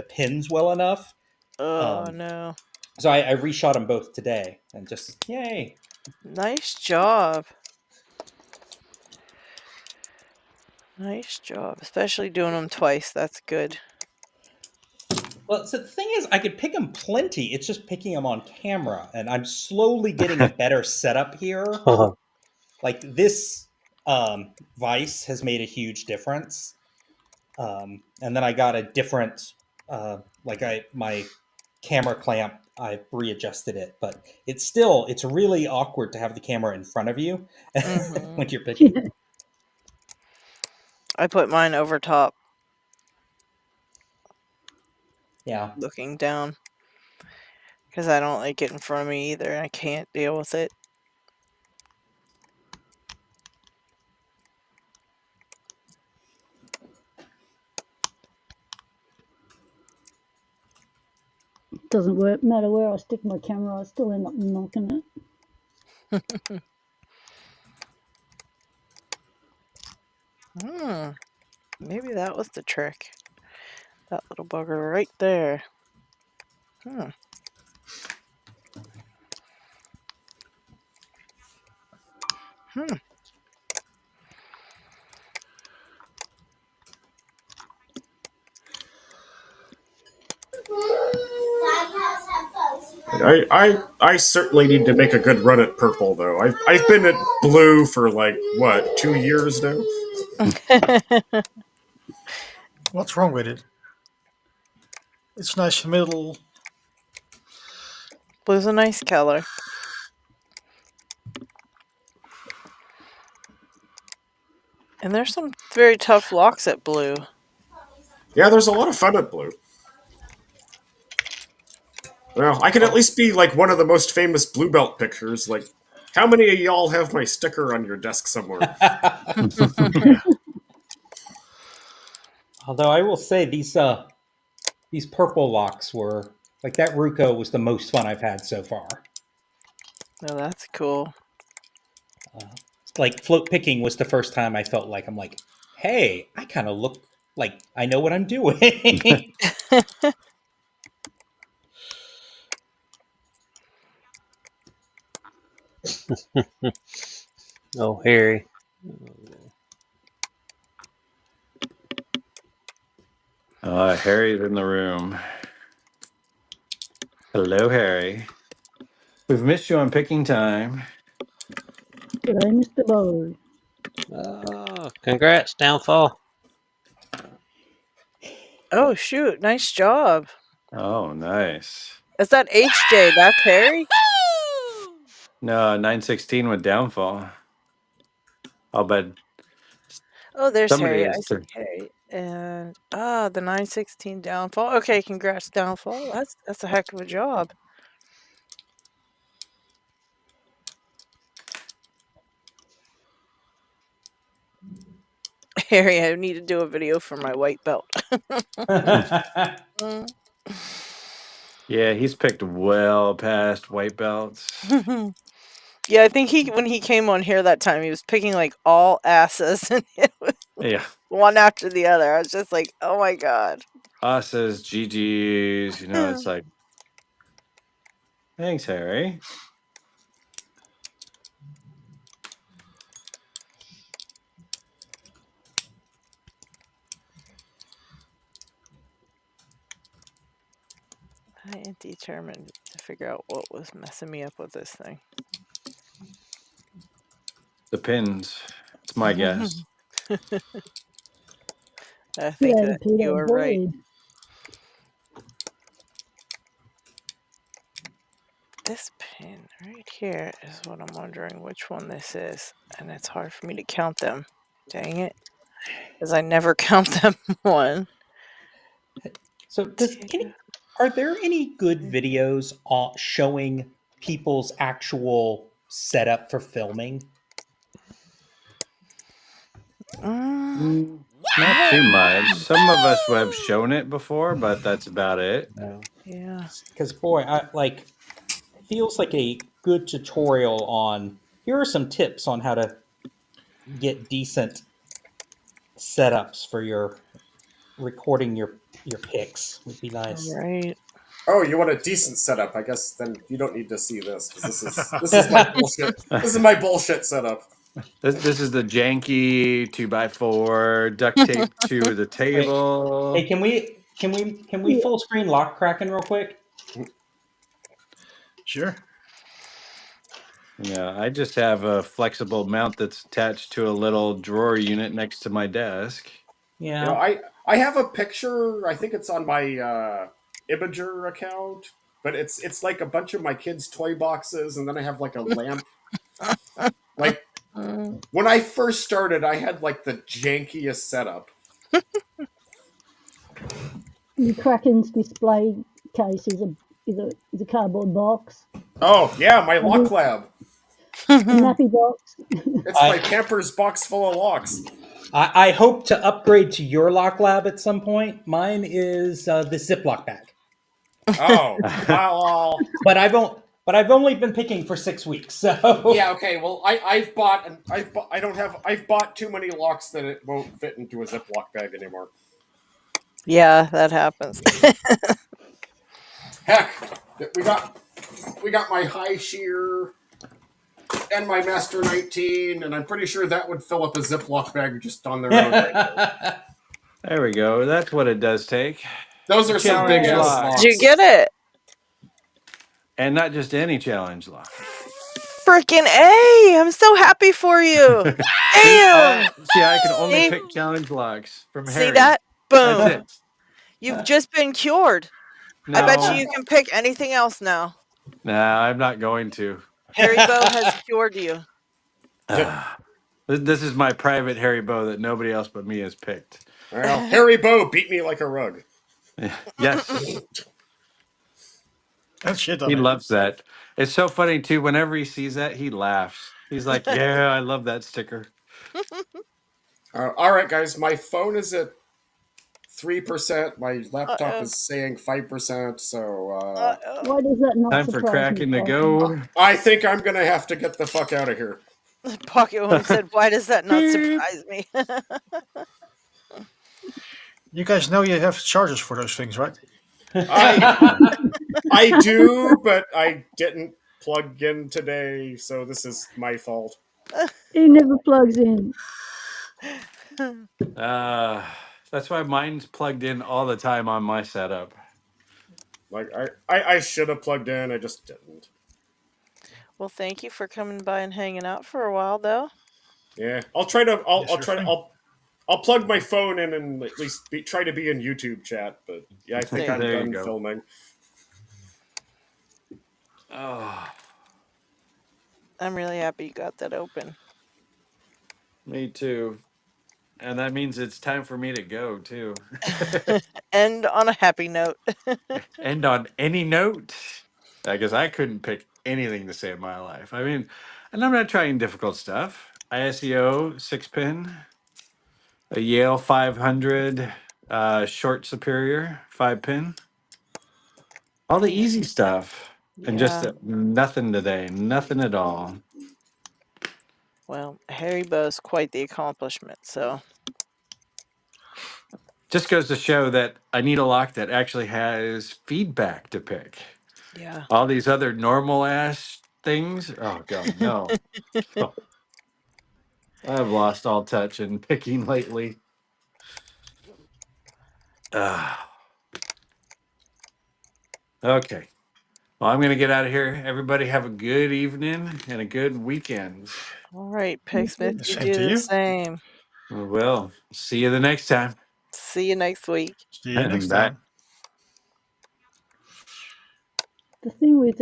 Speaker 8: pins well enough.
Speaker 1: Oh, no.
Speaker 8: So I reshot them both today, and just, yay.
Speaker 1: Nice job. Nice job. Especially doing them twice. That's good.
Speaker 8: Well, so the thing is, I could pick them plenty. It's just picking them on camera, and I'm slowly getting a better setup here. Like, this vise has made a huge difference. And then I got a different, my camera clamp, I readjusted it, but it's really awkward to have the camera in front of you when you're picking.
Speaker 1: I put mine over top.
Speaker 8: Yeah.
Speaker 1: Looking down. Because I don't like it in front of me either. I can't deal with it.
Speaker 3: Doesn't matter where I stick my camera, I still end up knocking it.
Speaker 1: Maybe that was the trick. That little bugger right there.
Speaker 9: I certainly need to make a good run at purple though. I've been at blue for like what, 2 years now.
Speaker 2: What's wrong with it? It's nice middle.
Speaker 1: Blue's a nice color. And there's some very tough locks at blue.
Speaker 9: Yeah, there's a lot of fun at blue. Well, I can at least be like one of the most famous blue belt pictures. Like, how many of y'all have my sticker on your desk somewhere?
Speaker 8: Although I will say these purple locks were, like, that Ruko was the most fun I've had so far.
Speaker 1: Oh, that's cool.
Speaker 8: Like, float picking was the first time I felt like, I'm like, hey, I kind of look like I know what I'm doing.
Speaker 6: Oh, Harry.
Speaker 7: Harry's in the room. Hello, Harry. We've missed you on picking time.
Speaker 3: Did I miss the boat?
Speaker 6: Oh, congrats, Downfall.
Speaker 1: Oh shoot! Nice job.
Speaker 7: Oh, nice.
Speaker 1: Is that HJ? That's Harry.
Speaker 7: No, 916 with downfall. I'll bet
Speaker 1: Oh, there's
Speaker 7: somebody
Speaker 1: Harry. I
Speaker 7: is
Speaker 1: see
Speaker 7: too.
Speaker 1: Harry. And the 916 downfall. Okay, congrats, downfall. That's a heck of a job. Harry, I need to do a video for my white belt. Mm.
Speaker 7: Yeah, he's picked well past white belts.
Speaker 1: Yeah, I think when he came on here that time, he was picking like all asses and it was
Speaker 7: Yeah.
Speaker 1: one after the other. I was just like, oh my god.
Speaker 7: Us's, GG's, it's like, thanks, Harry.
Speaker 1: I am determined to figure out what was messing me up with this thing.
Speaker 7: The pins. It's my guess.
Speaker 1: I think
Speaker 3: Yeah,
Speaker 1: that
Speaker 3: Peter,
Speaker 1: you are right.
Speaker 3: bullied.
Speaker 1: This pin right here is what I'm wondering which one this is. And it's hard for me to count them. Dang it. Because I never count them one.
Speaker 8: So, are there any good videos showing people's actual setup for filming?
Speaker 7: Not too much. Some of us have shown it before, but that's about it.
Speaker 8: No.
Speaker 1: Yeah.
Speaker 8: Because boy, feels like a good tutorial on. Here are some tips on how to get decent setups for your recording your picks. Would be nice.
Speaker 1: Right.
Speaker 9: Oh, you want a decent setup? I guess then you don't need to see this because this is my bullshit. This is my bullshit setup.
Speaker 7: This is the janky 2x4 duct tape to the table.
Speaker 8: Hey, can we
Speaker 3: Yeah.
Speaker 8: full screen lock Kraken real quick?
Speaker 2: Sure.
Speaker 7: Yeah, I just have a flexible mount that's attached to a little drawer unit next to my desk.
Speaker 8: Yeah.
Speaker 9: You know, I have a picture. I think it's on my Imager account, but it's like a bunch of my kids' toy boxes, and then I have like a lamp. Like when I first started, I had like the jankiest setup.
Speaker 3: The Kraken's display case is a cardboard box.
Speaker 9: Oh yeah, my lock lab.
Speaker 3: A nappy box.
Speaker 9: It's my Pampers box full of locks.
Speaker 8: I hope to upgrade to your lock lab at some point. Mine is the Ziploc bag.
Speaker 9: Oh well.
Speaker 8: But I've only been picking for 6 weeks, so
Speaker 9: Yeah. Okay. Well, I've bought too many locks that it won't fit into a Ziploc bag anymore.
Speaker 1: Yeah, that happens.
Speaker 9: Heck, we got my high shear and my Master 19, and I'm pretty sure that would fill up a Ziploc bag just on their own. Right.
Speaker 7: There we go. That's what it does take.
Speaker 9: Those are some big
Speaker 7: Challenge
Speaker 9: ass
Speaker 7: lock.
Speaker 9: locks.
Speaker 1: Did you get it?
Speaker 7: And not just any challenge lock.
Speaker 1: Freaking A! I'm so happy for you. Damn!
Speaker 7: See, I can only
Speaker 1: See?
Speaker 7: pick challenge locks from Harry.
Speaker 1: See that? Boom.
Speaker 7: That's it.
Speaker 1: You've just been cured.
Speaker 7: No.
Speaker 1: I bet you can pick anything else now.
Speaker 7: Nah, I'm not going to.
Speaker 1: Harry Bow has cured you.
Speaker 7: This is my private Harry Bow that nobody else but me has picked.
Speaker 9: Well, Harry Bow beat me like a rug.
Speaker 7: Yes.
Speaker 2: That shit on
Speaker 7: He
Speaker 2: it.
Speaker 7: loves that. It's so funny too. Whenever he sees that, he laughs. He's like, "Yeah, I love that sticker."
Speaker 9: All right, guys. My phone is at 3%. My laptop
Speaker 1: Uh-oh.
Speaker 9: is saying 5%. So
Speaker 3: Why does that not
Speaker 7: Time for
Speaker 3: surprise
Speaker 7: Kraken
Speaker 3: me?
Speaker 7: to go.
Speaker 9: I think I'm gonna have to get the fuck out of here.
Speaker 1: Pocket Woman said, "Why does that not surprise me?"
Speaker 2: You guys know you have chargers for those things, right?
Speaker 9: I do, but I didn't plug in today, so this is my fault.
Speaker 3: He never plugs in.
Speaker 7: That's why mine's plugged in all the time on my setup.
Speaker 9: Like I should have plugged in, I just didn't.
Speaker 1: Well, thank you for coming by and hanging out for a while, though.
Speaker 9: Yeah, I'll try to.
Speaker 2: Yeah, sure thing.
Speaker 9: I'll plug my phone in and at least try to be in YouTube chat. But yeah, I think I'm
Speaker 7: There you
Speaker 9: done
Speaker 7: go.
Speaker 9: filming.
Speaker 7: Oh,
Speaker 1: I'm really happy you got that open.
Speaker 7: me too. And that means it's time for me to go too.
Speaker 1: And on a happy note.
Speaker 7: And on any note, I guess I couldn't pick anything to save my life. I mean, and I'm not trying difficult stuff. ISEO 6-pin, a Yale 500, short superior 5-pin, all the
Speaker 1: Dang it.
Speaker 7: easy stuff, and just
Speaker 1: Yeah.
Speaker 7: nothing today, nothing at all.
Speaker 1: Well, Harry boasts quite the accomplishment, so
Speaker 7: Just goes to show that I need a lock that actually has feedback to pick.
Speaker 1: yeah.
Speaker 7: All these other normal ass things, oh god, no. I've lost all touch in picking lately. Okay. Well, I'm going to get out of here. Everybody have a good evening and a good weekend.
Speaker 1: All right, Pecksmith,
Speaker 2: The
Speaker 1: you
Speaker 2: same
Speaker 1: do
Speaker 2: to
Speaker 1: the
Speaker 2: you.
Speaker 1: same.
Speaker 7: Well, see you the next time.
Speaker 1: See you next week.
Speaker 2: See you next
Speaker 7: Bye.
Speaker 2: time.
Speaker 3: The thing with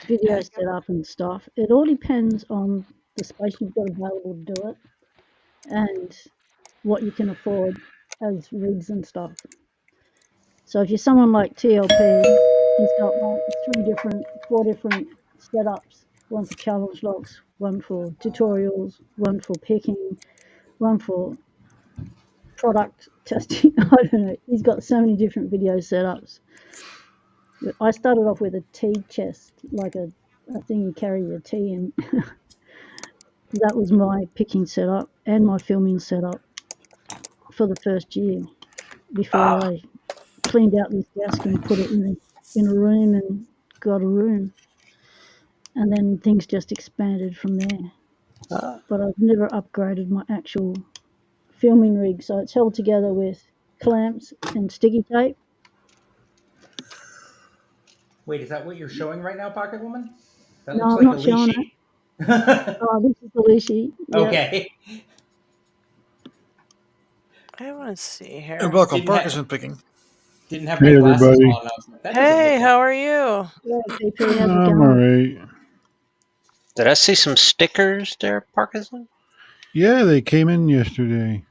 Speaker 3: video setup and stuff, it all depends on the space you've got available to do it and what you can afford as rigs and stuff. So if you're someone like TLP, he's got like 4 different setups. One for challenge locks, one for tutorials, one for picking, one for product testing. I don't know. He's got so many different video setups. I started off with a tea chest, like a thing you carry your tea in. That was my picking setup and my filming setup for the first year before I cleaned out this desk and put it in a room and got a room. And then things just expanded from there. But I've never upgraded my actual filming rig, so it's held together with clamps and sticky tape.
Speaker 8: Wait, is that what you're showing right now, Pocket Woman? That
Speaker 3: No,
Speaker 8: looks
Speaker 3: I'm
Speaker 8: like a
Speaker 3: not
Speaker 8: leash
Speaker 3: showing
Speaker 8: sheet.
Speaker 3: it. Oh, this is the leashy. Yep.
Speaker 8: Okay.
Speaker 1: I want to see
Speaker 2: And
Speaker 1: here.
Speaker 2: welcome,
Speaker 8: Didn't have
Speaker 2: Parkinson picking.
Speaker 8: didn't have
Speaker 11: Hey,
Speaker 8: my glasses
Speaker 11: everybody.
Speaker 8: on. I was like, that doesn't
Speaker 1: Hey,
Speaker 8: look like.
Speaker 1: how are you?
Speaker 3: Yeah, PP, how's it
Speaker 11: I'm
Speaker 3: going?
Speaker 11: alright.
Speaker 6: Did I see some stickers there, Parkinson?
Speaker 11: Yeah, they came in yesterday.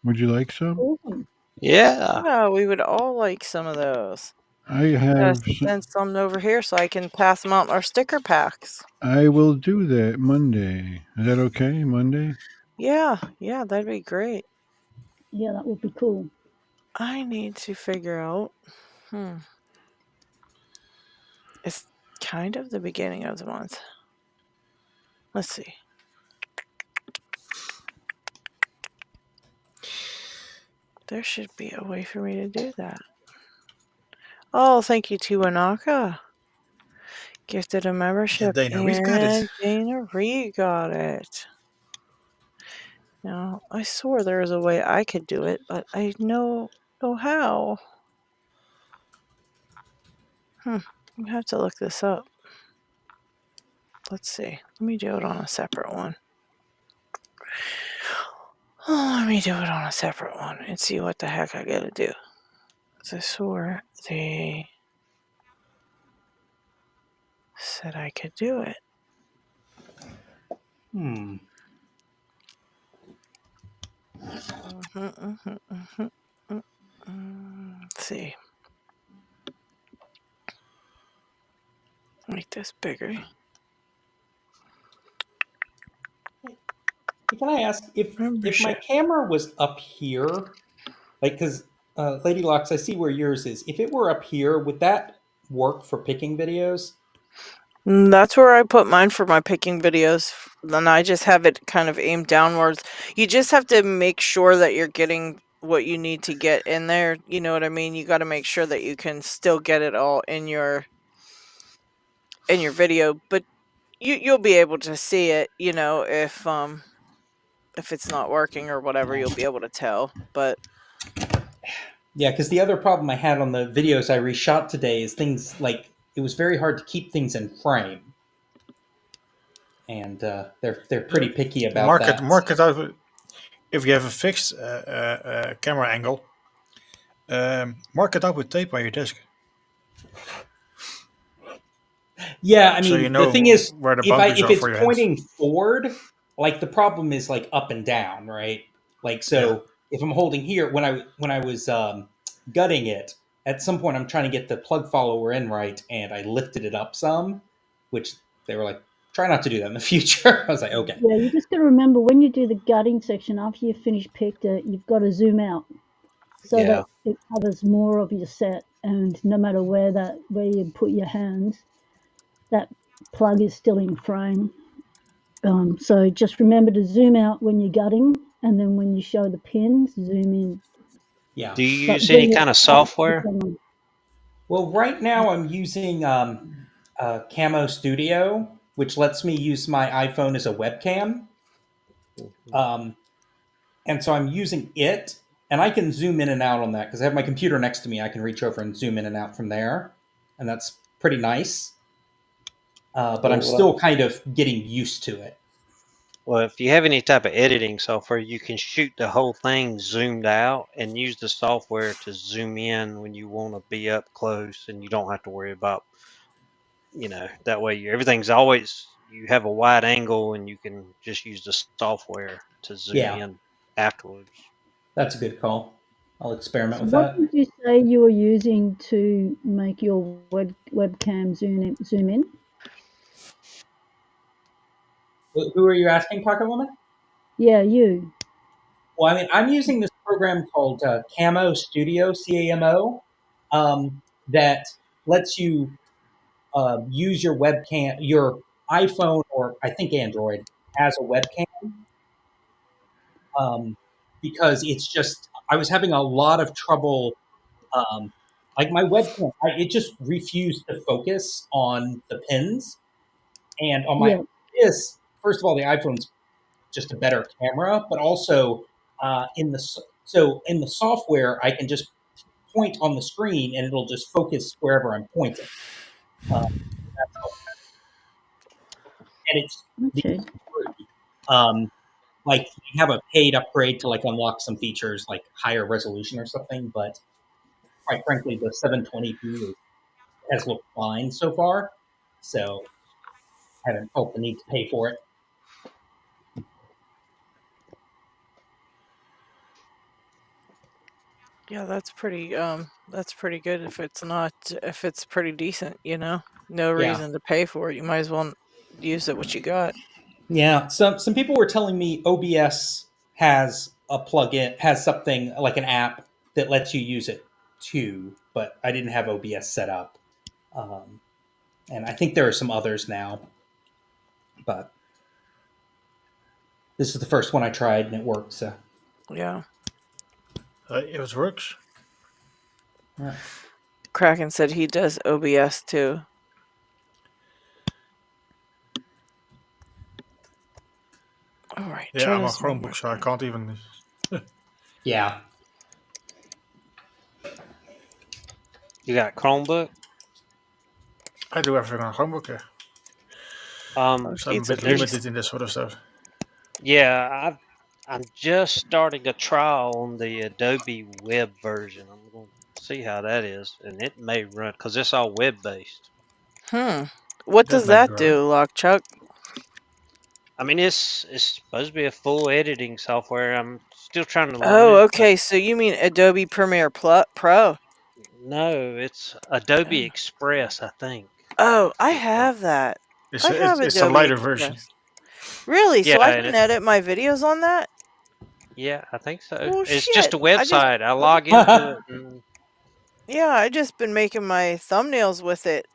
Speaker 11: Would you like some?
Speaker 3: Awesome.
Speaker 6: Yeah.
Speaker 1: Yeah, we would all like some of those.
Speaker 11: I
Speaker 1: Gotta
Speaker 11: have.
Speaker 1: send some over here so I can pass them out in our sticker packs.
Speaker 11: I will do that Monday. Is that okay? Monday?
Speaker 1: Yeah, that'd be great.
Speaker 3: Yeah, that would be cool.
Speaker 1: I need to figure out. It's kind of the beginning of the month. Let's see. There should be a way for me to do that. Oh, thank you to Anaka. Gifted a membership.
Speaker 2: Dana, we've got it.
Speaker 1: And Dana Reed got it. Now, I swore there was a way I could do it, but I know how. I have to look this up. Let's see. Let me do it on a separate one. Oh, let me do it on a separate one and see what the heck I gotta do. 'Cause I swore they said I could do it. Let's see. Make this bigger.
Speaker 8: Can I ask if my
Speaker 1: Membership.
Speaker 8: camera was up here, like because Lady Locks, I see where yours is. If it were up here, would that work for picking videos?
Speaker 1: That's where I put mine for my picking videos. Then I just have it kind of aimed downwards. You just have to make sure that you're getting what you need to get in there. You know what I mean? You got to make sure that you can still get it all in your video, but you'll be able to see it, if it's not working or whatever, you'll be able to tell. But
Speaker 8: Yeah, because the other problem I had on the videos I reshot today is things like it was very hard to keep things in frame. and they're pretty picky about that.
Speaker 2: Mark it out. If you have a fixed camera angle, mark it out with tape on your desk.
Speaker 8: Yeah, I
Speaker 2: So you
Speaker 8: mean, the
Speaker 2: know
Speaker 8: thing is,
Speaker 2: where the boundaries
Speaker 8: if
Speaker 2: are
Speaker 8: it's
Speaker 2: for your hands.
Speaker 8: pointing forward, like the problem is like up and down, right? Like
Speaker 2: Yeah.
Speaker 8: so, if I'm holding here when I was gutting it, at some point I'm trying to get the plug follower in right, and I lifted it up some, which they were like, try not to do that in the future. I was like, okay,
Speaker 3: Yeah, you just got to remember when you do the gutting section after you finish picked it, you've got to zoom out so
Speaker 6: Yeah.
Speaker 3: that it covers more of your set, and no matter where you put your hands, that plug is still in frame. So just remember to zoom out when you're gutting, and then when you show the pins, zoom in.
Speaker 8: yeah.
Speaker 6: Do you
Speaker 3: But
Speaker 6: use any
Speaker 3: bring it
Speaker 6: kind of
Speaker 3: close to the
Speaker 6: software?
Speaker 3: camera.
Speaker 8: Well, right now I'm using Camo Studio, which lets me use my iPhone as a webcam. Um, and so I'm using it, and I can zoom in and out on that because I have my computer next to me. I can reach over and zoom in and out from there, and that's pretty nice. But I'm
Speaker 6: Well,
Speaker 8: still kind of getting used to it.
Speaker 6: well, if you have any type of editing software, you can shoot the whole thing zoomed out and use the software to zoom in when you want to be up close, and you don't have to worry about, that way everything's always, you have a wide angle and you can just use the software to zoom
Speaker 8: Yeah,
Speaker 6: in afterwards.
Speaker 8: that's a good call. I'll experiment
Speaker 3: So
Speaker 8: with
Speaker 3: what
Speaker 8: that.
Speaker 3: did you say you were using to make your webcam zoom in?
Speaker 8: Who are you asking, Pocket Woman?
Speaker 3: Yeah, you.
Speaker 8: Well, I mean, I'm using this program called Camo Studio, CAMO, that lets you use your webcam, your iPhone, or I think Android as a webcam, um, because it's just I was having a lot of trouble. Like my webcam, it just refused to focus on the pins, and on my
Speaker 3: Yeah.
Speaker 8: this first of all, the iPhone's just a better camera, but also in the software, I can just point on the screen and it'll just focus wherever I'm pointing. That's how, and it's the
Speaker 3: Okay.
Speaker 8: free. Um, like you have a paid upgrade to like unlock some features like higher resolution or something, but quite frankly, the 720p has looked fine so far, so I haven't felt the need to pay for it.
Speaker 1: Yeah, that's pretty good if it's pretty decent, you know. No
Speaker 8: Yeah,
Speaker 1: reason to pay for it. You might as well use it what you got.
Speaker 8: yeah. Some people were telling me OBS has a plugin, has something like an app that lets you use it too, but I didn't have OBS set up, um, and I think there are some others now, but this is the first one I tried and it worked. So
Speaker 1: Yeah.
Speaker 2: If it works.
Speaker 8: yeah.
Speaker 1: Kraken said he does OBS too. All right,
Speaker 2: Yeah,
Speaker 1: try
Speaker 2: I'm a
Speaker 1: this one
Speaker 2: Chromebook,
Speaker 1: more
Speaker 2: so I
Speaker 1: time.
Speaker 2: can't even.
Speaker 8: Yeah.
Speaker 6: You got Chromebook?
Speaker 2: I do everything on a Chromebook, yeah.
Speaker 1: Oh,
Speaker 2: So I'm a
Speaker 1: she's a
Speaker 2: bit
Speaker 6: There's
Speaker 2: limited
Speaker 1: beast.
Speaker 2: in this sort of stuff.
Speaker 6: I'm just starting a trial on the Adobe web version. I'm going to see how that is, and it may run because it's all web based.
Speaker 1: Hmm. What
Speaker 2: That
Speaker 1: does
Speaker 2: might be
Speaker 1: that
Speaker 2: right.
Speaker 1: do, Chuck?
Speaker 6: I mean, it's supposed to be a full editing software. I'm still trying to learn
Speaker 1: Oh,
Speaker 6: it, but
Speaker 1: okay. So you mean Adobe Premiere Pro?
Speaker 6: no, it's Adobe Express, I think.
Speaker 1: Oh, I
Speaker 6: It's called.
Speaker 1: have that.
Speaker 2: It's
Speaker 1: I
Speaker 2: a,
Speaker 1: have
Speaker 2: it's a
Speaker 1: Adobe
Speaker 2: lighter version.
Speaker 1: Express. Really?
Speaker 6: Yeah,
Speaker 1: So I
Speaker 6: and
Speaker 1: can
Speaker 6: it's
Speaker 1: edit my videos on that?
Speaker 6: yeah, I think so.
Speaker 1: Well,
Speaker 6: It's just
Speaker 1: shit.
Speaker 6: a website. I log into
Speaker 8: Yeah,
Speaker 6: it, and
Speaker 1: Yeah, I just been making my thumbnails with it.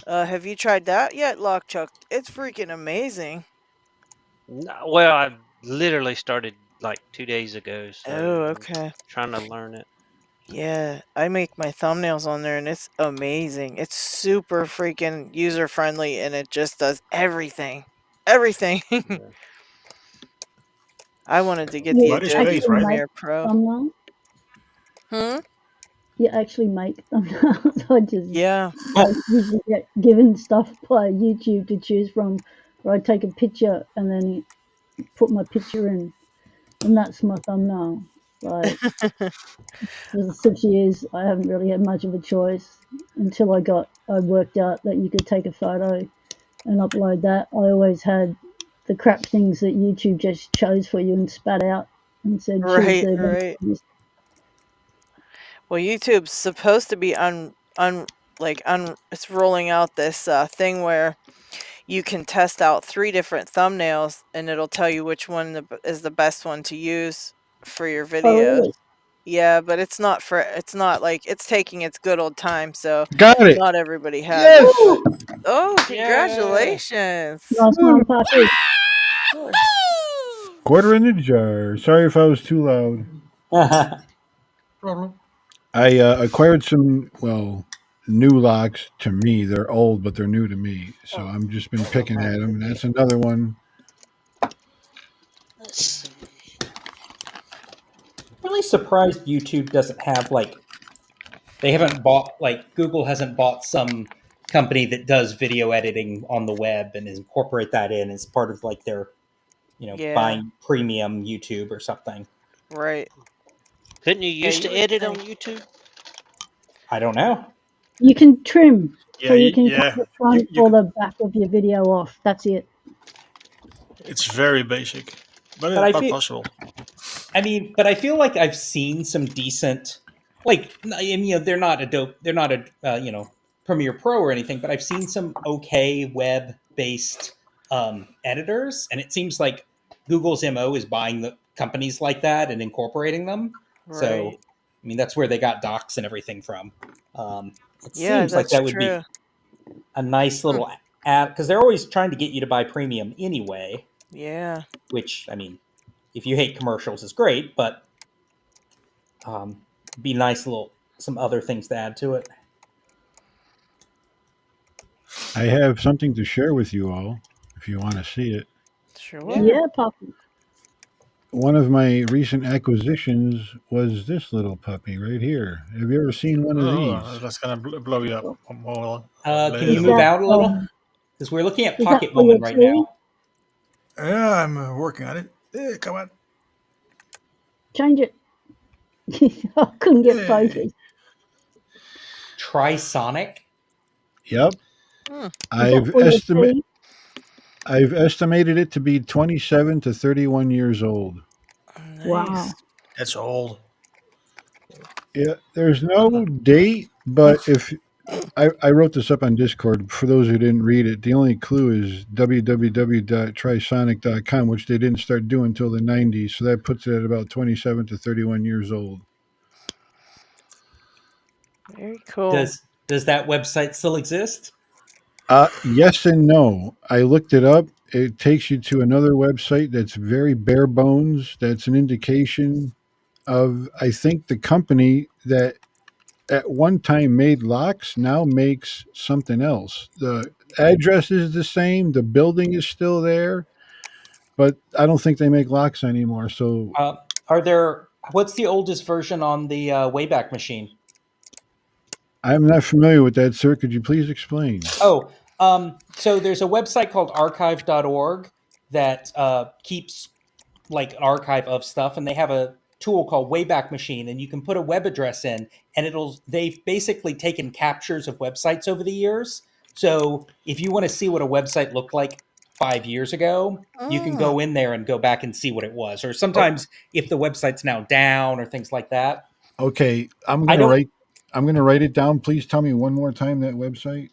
Speaker 1: Have you tried that yet, Chuck? It's freaking amazing.
Speaker 6: well, I literally started like 2 days ago, so
Speaker 1: Oh,
Speaker 6: I'm
Speaker 1: okay.
Speaker 6: trying to learn it.
Speaker 1: Yeah, I make my thumbnails on there and it's amazing. It's super freaking user friendly and it just does everything. Everything.
Speaker 6: Yeah.
Speaker 1: I wanted to get the
Speaker 3: You
Speaker 2: But it's paid,
Speaker 1: Adobe
Speaker 3: actually
Speaker 2: right?
Speaker 3: make
Speaker 1: Premiere Pro.
Speaker 3: thumbnails.
Speaker 1: Hmm?
Speaker 3: You actually make thumbnails.
Speaker 1: Yeah.
Speaker 3: I usually get given stuff by YouTube to choose from where I take a picture and then put my picture in, and that's my thumbnail. Like for the 6 years, I haven't really had much of a choice until I worked out that you could take a photo and upload that. I always had the crap things that YouTube just chose for you and spat out and said choose
Speaker 1: Right,
Speaker 3: the best
Speaker 1: right.
Speaker 3: ones.
Speaker 1: Well, YouTube's supposed to be it's rolling out this thing where you can test out 3 different thumbnails and it'll tell you which one is the best one to use for your
Speaker 3: Oh
Speaker 1: videos.
Speaker 3: really?
Speaker 1: Yeah, but it's not like it's taking its good old time, so
Speaker 11: Got it.
Speaker 1: not everybody has it.
Speaker 11: Yes.
Speaker 1: But oh,
Speaker 6: Yeah.
Speaker 1: congratulations.
Speaker 3: Nice one, Puppy.
Speaker 1: Of course.
Speaker 11: Quarter in the jar. Sorry if I was too loud.
Speaker 2: Problem.
Speaker 11: I acquired some, well, new locks to me. They're old, but they're new to me. So
Speaker 6: Oh,
Speaker 11: I've just been picking at them. And that's another one.
Speaker 6: let's see.
Speaker 8: Really surprised YouTube doesn't have they haven't bought Google hasn't bought some company that does video editing on the web and incorporate that in as part of their
Speaker 1: Yeah,
Speaker 8: buying premium YouTube or something.
Speaker 1: right.
Speaker 6: Couldn't you
Speaker 1: Yeah,
Speaker 6: used
Speaker 1: you
Speaker 6: to
Speaker 1: would
Speaker 6: edit on
Speaker 1: think.
Speaker 6: YouTube?
Speaker 8: I don't know.
Speaker 3: You can trim, so
Speaker 2: Yeah,
Speaker 3: you can cut
Speaker 2: yeah.
Speaker 3: the
Speaker 2: You,
Speaker 3: front
Speaker 2: you.
Speaker 3: or the back of your video off. That's it.
Speaker 2: It's very basic, but
Speaker 8: But
Speaker 2: it's
Speaker 8: I
Speaker 2: quite
Speaker 8: feel
Speaker 2: possible.
Speaker 8: but I feel like I've seen some decent, and they're not Adobe, they're not a Premiere Pro or anything, but I've seen some okay web based editors, and it seems like Google's mo is buying the companies like that and incorporating them. So,
Speaker 1: Right.
Speaker 8: I mean, that's where they got docs and everything from. It
Speaker 1: Yeah,
Speaker 8: seems like
Speaker 1: that's
Speaker 8: that would
Speaker 1: true.
Speaker 8: be a nice
Speaker 1: Hmm.
Speaker 8: little ad because they're always trying to get you to buy premium anyway.
Speaker 1: Yeah.
Speaker 8: Which, I mean, if you hate commercials, is great, but um, be nice little some other things to add to it.
Speaker 11: I have something to share with you all if you want to see it.
Speaker 1: Sure.
Speaker 8: Yeah.
Speaker 3: Yeah, Puppy.
Speaker 11: One of my recent acquisitions was this little puppy right here. Have you ever seen one of
Speaker 2: Oh,
Speaker 11: these?
Speaker 2: that's gonna blow you up more
Speaker 8: Can you
Speaker 3: Is
Speaker 2: later.
Speaker 8: move
Speaker 3: that
Speaker 8: out a little? Because we're looking at
Speaker 3: is that
Speaker 8: Pocket
Speaker 3: for your
Speaker 8: Woman right
Speaker 3: tea?
Speaker 8: now.
Speaker 2: Yeah, I'm working on it. Yeah, come on.
Speaker 3: Change it. I couldn't get
Speaker 2: Hey.
Speaker 3: focus.
Speaker 8: Trisonic.
Speaker 11: Yep.
Speaker 1: Hmm.
Speaker 3: Is that
Speaker 11: I've
Speaker 3: for your
Speaker 11: estimate
Speaker 3: tea?
Speaker 11: I've estimated it to be 27 to 31 years old.
Speaker 1: Nice.
Speaker 3: Wow.
Speaker 2: That's old.
Speaker 11: Yeah, there's no date, but if I wrote this up on Discord for those who didn't read it. The only clue is www.trisonic.com, which they didn't start doing until the 90s. So that puts it at about 27 to 31 years old.
Speaker 1: Very cool.
Speaker 8: Does that website still exist?
Speaker 11: Yes and no. I looked it up. It takes you to another website that's very bare bones. That's an indication of, I think, the company that at one time made locks now makes something else. The address is the same, the building is still there, but I don't think they make locks anymore. So
Speaker 8: Are there? What's the oldest version on the Wayback Machine?
Speaker 11: I'm not familiar with that, sir. Could you please explain?
Speaker 8: Oh, so there's a website called archive.org that keeps an archive of stuff, and they have a tool called Wayback Machine, and you can put a web address in, and they've basically taken captures of websites over the years. So if you want to see what a website looked like 5 years ago, you can
Speaker 1: Mm.
Speaker 8: go in there and go back and see what it was. Or
Speaker 11: Oh,
Speaker 8: sometimes if the website's now down or things like that.
Speaker 11: okay.
Speaker 8: I don't.
Speaker 11: I'm gonna write it down. Please tell me one more time that website.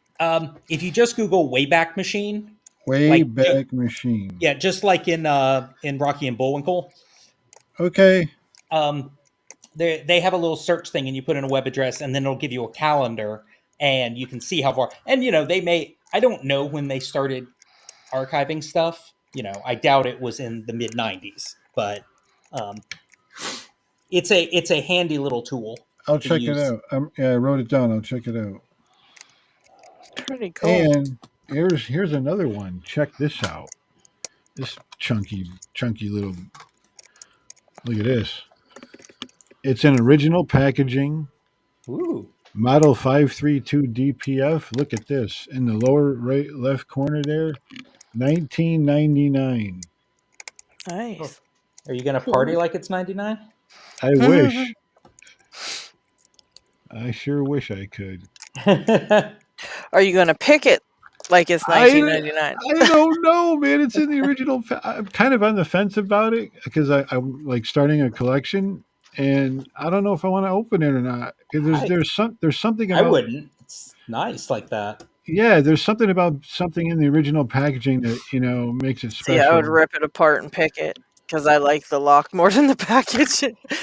Speaker 8: If you just Google Wayback Machine, like
Speaker 11: Wayback Machine.
Speaker 8: yeah, just like in Rocky and Bullwinkle,
Speaker 11: Okay.
Speaker 8: um, they have a little search thing, and you put in a web address, and then it'll give you a calendar, and you can see how far. And they may. I don't know when they started archiving stuff. I doubt it was in the mid '90s, but um, it's a handy little tool
Speaker 11: I'll
Speaker 8: to
Speaker 11: check it
Speaker 8: use.
Speaker 11: out. Yeah, I wrote it down. I'll check it out.
Speaker 1: Pretty cool.
Speaker 11: And here's another one. Check this out. This chunky little. Look at this. It's an original packaging.
Speaker 8: Ooh,
Speaker 11: Model 532 DPF. Look at this. In the lower right left corner there, 1999.
Speaker 1: Nice.
Speaker 8: Are you gonna party
Speaker 3: Cool.
Speaker 8: like it's 99?
Speaker 11: I wish. I sure wish I could.
Speaker 1: Are you going to pick it like it's
Speaker 11: I
Speaker 1: 1999?
Speaker 11: I don't know, man. It's in the original. I'm kind of on the fence about it because I'm like starting a collection, and I don't know if I want to open it or not.
Speaker 8: I
Speaker 11: There's something
Speaker 8: I
Speaker 11: about,
Speaker 8: wouldn't. It's nice like that.
Speaker 11: yeah. There's something about something in the original packaging that makes it
Speaker 1: See, I would
Speaker 11: special.
Speaker 1: rip it apart and pick it because I like the lock more than the package.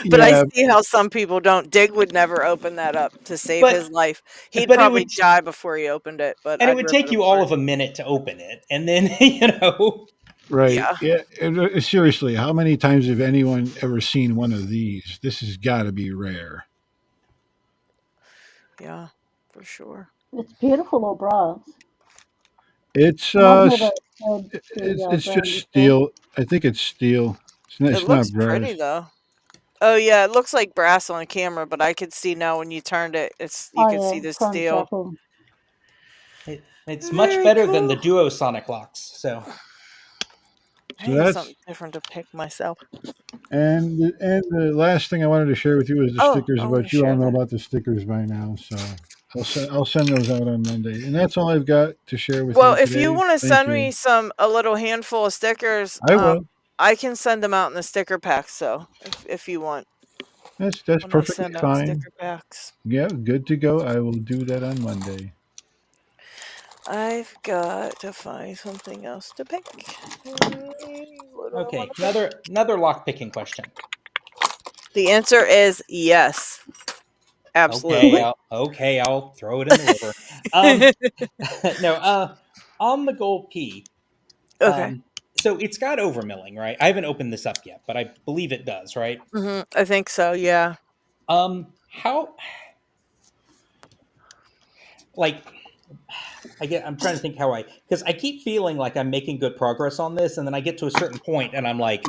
Speaker 1: But I
Speaker 11: Yeah,
Speaker 1: see how some people don't. Dig would never open that up to save
Speaker 8: But
Speaker 1: his life. He'd
Speaker 8: but it
Speaker 1: probably
Speaker 8: would
Speaker 1: die before he opened it, but
Speaker 8: and it
Speaker 1: I'd
Speaker 8: would
Speaker 1: rip
Speaker 8: take
Speaker 1: it
Speaker 8: you all
Speaker 1: apart.
Speaker 8: of a minute to open it, and then you know.
Speaker 11: right.
Speaker 1: Yeah,
Speaker 11: Yeah. Seriously, how many times have anyone ever seen one of these? This has got to be rare.
Speaker 1: yeah, for sure.
Speaker 3: It's beautiful little brass.
Speaker 11: It's
Speaker 3: And I've
Speaker 11: uh,
Speaker 3: never
Speaker 11: s-
Speaker 3: heard the
Speaker 11: it's just
Speaker 3: brand before.
Speaker 11: steel. I think it's steel.
Speaker 1: It
Speaker 11: It's not
Speaker 1: looks
Speaker 11: brass.
Speaker 1: pretty though. Oh yeah, it looks like brass on camera, but I could see now when you turned it, it's you
Speaker 3: Oh
Speaker 1: could see
Speaker 3: yeah,
Speaker 1: the
Speaker 3: chrome
Speaker 1: steel.
Speaker 3: sapphire.
Speaker 8: It's much
Speaker 1: Very
Speaker 8: better than the
Speaker 1: cool.
Speaker 8: Duosonic locks. So
Speaker 1: I
Speaker 11: So
Speaker 1: need
Speaker 11: that's
Speaker 1: something different to pick myself.
Speaker 11: and the last thing I wanted to share with you is the
Speaker 1: Oh,
Speaker 11: stickers,
Speaker 1: I want to
Speaker 11: but you all
Speaker 1: share
Speaker 11: know
Speaker 1: that.
Speaker 11: about the stickers by now. So I'll send those out on Monday, and that's all I've got to share with
Speaker 1: Well,
Speaker 11: you
Speaker 1: if you
Speaker 11: today.
Speaker 1: want to
Speaker 11: Thank
Speaker 1: send
Speaker 11: you.
Speaker 1: me a little handful of stickers,
Speaker 11: I will.
Speaker 1: I can send them out in the sticker packs. So if you want,
Speaker 11: That's
Speaker 1: when I
Speaker 11: perfectly
Speaker 1: send out
Speaker 11: fine.
Speaker 1: sticker packs,
Speaker 11: Yeah, good to go. I will do that on Monday.
Speaker 1: I've got to find something else to pick. What do I want
Speaker 8: okay,
Speaker 1: to pick?
Speaker 8: another lock picking question.
Speaker 1: The answer is yes, absolutely.
Speaker 8: I'll throw it in the river. Um, no, on the gold P.
Speaker 1: Okay.
Speaker 8: Um, so it's got overmilling, right? I haven't opened this up yet, but I believe it does, right?
Speaker 1: I think so. Yeah.
Speaker 8: How like I'm trying to think how because I keep feeling like I'm making good progress on this, and then I get to a certain point, and I'm like,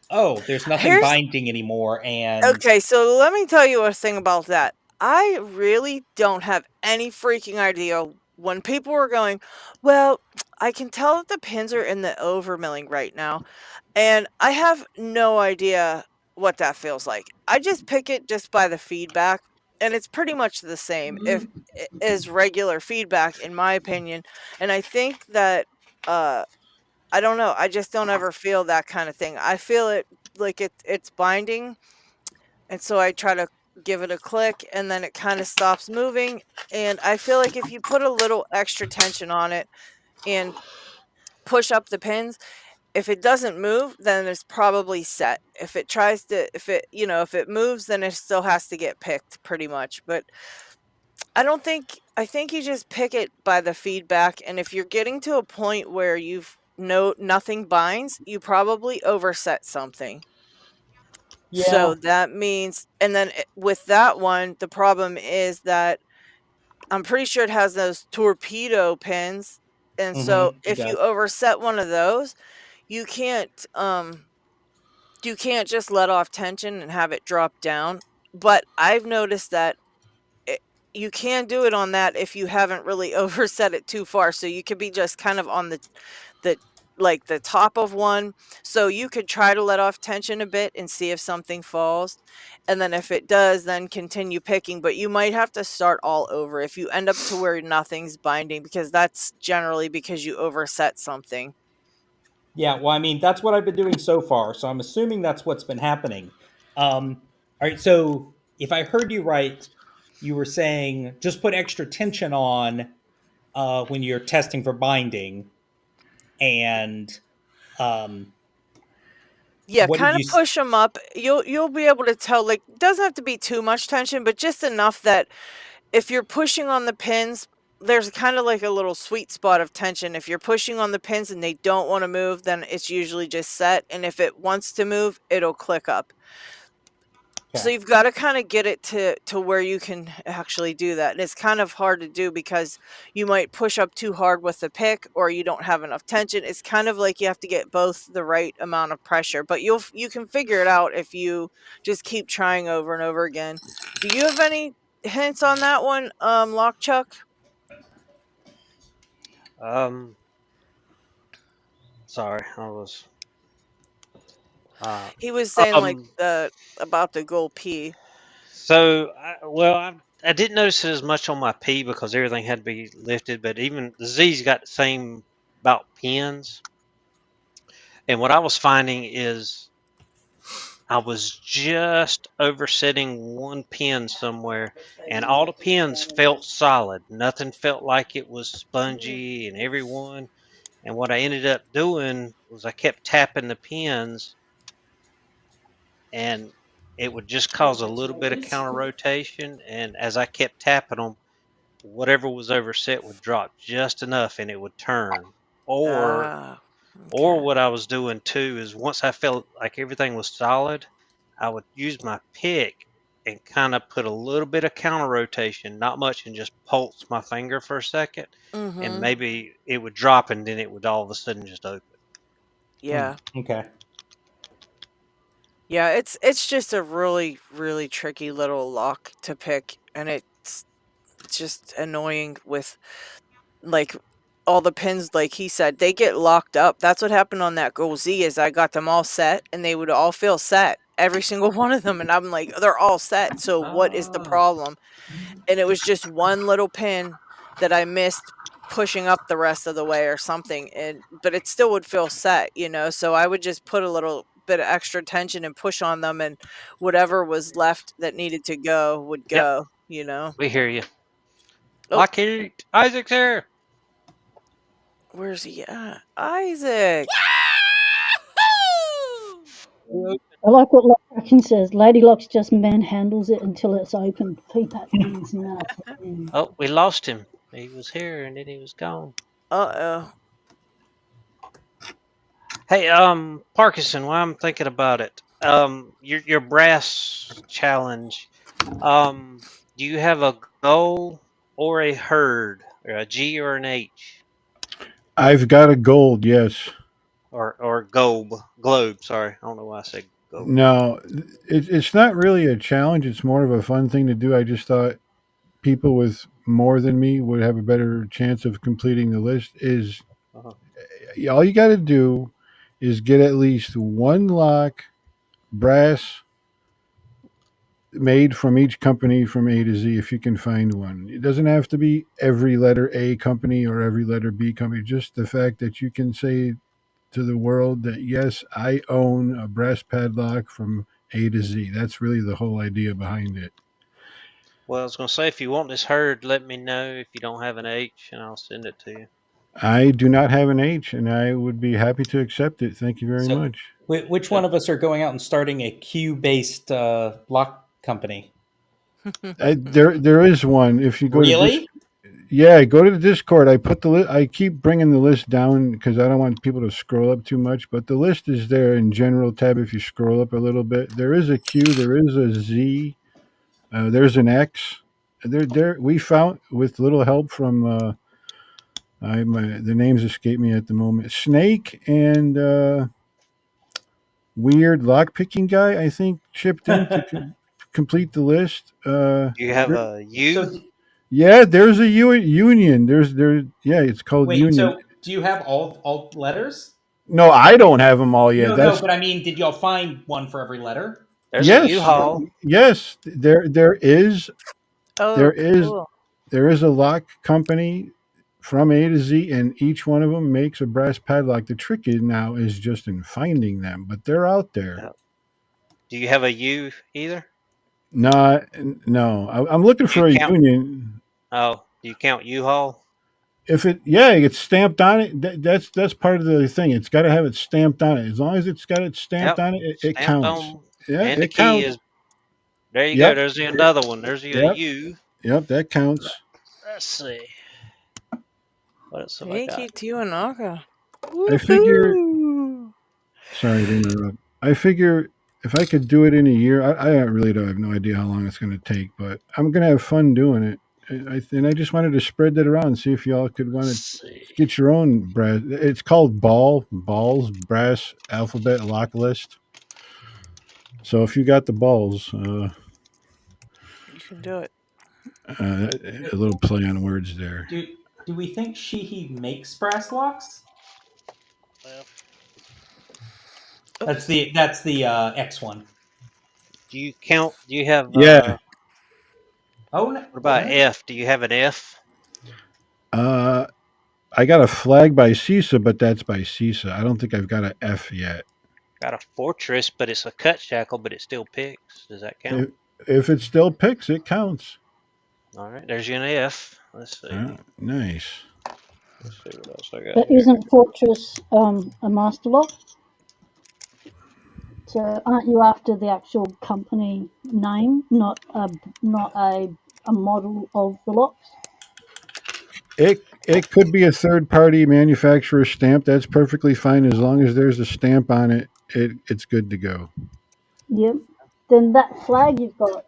Speaker 8: oh, there's nothing
Speaker 1: Here's
Speaker 8: binding anymore, and
Speaker 1: Okay, so let me tell you a thing about that. I really don't have any freaking idea when people were going, well, I can tell that the pins are in the overmilling right now. And I have no idea what that feels like. I just pick it just by the feedback. And it's pretty much the same if as regular feedback, in my opinion. And I think that I don't know. I just don't ever feel that kind of thing. I feel it like it's binding, and so I try to give it a click and then it kind of stops moving. And I feel like if you put a little extra tension on it and push up the pins, if it doesn't move, then it's probably set. If it tries to, if it moves, then it still has to get picked pretty much. But I think you just pick it by the feedback. And if you're getting to a point where nothing binds, you probably overset something.
Speaker 8: yeah,
Speaker 1: So that means, and then with that one, the problem is that I'm pretty sure it has those torpedo pins. And so
Speaker 8: it
Speaker 1: if you
Speaker 8: does.
Speaker 1: overset one of those, you can't um you can't just let off tension and have it drop down. But I've noticed that it, you can do it on that if you haven't really overset it too far. So you could be just kind of on the like the top of one. So you could try to let off tension a bit and see if something falls. And then if it does, then continue picking. But you might have to start all over if you end up to where nothing's binding, because that's generally because you overset something.
Speaker 8: Yeah, well, I mean, that's what I've been doing so far, so I'm assuming that's what's been happening. All right, so if I heard you right, you were saying just put extra tension on when you're testing for binding, and um,
Speaker 1: Yeah,
Speaker 8: what did
Speaker 1: kind
Speaker 8: you?
Speaker 1: of push them up. You'll be able to tell, like, doesn't have to be too much tension, but just enough that if you're pushing on the pins, there's kind of like a little sweet spot of tension. If you're pushing on the pins and they don't want to move, then it's usually just set. And if it wants to move, it'll click up. So
Speaker 8: Okay.
Speaker 1: you've got to kind of get it to where you can actually do that. And it's kind of hard to do because you might push up too hard with the pick or you don't have enough tension. It's kind of like you have to get both the right amount of pressure, but you can figure it out if you just keep trying over and over again. Do you have any hints on that one, Lock Chuck?
Speaker 6: Um, Sorry, I was. Uh,
Speaker 1: He was saying like
Speaker 6: um.
Speaker 1: the about the gold P.
Speaker 6: So, I didn't notice it as much on my P because everything had to be lifted, but even the Z's got the same about pins. And what I was finding is I was just oversetting one pin somewhere, and all the pins felt solid. Nothing felt like it was spongy, and every one. And what I ended up doing was I kept tapping the pins, and it would just cause a little bit of counter rotation. And as I kept tapping them, whatever was overset would drop just enough, and it would turn. Or
Speaker 1: Ah,
Speaker 6: Or
Speaker 1: okay.
Speaker 6: what I was doing too is once I felt like everything was solid, I would use my pick and kind of put a little bit of counter rotation, not much, and just pulse my finger for a second, and
Speaker 1: Mm-hmm.
Speaker 6: maybe it would drop, and then it would all of a sudden just open.
Speaker 1: Yeah.
Speaker 8: Okay.
Speaker 1: Yeah, it's just a really, really tricky little lock to pick, and it's just annoying with like all the pins, like he said, they get locked up. That's what happened on that Goal Z is I got them all set and they would all feel set. Every single one of them. And I'm like, they're all set. So what is the
Speaker 8: Ah.
Speaker 1: problem? And it was just one little pin that I missed pushing up the rest of the way or something. And but it still would feel set, you know. So I would just put a little bit of extra tension and push on them and whatever was left that needed to go would
Speaker 6: Yep,
Speaker 1: go, you know.
Speaker 6: we hear you.
Speaker 1: Oh,
Speaker 6: LockHeat, Isaac's here.
Speaker 1: where's he at? Isaac.
Speaker 3: I like what Action says. LadyLocks just manhandles it until it's open. Feedback means nothing.
Speaker 6: Oh, we lost him. He was here and then he was gone.
Speaker 1: Uh-oh.
Speaker 6: Hey, Parkinson, while I'm thinking about it, your brass challenge, do you have a goal or a herd, or a G or an H,
Speaker 11: I've got a gold, yes.
Speaker 6: or globe? Sorry, I don't know why I said gold.
Speaker 11: No, it's not really a challenge. It's more of a fun thing to do. I just thought people with more than me would have a better chance of completing the list. Is
Speaker 6: Uh-huh.
Speaker 11: all you got to do is get at least one lock brass made from each company from A to Z if you can find one. It doesn't have to be every letter A company or every letter B company, just the fact that you can say to the world that yes, I own a brass padlock from A to Z. That's really the whole idea behind it.
Speaker 6: Well, I was gonna say if you want this herd, let me know if you don't have an H, and I'll send it to you.
Speaker 11: I do not have an H, and I would be happy to accept it. Thank you very
Speaker 8: So,
Speaker 11: much.
Speaker 8: which
Speaker 6: So,
Speaker 8: one of us are going out and starting a Q-based lock company?
Speaker 11: There is one. If you go to
Speaker 8: Really?
Speaker 11: yeah, go to the Discord. I put the I keep bringing the list down because I don't want people to scroll up too much. But the list is there in general tab. If you scroll up a little bit, there is a Q, there is a Z, there's an X. There we found with little help from the names escape me at the moment. Snake and weird lock picking guy. I think chipped in to complete the list.
Speaker 6: do you have
Speaker 11: There,
Speaker 6: a
Speaker 8: So
Speaker 6: U?
Speaker 11: yeah, there's a union. Yeah, it's called
Speaker 8: wait,
Speaker 11: union.
Speaker 8: so do you have all letters?
Speaker 11: No, I don't have them all yet.
Speaker 8: No,
Speaker 11: That's
Speaker 8: but I mean, did y'all find one for every letter?
Speaker 6: There's a
Speaker 11: yes,
Speaker 6: U-Haul.
Speaker 11: yes. There
Speaker 1: Oh,
Speaker 11: is
Speaker 1: cool.
Speaker 11: there is a lock company from A to Z, and each one of them makes a brass padlock. The trick is now is just in finding them, but they're out there.
Speaker 6: Uh, Do you have a U either?
Speaker 11: No, no. I'm looking
Speaker 6: Do you
Speaker 11: for a
Speaker 6: count?
Speaker 11: union.
Speaker 6: Oh, do you count U-Haul?
Speaker 11: If yeah, it's stamped on it. That's part of the thing. It's got to have it stamped on it. As long as it's got it stamped
Speaker 6: Yep,
Speaker 11: on it, it
Speaker 6: stamped
Speaker 11: counts.
Speaker 6: on,
Speaker 11: Yeah,
Speaker 6: and the
Speaker 11: it
Speaker 6: key
Speaker 11: counts.
Speaker 6: is there. You go.
Speaker 11: Yep,
Speaker 6: There's another one. There's a
Speaker 11: yep,
Speaker 6: U.
Speaker 11: yep. That counts.
Speaker 6: Let's see. What else have I got?
Speaker 1: Yankee Tiwanaga.
Speaker 11: I figure.
Speaker 1: Woohoo!
Speaker 11: Sorry to interrupt. I figure if I could do it in a year, I really don't have no idea how long it's going to take, but I'm going to have fun doing it. And I just wanted to spread that around, see if y'all could
Speaker 6: Let's
Speaker 11: want to
Speaker 6: see.
Speaker 11: get your own brass. It's called Balls Brass Alphabet Lock List. So if you got the balls,
Speaker 1: You can do it.
Speaker 11: a little play on words there.
Speaker 8: Do we think Sheehy makes brass locks?
Speaker 6: Well,
Speaker 8: That's the X one.
Speaker 6: do you count? Do you have?
Speaker 11: Yeah.
Speaker 8: Oh, no.
Speaker 6: What about F? Do you have an F?
Speaker 11: Uh, I got a flag by CISA, but that's by CISA. I don't think I've got an F yet.
Speaker 6: Got a fortress, but it's a cut shackle, but it still picks. Does that count?
Speaker 11: If it still picks, it counts.
Speaker 6: All right, there's you an F. Let's see.
Speaker 11: Nice.
Speaker 6: Let's see what else I got
Speaker 3: But
Speaker 6: here.
Speaker 3: isn't Fortress a master lock? So aren't you after the actual company name, not a model of the locks?
Speaker 11: It could be a third party manufacturer stamp. That's perfectly fine as long as there's a stamp on it. It's good to go.
Speaker 3: Yep. Then that flag you've got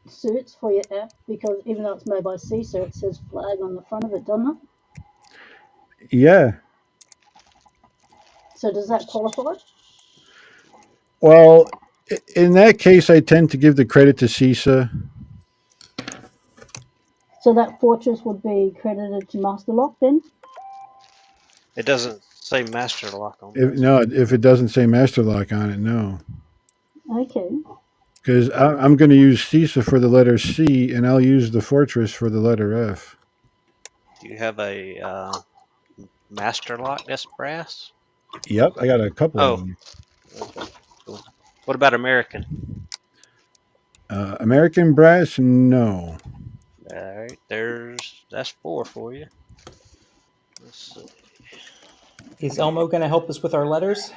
Speaker 3: suits for your F because even though it's made by CISA, it says flag on the front of it, doesn't it?
Speaker 11: Yeah.
Speaker 3: So does that qualify?
Speaker 11: Well, in that case, I tend to give the credit to CISA.
Speaker 3: So that Fortress would be credited to Master Lock then?
Speaker 6: It doesn't say master lock on this.
Speaker 11: If it doesn't say Master Lock on it, no.
Speaker 3: Okay.
Speaker 11: Because I'm going to use CISA for the letter C, and I'll use the Fortress for the letter F.
Speaker 6: Do you have a master lock that's brass?
Speaker 11: Yep, I got a couple of them.
Speaker 6: Okay. Cool. What about American?
Speaker 11: American brass, no.
Speaker 6: All right, that's 4 for you. Let's see.
Speaker 8: Is Elmo going to help us with our letters?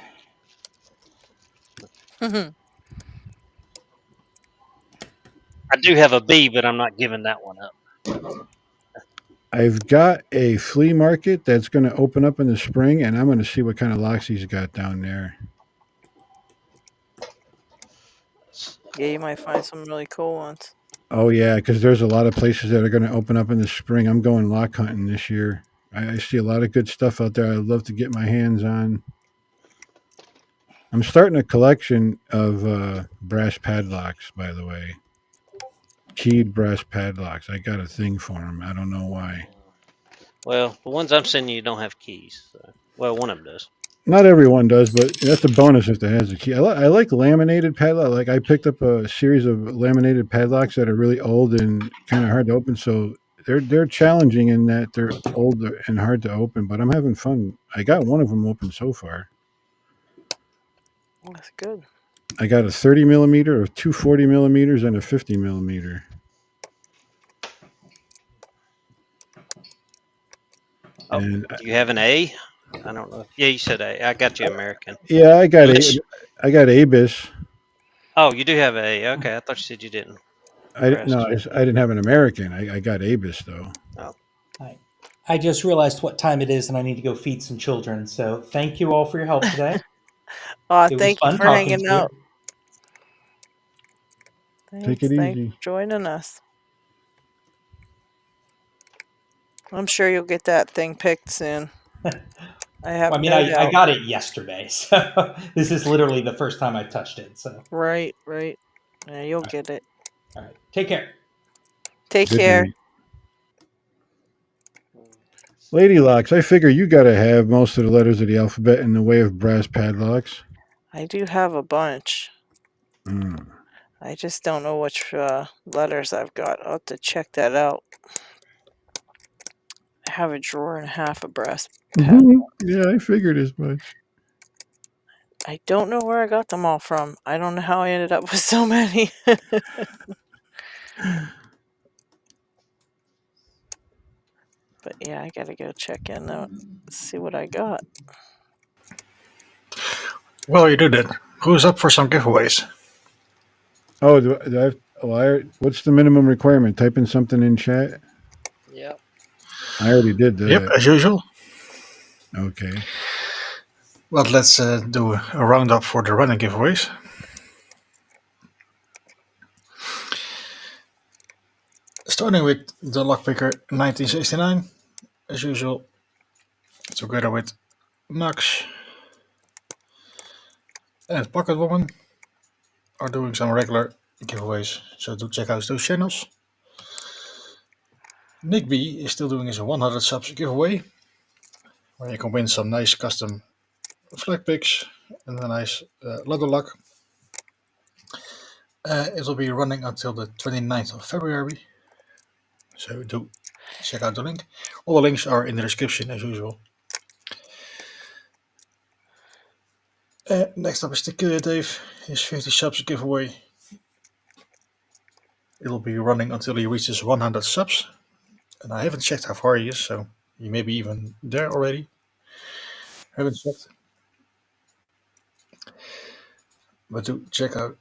Speaker 6: I do have a B, but I'm not giving that one up.
Speaker 11: I've got a flea market that's going to open up in the spring, and I'm going to see what kind of locks he's got down there.
Speaker 1: Yeah, you might find some really cool ones.
Speaker 11: Oh, yeah, because there's a lot of places that are going to open up in the spring. I'm going lock hunting this year. I see a lot of good stuff out there I'd love to get my hands on. I'm starting a collection of brass padlocks, by the way. Keyed brass padlocks. I got a thing for them. I don't know why.
Speaker 6: Well, the ones I'm sending you don't have keys. So. Well, one of them does.
Speaker 11: Not everyone does, but that's a bonus if it has a key. I like laminated padlock. Like I picked up a series of laminated padlocks that are really old and kind of hard to open. So they're challenging in that they're old and hard to open. But I'm having fun. I got one of them open so far.
Speaker 1: That's good.
Speaker 11: I got a 30 millimeter, a 240 millimeters, and a 50 millimeter.
Speaker 6: Oh, do you have an A? I don't know. Yeah, you said A. I got you American.
Speaker 11: Yeah, I got Abis.
Speaker 6: Oh, you do have A. Okay, I thought you said you didn't.
Speaker 11: I didn't have an American. I got Abis though.
Speaker 6: Oh.
Speaker 8: I just realized what time it is, and I need to go feed some children. So thank you all for your help today.
Speaker 1: Thank you for hanging out.
Speaker 11: Take it easy.
Speaker 1: Thanks for joining us. I'm sure you'll get that thing picked soon.
Speaker 8: I got it yesterday, so this is literally the first time I've touched it. So
Speaker 1: right. Yeah, you'll get it.
Speaker 8: All right, take care.
Speaker 1: Take care.
Speaker 11: Night. Lady Locks, I figure you got to have most of the letters of the alphabet in the way of brass padlocks.
Speaker 1: I do have a bunch. I just don't know which letters I've got. I'll have to check that out. I have a drawer and a half of brass padlocks.
Speaker 11: Yeah, I figured as much.
Speaker 1: I don't know where I got them all from. I don't know how I ended up with so many. But yeah, I gotta go check in see what I got.
Speaker 2: Well, you did it. Who's up for some giveaways?
Speaker 11: Oh, do I have, what's the minimum requirement? Type in something in chat?
Speaker 6: Yep.
Speaker 11: I already did that.
Speaker 2: Yep, as usual.
Speaker 11: Okay.
Speaker 2: Well, let's do a roundup for the running giveaways. Starting with the Lockpicker 1969, as usual, together with Max and Pocket Woman are doing some regular giveaways, so do check out those channels. Nick B is still doing his 100 subs giveaway, where you can win some nice custom flag pics and a nice leather lock. It will be running until the 29th of February. So do check out the link. All the links are in the description as usual. Next up is the Dave, his 50 subs giveaway. It'll be running until he reaches 100 subs. And I haven't checked how far he is, so he may be even there already. Haven't checked. But do check out.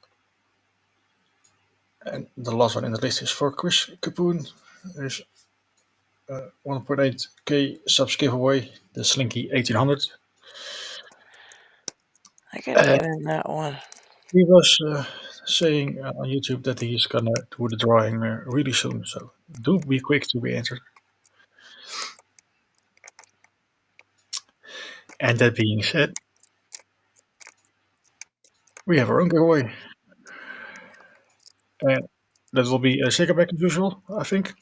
Speaker 2: And the last one in the list is for Chris Capoon. There's 1.8k subs giveaway, the Slinky 1800.
Speaker 1: I gotta get in that one.
Speaker 2: He was saying on YouTube that he's gonna do the drawing really soon, so do be quick to be entered. And that being said, we have our own giveaway. And that will be a Stickerpack as usual, I think.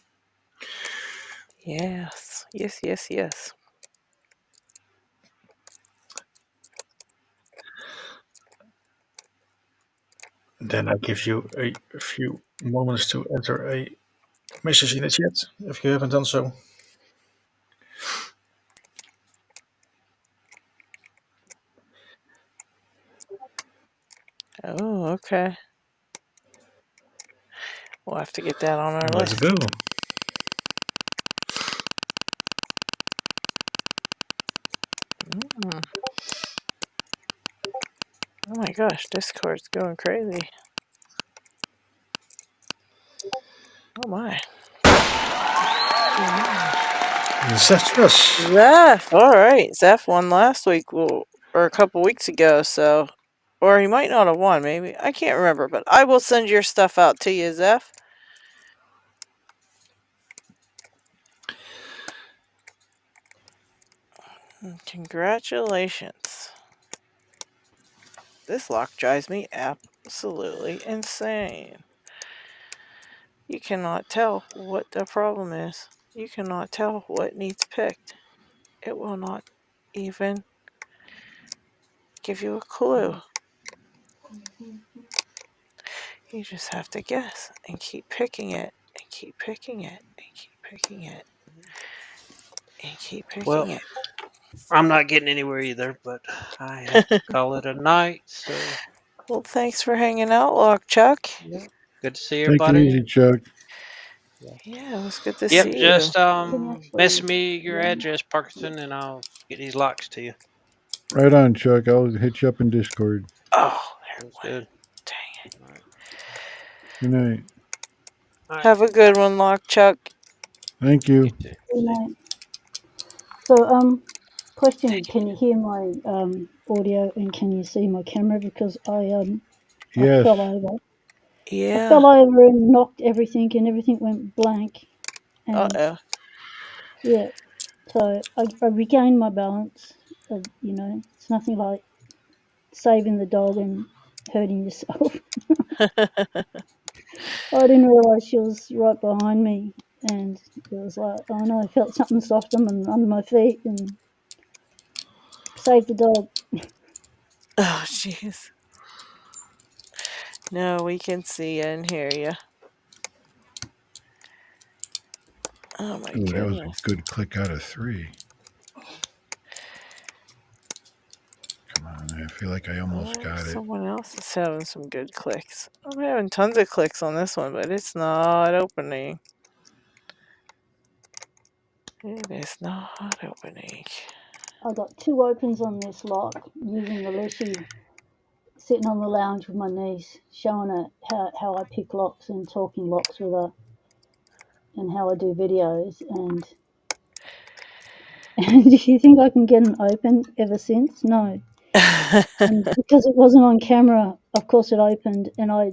Speaker 1: Yes, yes, yes, yes.
Speaker 2: Then I give you a few moments to enter a message in the chat if you haven't done so.
Speaker 1: Oh, okay. We'll have to get that on our
Speaker 2: Let's
Speaker 1: list.
Speaker 2: go.
Speaker 1: Oh my gosh, Discord's going crazy. Oh my. Zeph, alright. Zeph won last week, or a couple weeks ago, so. Or he might not have won, maybe. I can't remember, but I will send your stuff out to you, Zeph. Congratulations. This lock drives me absolutely insane. You cannot tell what the problem is. You cannot tell what needs picked. It will not even give you a clue. You just have to guess and keep picking it and keep picking it and keep picking it and keep picking it.
Speaker 6: I'm not getting anywhere either, but I have to call it a night. So,
Speaker 1: well, thanks for hanging out, Lock Chuck.
Speaker 6: Yeah, good to see
Speaker 11: Take
Speaker 6: everybody.
Speaker 11: it easy, Chuck.
Speaker 1: Yeah, it was good to
Speaker 6: Yep,
Speaker 1: see
Speaker 6: just
Speaker 1: you.
Speaker 6: mess me your address, Parkinson, and I'll get these locks to you.
Speaker 11: Right on, Chuck. I'll hit you up in Discord.
Speaker 1: Oh, there it
Speaker 6: went.
Speaker 1: Good. Dang it.
Speaker 6: Right.
Speaker 11: Good night.
Speaker 6: Right.
Speaker 1: Have a good one, Lock Chuck.
Speaker 11: Thank you.
Speaker 3: Good night. So, question: can you hear my audio and can you see my camera? Because I
Speaker 11: Yes.
Speaker 3: fell over.
Speaker 1: Yeah.
Speaker 3: I fell over and knocked everything, and everything went blank. And yeah, so I regained my balance. You know, it's nothing like saving the dog and hurting yourself. I didn't realise she was right behind me, and it was like, oh no, I felt something soft under my feet and saved the dog.
Speaker 1: Oh, jeez. No, we can see you and hear you. Oh my
Speaker 11: Ooh,
Speaker 1: goodness.
Speaker 11: that was a good click out of 3. Come on, I feel like I almost got it.
Speaker 1: Someone else is having some good clicks. I'm having tons of clicks on this one, but it's not opening. It is not opening.
Speaker 3: I got 2 opens on this lock using the Leshy, sitting on the lounge with my niece, showing her how I pick locks and talking locks with her, and how I do videos. And do you think I can get an open ever since? No. And because it wasn't on camera, of course it opened, and I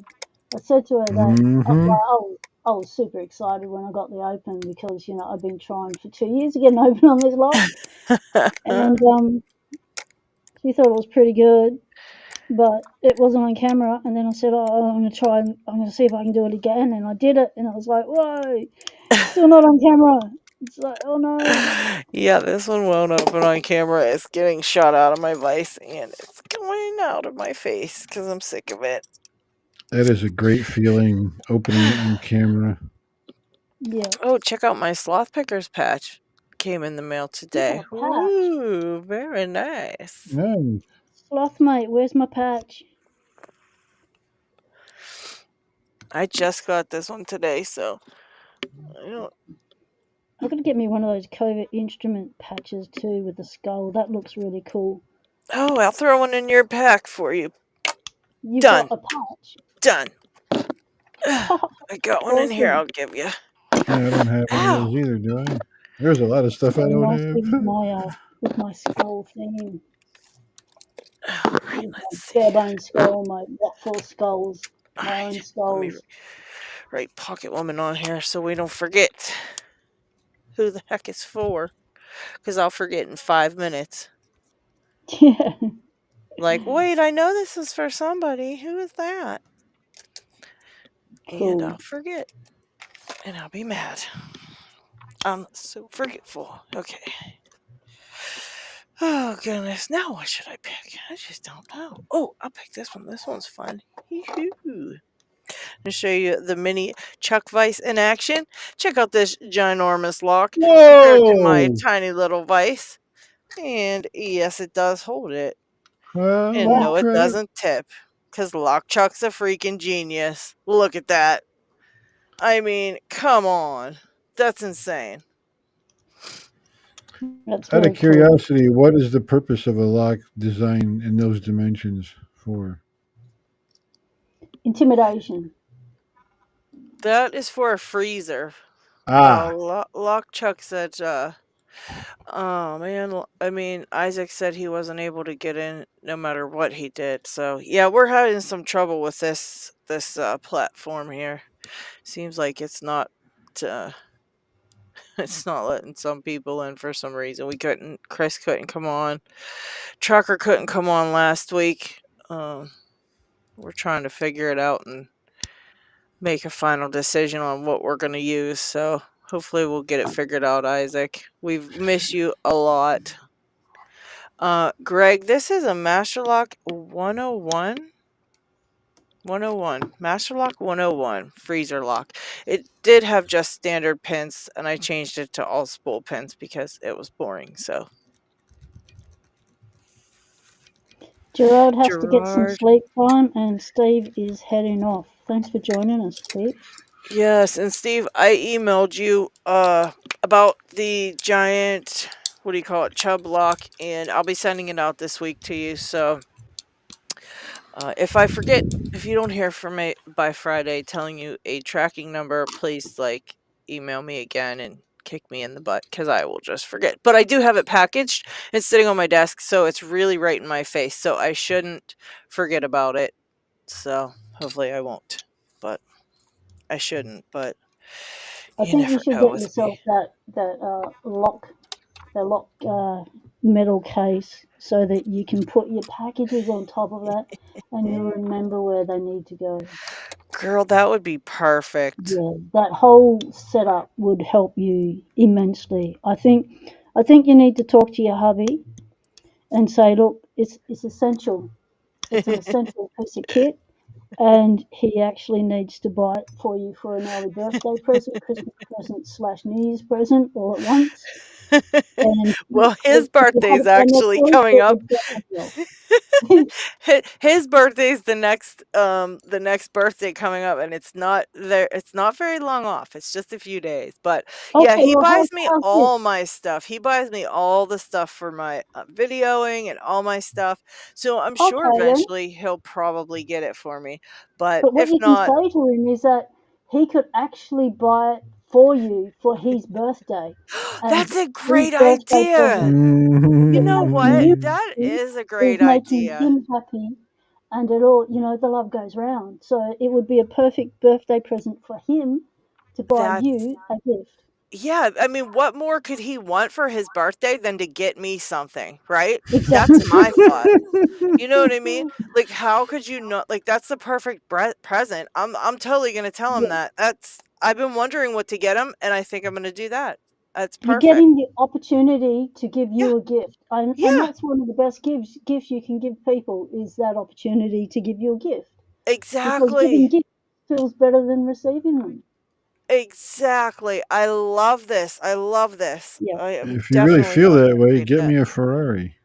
Speaker 3: said to her that I was super excited when I got the open because, you know, I've been trying for 2 years to get an open on this lock. And she thought it was pretty good, but it wasn't on camera. And then I said, oh, I'm going to see if I can do it again. And I did it, and I was like, whoa, still not on camera. It's like, oh no.
Speaker 1: Yeah, this one won't open on camera. It's getting shot out of my vice and it's going out of my face because I'm sick of it.
Speaker 11: That is a great feeling opening it on camera.
Speaker 3: Yeah.
Speaker 1: Oh, check out my sloth pickers patch. Came in the mail today.
Speaker 3: Oh, patch.
Speaker 1: Ooh, very nice.
Speaker 11: Nice.
Speaker 3: Sloth mate, where's my patch?
Speaker 1: I just got this one today, so I don't.
Speaker 3: I'm gonna get me one of those covert instrument patches too with the skull. That looks really cool.
Speaker 1: Oh, I'll throw one in your pack for you.
Speaker 3: You've got
Speaker 1: Done.
Speaker 3: a patch.
Speaker 1: Done. I got one in here.
Speaker 3: Awesome.
Speaker 1: I'll give you.
Speaker 11: Yeah, I don't have any of
Speaker 1: Ow!
Speaker 11: those either, do I? There's a lot of stuff I
Speaker 3: Very
Speaker 11: don't
Speaker 3: nice
Speaker 11: have.
Speaker 3: with my skull theme.
Speaker 1: All right,
Speaker 3: With
Speaker 1: let's
Speaker 3: my
Speaker 1: see.
Speaker 3: barebone skull, my rockfall skulls,
Speaker 1: All
Speaker 3: my own
Speaker 1: right, let me
Speaker 3: skulls.
Speaker 1: write Pocket Woman on here so we don't forget who the heck it's for. Because I'll forget in 5 minutes.
Speaker 3: Yeah.
Speaker 1: Like, wait, I know this is for somebody. Who is that? And
Speaker 3: Cool.
Speaker 1: I'll forget. And I'll be mad. I'm so forgetful. Okay. Oh, goodness. Now what should I pick? I just don't know. Oh, I'll pick this one. This one's fun. Yee-hoo. To show you the mini Chuck Vice in action. Check out this ginormous lock compared to my
Speaker 11: Whoa!
Speaker 1: tiny little Vice. And yes, it does hold it.
Speaker 11: Well,
Speaker 1: And
Speaker 11: that's
Speaker 1: no,
Speaker 3: Wow.
Speaker 1: it
Speaker 11: credit.
Speaker 1: doesn't tip. Because Lock Chuck's a freaking genius. Look at that. I mean, come on. That's insane.
Speaker 3: That's
Speaker 11: Out of
Speaker 3: very cool.
Speaker 11: curiosity, what is the purpose of a lock design in those dimensions for?
Speaker 3: Intimidation.
Speaker 1: That is for a freezer.
Speaker 11: Ah,
Speaker 1: Lock Chuck said, oh man, I mean, Isaac said he wasn't able to get in no matter what he did. So yeah, we're having some trouble with this platform here. Seems like it's not uh, it's not letting some people in for some reason. Chris couldn't come on. Trucker couldn't come on last week. We're trying to figure it out and make a final decision on what we're going to use. So hopefully we'll get it figured out, Isaac. We've missed you a lot. Greg, this is a Masterlock 101. 101. Masterlock 101 freezer lock. It did have just standard pins, and I changed it to all spool pins because it was boring. So
Speaker 3: Gerard has to get some
Speaker 1: Gerard.
Speaker 3: sleep time, and Steve is heading off. Thanks for joining us, Steve.
Speaker 1: Yes, and Steve, I emailed you about the giant, what do you call it, chub lock, and I'll be sending it out this week to you. So if I forget, if you don't hear from me by Friday telling you a tracking number, please email me again and kick me in the butt because I will just forget. But I do have it packaged and sitting on my desk, so it's really right in my face. So I shouldn't forget about it. So hopefully I won't, but I shouldn't. But
Speaker 3: I
Speaker 1: you
Speaker 3: think you
Speaker 1: never
Speaker 3: should
Speaker 1: know
Speaker 3: get
Speaker 1: with me.
Speaker 3: yourself that lock metal case so that you can put your packages on top of that, and you remember where they need to go.
Speaker 1: Girl, that would be perfect.
Speaker 3: Yeah, that whole setup would help you immensely. I think you need to talk to your hubby and say, look, it's essential. It's an essential piece of kit, and he actually needs to buy it for you for an early birthday present, Christmas present slash New Year's present all at once. And
Speaker 1: Well, his
Speaker 3: if you
Speaker 1: birthday's
Speaker 3: haven't done that
Speaker 1: actually
Speaker 3: for him,
Speaker 1: coming
Speaker 3: it
Speaker 1: up.
Speaker 3: would definitely help.
Speaker 1: His birthday's the next birthday coming up, and it's not very long off. It's just a few days. But yeah,
Speaker 3: Okay,
Speaker 1: he
Speaker 3: well,
Speaker 1: buys me
Speaker 3: how's
Speaker 1: all
Speaker 3: this?
Speaker 1: my stuff. He buys me all the stuff for my videoing and all my stuff. So I'm sure
Speaker 3: Okay, then.
Speaker 1: eventually he'll probably get it for me. But
Speaker 3: But what
Speaker 1: if
Speaker 3: you can
Speaker 1: not,
Speaker 3: say to him is that he could actually buy it for you for his birthday. And
Speaker 1: that's a
Speaker 3: his
Speaker 1: great
Speaker 3: birthday
Speaker 1: idea.
Speaker 3: present
Speaker 1: You
Speaker 3: is
Speaker 1: know
Speaker 3: making
Speaker 1: what?
Speaker 3: you
Speaker 11: mm,
Speaker 1: That
Speaker 3: happy,
Speaker 1: is a
Speaker 3: is
Speaker 1: great
Speaker 3: making
Speaker 1: idea.
Speaker 3: him happy, and it all, the love goes round. So it would be a perfect birthday present for him to buy
Speaker 1: That's
Speaker 3: you a gift.
Speaker 1: Yeah, I mean, what more could he want for his birthday than to get me something, right? That's
Speaker 3: Exactly.
Speaker 1: my thought. You know what I mean? Like, how could you not? Like, that's the perfect present. I'm totally gonna tell him
Speaker 3: Yeah.
Speaker 1: that. I've been wondering what to get him, and I think I'm gonna do that. That's
Speaker 3: You're
Speaker 1: perfect.
Speaker 3: getting the opportunity to give
Speaker 1: Yeah.
Speaker 3: you a gift, and
Speaker 1: Yeah.
Speaker 3: that's one of the best gifts you can give people is that opportunity to give you a gift, because giving
Speaker 1: Exactly.
Speaker 3: gifts feels better than receiving them.
Speaker 1: Exactly. I love this. I love this.
Speaker 3: Yeah.
Speaker 1: I am
Speaker 11: If you really
Speaker 1: definitely
Speaker 11: feel
Speaker 1: going
Speaker 11: that way,
Speaker 1: to
Speaker 11: get
Speaker 1: create
Speaker 11: me a Ferrari.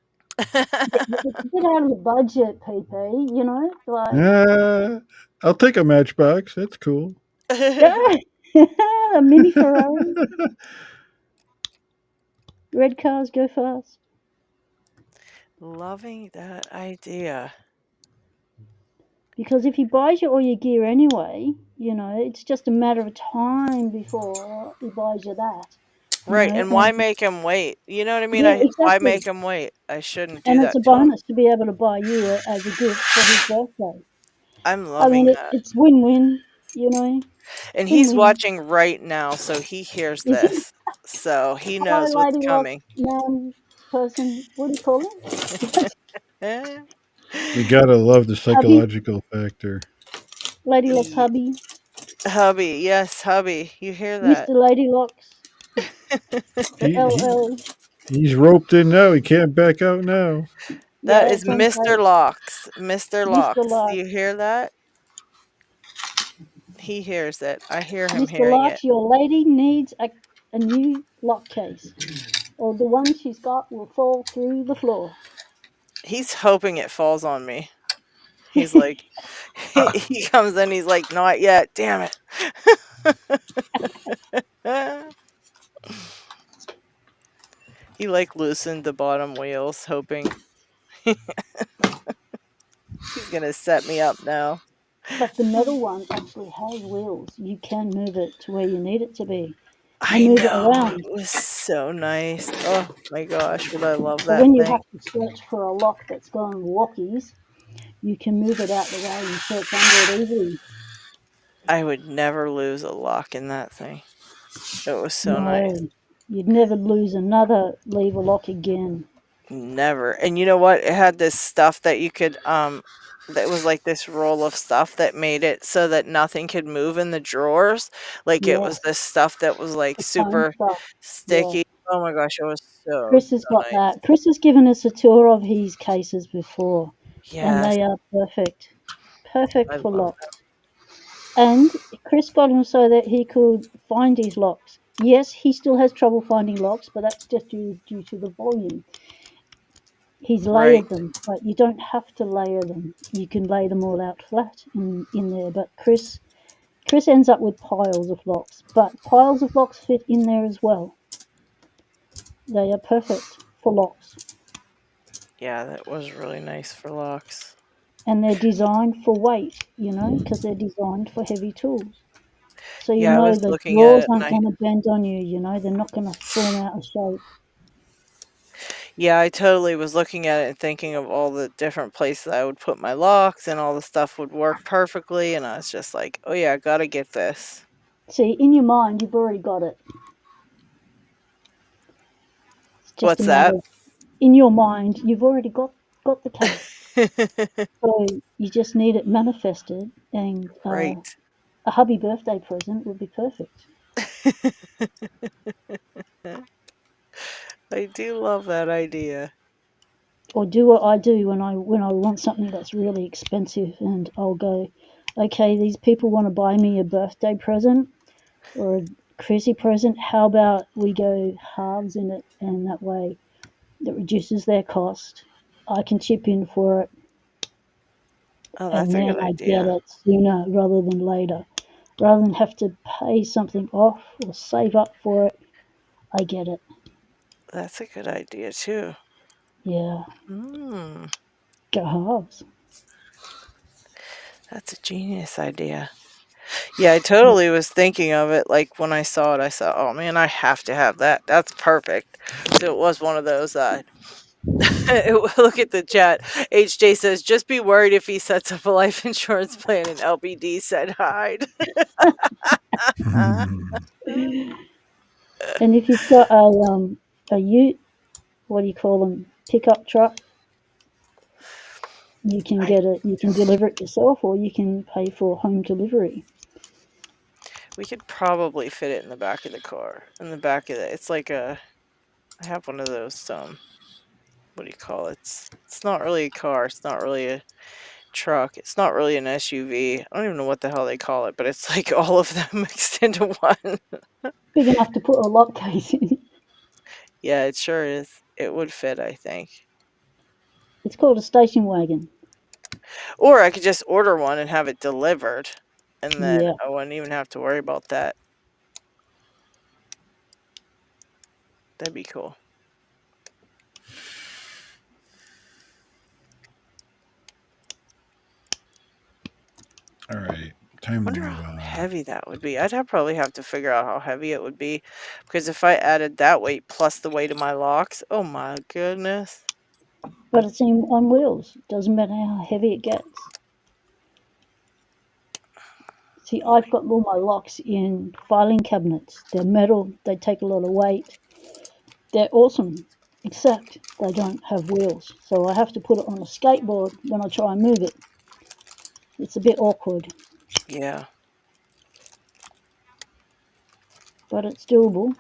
Speaker 3: It's a bit out of the budget, PP. You know, like
Speaker 11: Uh, I'll take a Matchbox. That's cool.
Speaker 1: that.
Speaker 3: yeah, a mini Ferrari. Red cars go fast.
Speaker 1: Loving that idea.
Speaker 3: Because if he buys you all your gear anyway, you know, it's just a matter of time before he buys you that. You
Speaker 1: Right,
Speaker 3: know,
Speaker 1: and why
Speaker 3: and
Speaker 1: make him wait? You know what I mean?
Speaker 3: yeah,
Speaker 1: Why
Speaker 3: exactly.
Speaker 1: make him wait? I shouldn't do
Speaker 3: And it's
Speaker 1: that
Speaker 3: a
Speaker 1: to him.
Speaker 3: bonus to be able to buy you as a gift for his birthday.
Speaker 1: I'm
Speaker 3: I mean,
Speaker 1: loving that.
Speaker 3: it's win-win. You know,
Speaker 1: And he's
Speaker 3: win-win.
Speaker 1: watching right now, so he hears
Speaker 3: Is he?
Speaker 1: this. So he
Speaker 3: Hello,
Speaker 1: knows what's
Speaker 3: Lady Locks
Speaker 1: coming.
Speaker 3: man person. What do you call him?
Speaker 1: Eh.
Speaker 11: You gotta love the
Speaker 3: Hubby.
Speaker 11: psychological factor.
Speaker 3: Lady Locks
Speaker 1: Ye-
Speaker 3: hubby.
Speaker 1: Hubby, yes, hubby. You hear that?
Speaker 3: Mr. Lady Locks. The
Speaker 11: He, he
Speaker 3: LL.
Speaker 11: he's roped in now. He can't back out now.
Speaker 1: That
Speaker 3: Yeah,
Speaker 1: is
Speaker 3: it's on
Speaker 1: Mr.
Speaker 3: tape.
Speaker 1: Locks. Mr.
Speaker 3: Mr.
Speaker 1: Locks. Do
Speaker 3: Locks.
Speaker 1: you hear that? He hears it. I hear him
Speaker 3: Mr.
Speaker 1: hearing it.
Speaker 3: Locks, your lady needs a new lock case, or the one she's got will fall through the floor.
Speaker 1: He's hoping it falls on me. He's like, he comes in, he's like, not yet. Damn it. He like loosened the bottom wheels, hoping he's gonna set me up now.
Speaker 3: But the metal one actually has wheels. You can move it to where you need it to be and
Speaker 1: I
Speaker 3: move it
Speaker 1: know.
Speaker 3: around.
Speaker 1: It was so nice. Oh my gosh, would I love
Speaker 3: So
Speaker 1: that
Speaker 3: when you
Speaker 1: thing.
Speaker 3: have to search for a lock that's gone wockies, you can move it out the way and search under it easily.
Speaker 1: I would never lose a lock in that thing. It was so nice.
Speaker 3: No, you'd never lose another lever lock again.
Speaker 1: Never. And you know what? It had this stuff that you could that was like this roll of stuff that made it so that nothing could move in the drawers. Like it was
Speaker 3: Yes,
Speaker 1: this stuff that was like
Speaker 3: the foam
Speaker 1: super
Speaker 3: stuff. Yeah.
Speaker 1: sticky. Oh my gosh, it was so
Speaker 3: Chris has
Speaker 1: so
Speaker 3: got
Speaker 1: nice.
Speaker 3: that. Chris has given us a tour of his cases before, and
Speaker 1: Yes,
Speaker 3: they are perfect. Perfect
Speaker 1: I
Speaker 3: for
Speaker 1: love
Speaker 3: locks. And Chris got them so that he could find his locks. Yes, he still has trouble finding locks, but that's just due to the volume. He's
Speaker 1: them. Right.
Speaker 3: layered them, but you don't have to layer them. You can lay them all out flat in there. But Chris ends up with piles of locks, but piles of locks fit in there as well. They are perfect for locks.
Speaker 1: Yeah, that was really nice for locks.
Speaker 3: And they're designed for weight, you know, because they're designed for heavy tools. So you
Speaker 1: Yeah, I
Speaker 3: know
Speaker 1: was
Speaker 3: the
Speaker 1: looking at
Speaker 3: drawers
Speaker 1: it and
Speaker 3: aren't going to bend on you, you know, they're not going to form out of shape.
Speaker 1: yeah, I totally was looking at it and thinking of all the different places I would put my locks and all the stuff would work perfectly and I was just like, "Oh yeah, I got to get this."
Speaker 3: See, in your mind, you've already got it. It's just a
Speaker 1: What's
Speaker 3: matter
Speaker 1: that?
Speaker 3: of, in your mind, you've already got the case. So you just need it manifested, and
Speaker 1: Right.
Speaker 3: a hubby birthday present would be perfect.
Speaker 1: I do love that idea.
Speaker 3: Or do what I do when I want something that's really expensive, and I'll go, okay, these people want to buy me a birthday present or a crazy present. How about we go halves in it, and that way that reduces their cost. I can chip in for it,
Speaker 1: Oh,
Speaker 3: and
Speaker 1: that's a
Speaker 3: then
Speaker 1: good
Speaker 3: I get
Speaker 1: idea.
Speaker 3: it sooner rather than later. Rather than have to pay something off or save up for it, I get it.
Speaker 1: That's a good idea too.
Speaker 3: Yeah,
Speaker 1: Mm,
Speaker 3: go halves.
Speaker 1: that's a genius idea. Yeah, I totally was thinking of it like when I saw it, I said, "Oh man, I have to have that. That's perfect." So it was one of those look at the chat. HJ says, "Just be worried if he sets up a life insurance plan and LBD said hide."
Speaker 3: And if you've got a ute, what do you call them? Pickup truck. You can
Speaker 1: I
Speaker 3: get it. You can deliver it yourself, or you can pay for home delivery.
Speaker 1: We could probably fit it in the back of the car. In the back of it. It's like a I have one of those what do you call it? It's not really a car, it's not really a truck, it's not really an SUV. I don't even know what the hell they call it, but it's like all of them mixed into one.
Speaker 3: Big enough to put a lock case in.
Speaker 1: Yeah, it sure is. It would fit, I think.
Speaker 3: It's called a station wagon.
Speaker 1: Or I could just order one and have it delivered, and then
Speaker 3: Yeah.
Speaker 1: I wouldn't even have to worry about that. That'd be cool.
Speaker 11: All right. Time to
Speaker 1: Wonder
Speaker 11: move
Speaker 1: how
Speaker 11: on.
Speaker 1: heavy that would be. Probably have to figure out how heavy it would be, because if I added that weight plus the weight of my locks, oh my goodness.
Speaker 3: But it's on wheels. Doesn't matter how heavy it gets. See, I've got all my locks in filing cabinets. They're metal, they take a lot of weight. They're awesome, except they don't have wheels. So I have to put it on a skateboard when I try and move it. It's a bit awkward,
Speaker 1: Yeah.
Speaker 3: but it's doable.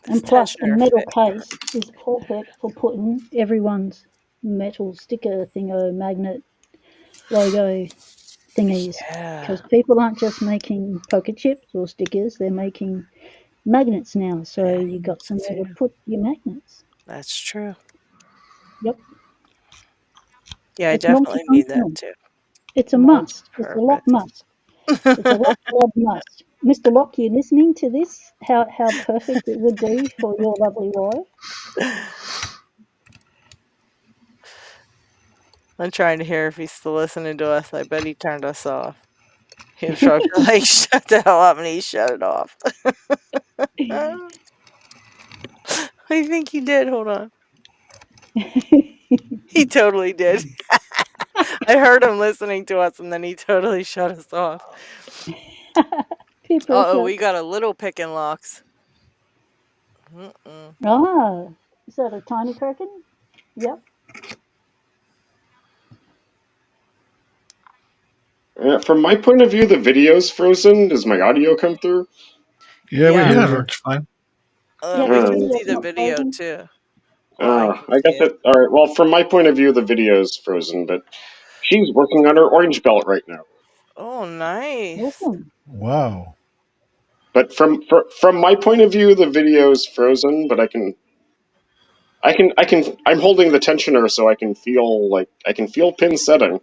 Speaker 1: This
Speaker 3: And plus, a
Speaker 1: tensioner
Speaker 3: metal
Speaker 1: fit.
Speaker 3: case is perfect for putting everyone's metal sticker thingo, magnet, logo thingies.
Speaker 1: Yeah.
Speaker 3: Because people aren't just making poker chips or stickers, they're making magnets now. So you got somewhere to
Speaker 1: Too.
Speaker 3: put your magnets.
Speaker 1: That's true.
Speaker 3: Yep.
Speaker 1: Yeah, I
Speaker 3: It's
Speaker 1: definitely need that
Speaker 3: multifunctional.
Speaker 1: too.
Speaker 3: It's a must. It's a lock
Speaker 1: Multi-purpose.
Speaker 3: must. It's a lock log must. Mr. Lock, you listening to this? How perfect it would be for your lovely wife.
Speaker 1: I'm trying to hear if he's still listening to us. I bet he turned us off. He was probably like, shut the hell up, and he shut it off. I think he did. Hold on. He totally did. I heard him listening to us, and then he totally shut us off.
Speaker 3: Peer
Speaker 1: Uh-oh,
Speaker 3: pressure.
Speaker 1: we got a little picking locks. Mm-mm.
Speaker 3: Ah, is that a tiny kraken? Yep.
Speaker 9: From my point of view, the video's frozen. Does my audio come through?
Speaker 11: Yeah, we
Speaker 1: Yeah.
Speaker 2: Yeah,
Speaker 11: hear
Speaker 2: it
Speaker 11: you.
Speaker 2: works fine.
Speaker 3: Yeah,
Speaker 1: We
Speaker 3: the
Speaker 1: can
Speaker 9: Uh,
Speaker 1: see
Speaker 3: video's
Speaker 1: the
Speaker 3: not
Speaker 1: video
Speaker 3: frozen.
Speaker 1: too. Well, I can
Speaker 9: I
Speaker 1: see
Speaker 9: got
Speaker 1: it.
Speaker 9: that. All right. Well, from my point of view, the video's frozen, but she's working on her orange belt right now.
Speaker 1: Oh, nice.
Speaker 3: Awesome.
Speaker 11: Wow.
Speaker 9: But from my point of view, the video's frozen. But I'm holding the tensioner, so I can feel pin setting.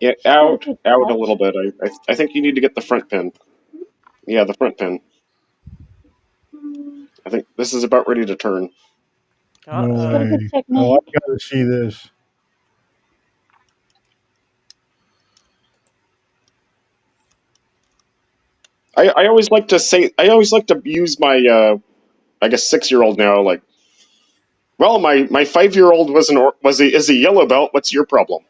Speaker 9: Yeah,
Speaker 3: She's got a
Speaker 9: out,
Speaker 3: good
Speaker 9: out a little
Speaker 3: touch.
Speaker 9: bit. I think you need to get the front pin. Yeah, the front pin. I think this is about ready to turn.
Speaker 11: No
Speaker 3: She's got a
Speaker 1: Uh-oh.
Speaker 3: good
Speaker 11: way. Oh, I
Speaker 3: technique.
Speaker 11: got to see this.
Speaker 9: I always like to say I always like to use my I guess 6-year-old now like, well, my 5-year-old is a yellow belt. What's your problem?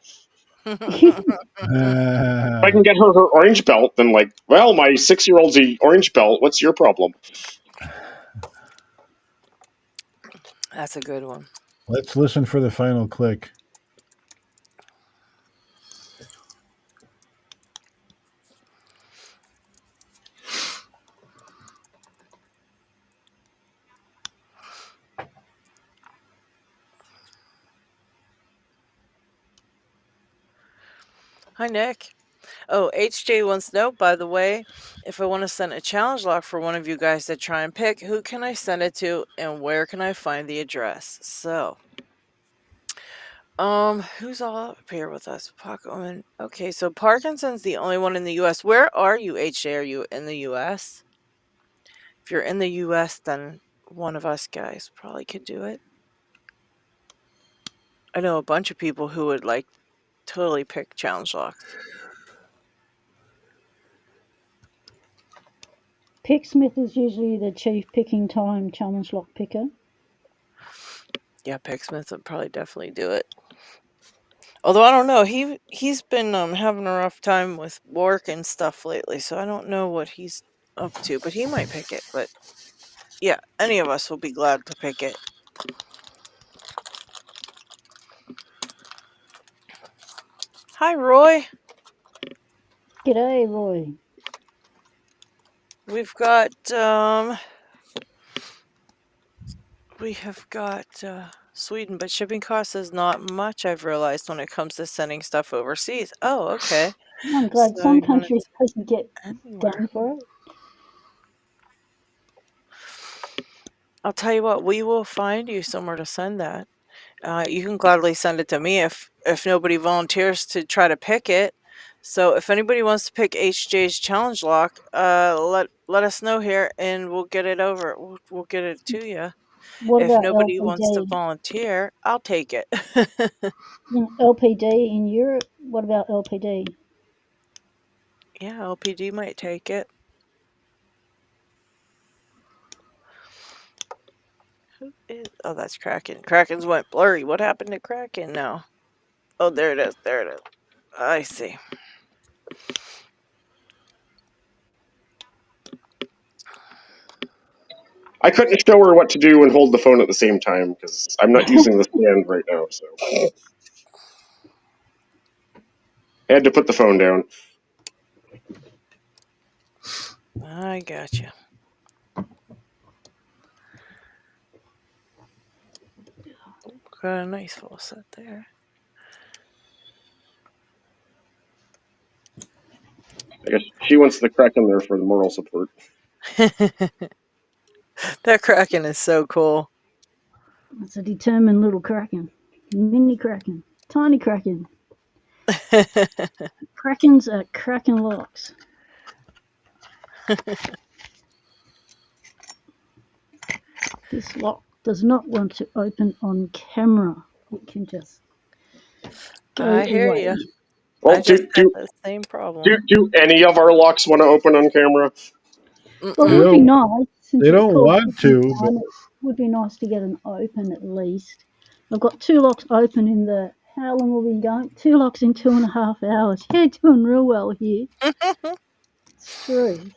Speaker 9: If I can get her orange belt, then like, well, my 6-year-old's a orange belt. What's your problem?
Speaker 1: That's a good one.
Speaker 11: Let's listen for the final click.
Speaker 1: Hi, Nick. Oh, HJ wants to know, by the way, if I want to send a challenge lock for one of you guys to try and pick, who can I send it to and where can I find the address? So, who's all up here with us? Paco. Okay, so Parkinson's the only one in the US. Where are you, HJ? Are you in the US? If you're in the US, then one of us guys probably could do it. I know a bunch of people who would like totally pick challenge locks.
Speaker 3: Picksmith is usually the chief picking time challenge lock picker.
Speaker 1: Yeah, Picksmith would probably definitely do it. Although I don't know, he's been having a rough time with work and stuff lately, so I don't know what he's up to, but he might pick it. But yeah, any of us will be glad to pick it. Hi, Roy.
Speaker 3: G'day, Roy.
Speaker 1: We've got we have got Sweden, but shipping costs is not much. I've realized when it comes to sending stuff overseas. Oh, okay.
Speaker 3: I'm glad
Speaker 1: So
Speaker 3: some
Speaker 1: you want
Speaker 3: countries
Speaker 1: it
Speaker 3: doesn't get
Speaker 1: anywhere?
Speaker 3: done for it.
Speaker 1: I'll tell you what. We will find you somewhere to send that. You can gladly send it to me if nobody volunteers to try to pick it. So if anybody wants to pick HJ's challenge lock, let us know here and we'll get it over. We'll get it to you.
Speaker 3: What
Speaker 1: If
Speaker 3: about
Speaker 1: nobody wants to
Speaker 3: LPD?
Speaker 1: volunteer, I'll take it.
Speaker 3: LPD in Europe? What about LPD?
Speaker 1: Yeah, LPD might take it. Oh, that's Kraken. Kraken's went blurry. What happened to Kraken now? Oh, there it is. There it is. I see.
Speaker 9: I couldn't show her what to do and hold the phone at the same time because I'm not using the stand right now. So I had to put the phone down.
Speaker 1: I gotcha. Got a nice full set there.
Speaker 9: I guess she wants the crack in there for the moral support.
Speaker 1: That Kraken is so cool.
Speaker 3: It's a determined little Kraken. Mini Kraken. Tiny Kraken. Krakens are Kraken locks. This lock does not want to open on camera. It can just go
Speaker 1: I hear
Speaker 3: away.
Speaker 1: you.
Speaker 9: Well,
Speaker 1: I just had the same problem.
Speaker 9: do any of our locks want to open on camera?
Speaker 3: Well, it
Speaker 11: They
Speaker 3: would be
Speaker 1: Mm-mm.
Speaker 11: don't.
Speaker 3: nice, since
Speaker 11: They
Speaker 3: it's
Speaker 11: don't
Speaker 3: called
Speaker 11: want
Speaker 3: picking
Speaker 11: to, but
Speaker 3: time, it would be nice to get an open at least. I've got 2 locks open in the, how long have we been going? 2 locks in 2.5 hours. You're doing real well here. It's true.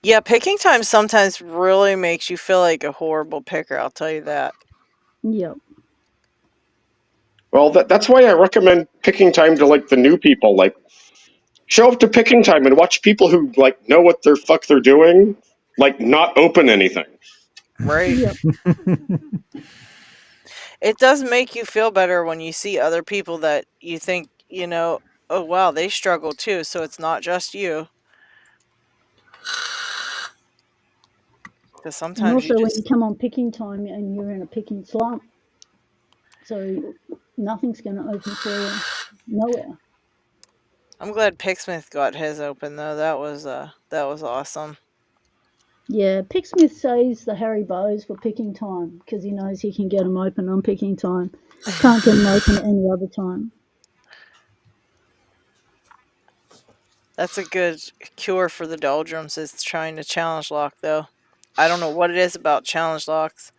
Speaker 1: Yeah, picking time sometimes really makes you feel like a horrible picker, I'll tell you that.
Speaker 3: Yep.
Speaker 9: Well, that's why I recommend picking time to like the new people. Like, show up to picking time and watch people who like know what their fuck they're doing, like not open anything.
Speaker 1: Right.
Speaker 3: Yep.
Speaker 1: It does make you feel better when you see other people that you think, oh wow, they struggle too, so it's not just you. Because
Speaker 3: And
Speaker 1: sometimes you
Speaker 3: also when you
Speaker 1: just
Speaker 3: come on picking time and you're in a picking slump, so nothing's going to open for you. Nowhere.
Speaker 1: I'm glad Picksmith got his open though. That was awesome.
Speaker 3: Yeah, Picksmith saves the Harry Bows for picking time because he knows he can get them open on picking time. Can't get them open at any other time.
Speaker 1: That's a good cure for the doldrums is trying to challenge lock though. I don't know what it is about challenge locks,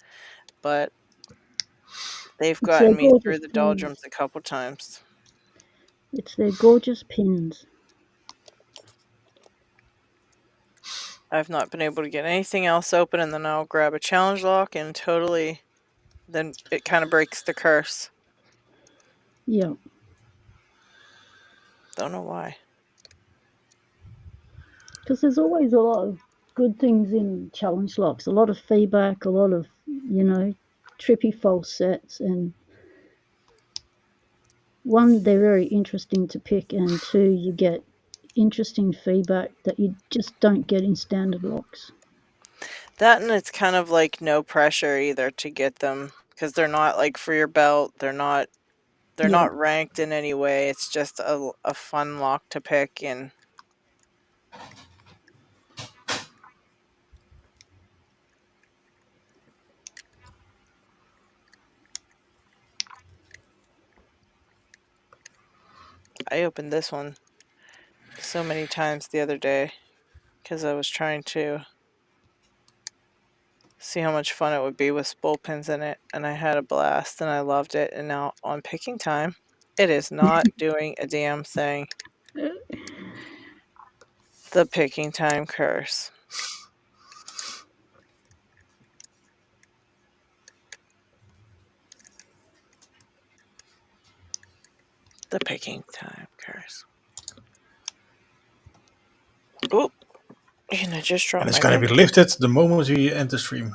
Speaker 1: but they've
Speaker 3: It's their
Speaker 1: gotten me
Speaker 3: gorgeous
Speaker 1: through the
Speaker 3: pins.
Speaker 1: doldrums a couple times.
Speaker 3: It's their gorgeous pins.
Speaker 1: I've not been able to get anything else open, and then I'll grab a challenge lock and totally, then it kind of breaks the curse.
Speaker 3: Yeah,
Speaker 1: Don't know why.
Speaker 3: because there's always a lot of good things in challenge locks. A lot of feedback, a lot of, trippy false sets, and one, they're very interesting to pick, and two, you get interesting feedback that you just don't get in standard locks.
Speaker 1: That and it's kind of like no pressure either to get them because they're not like for your belt. They're
Speaker 3: Yeah,
Speaker 1: not ranked in any way. It's just a fun lock to pick and I opened this one so many times the other day because I was trying to see how much fun it would be with spool pins in it, and I had a blast and I loved it. And now on picking time, it is not doing a damn thing. The picking time curse. The picking time, curse. Oh, and I just dropped
Speaker 2: And it's
Speaker 1: my
Speaker 2: going to
Speaker 1: pick.
Speaker 2: be lifted the moment we end the stream.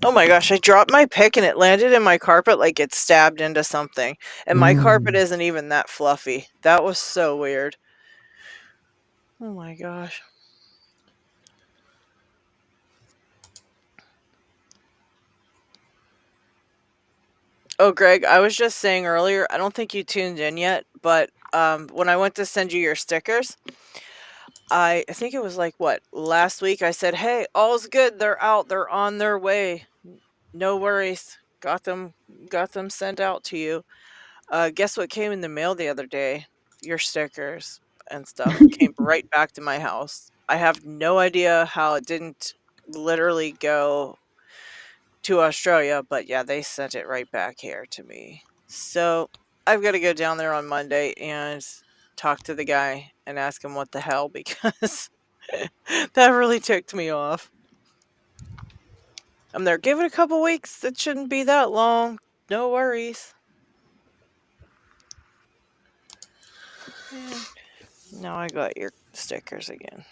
Speaker 1: Oh my gosh, I dropped my pick and it landed in my carpet like it stabbed into something. And my carpet isn't even that fluffy. That was so weird. Oh my gosh. Oh, Greg, I was just saying earlier, I don't think you tuned in yet, but when I went to send you your stickers, I think it was like what, last week I said, "Hey, all's good. They're out. They're on their way. No worries. Got them sent out to you." Guess what came in the mail the other day? Your stickers and stuff came right back to my house. I have no idea how it didn't literally go to Australia, but yeah, they sent it right back here to me. So I've got to go down there on Monday and talk to the guy and ask him what the hell because that really ticked me off. I'm there. Give it a couple weeks. It shouldn't be that long. No worries. And now I got your stickers again.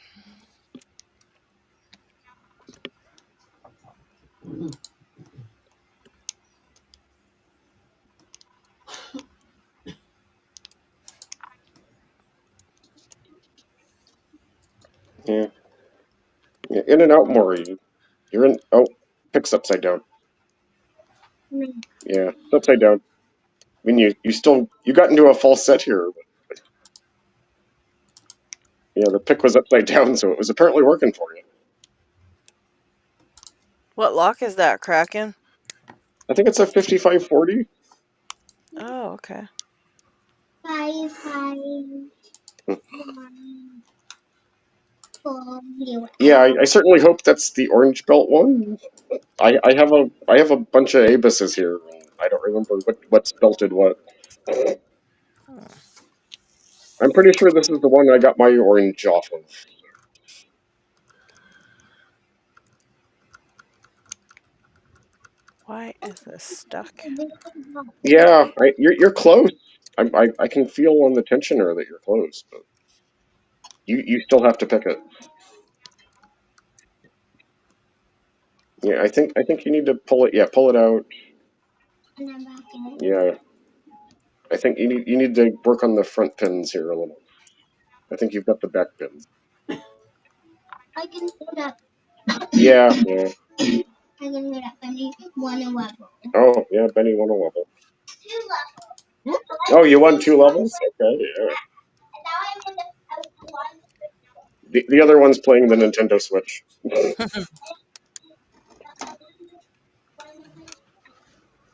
Speaker 9: Yeah. Yeah, in and out more. You're in. Oh, pick's upside down. Yeah, it's upside down. I mean, you got into a false set here. But yeah, the pick was upside down, so it was apparently working for you.
Speaker 1: What lock is that, Kraken?
Speaker 9: I think it's a 5540.
Speaker 1: Oh, okay.
Speaker 10: 5, 5, 1, 4, 0.
Speaker 9: Yeah, I certainly hope that's the orange belt one. I have a bunch of abuses here. And I don't remember what's belted what.
Speaker 1: Hmm.
Speaker 9: I'm pretty sure this is the one I got my orange off of.
Speaker 1: Why is this stuck?
Speaker 9: Yeah, you're close. I can feel on the tensioner that you're close, but you still have to pick it. Yeah, I think you need to pull it. Yeah, pull it out. Yeah, I think you need to work on the front pins here a little. I think you've got the back pins.
Speaker 10: I can do that.
Speaker 9: Yeah, yeah.
Speaker 10: I can do that. I need one level.
Speaker 9: Oh, yeah, Benny won a level.
Speaker 10: 2 levels.
Speaker 9: Oh, you won 2 levels? Okay, yeah.
Speaker 10: And now I'm in the one.
Speaker 9: The other one's playing the Nintendo Switch.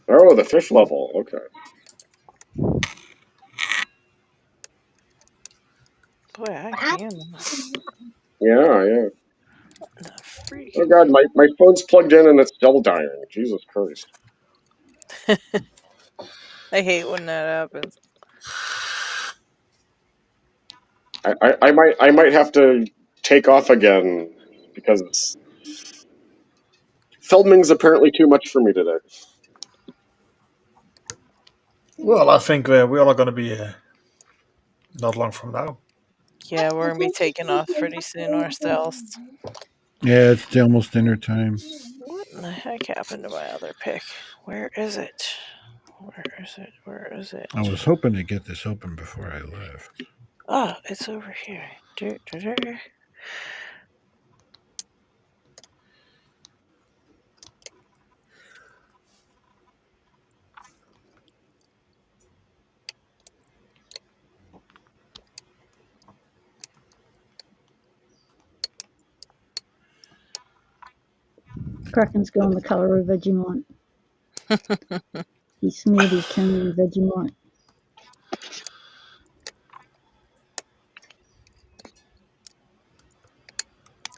Speaker 9: Oh, the fish level. Okay.
Speaker 1: Boy, I can.
Speaker 9: Yeah, yeah.
Speaker 1: The freak.
Speaker 9: Oh god, my phone's plugged in and it's still dying. Jesus Christ.
Speaker 1: I hate when that happens.
Speaker 9: I might have to take off again because filming's apparently too much for me today.
Speaker 2: Well, I think we're all going to be not long from now.
Speaker 1: Yeah, we're gonna be taking off pretty soon ourselves.
Speaker 11: Yeah, it's almost dinner time.
Speaker 1: What in the heck happened to my other pick? Where is it? Where is it? Where is it?
Speaker 11: I was hoping to get this open before I left.
Speaker 1: Oh, it's over here.
Speaker 3: Kraken's going the colour of Vegemite. He smeared his tongue in Vegemite.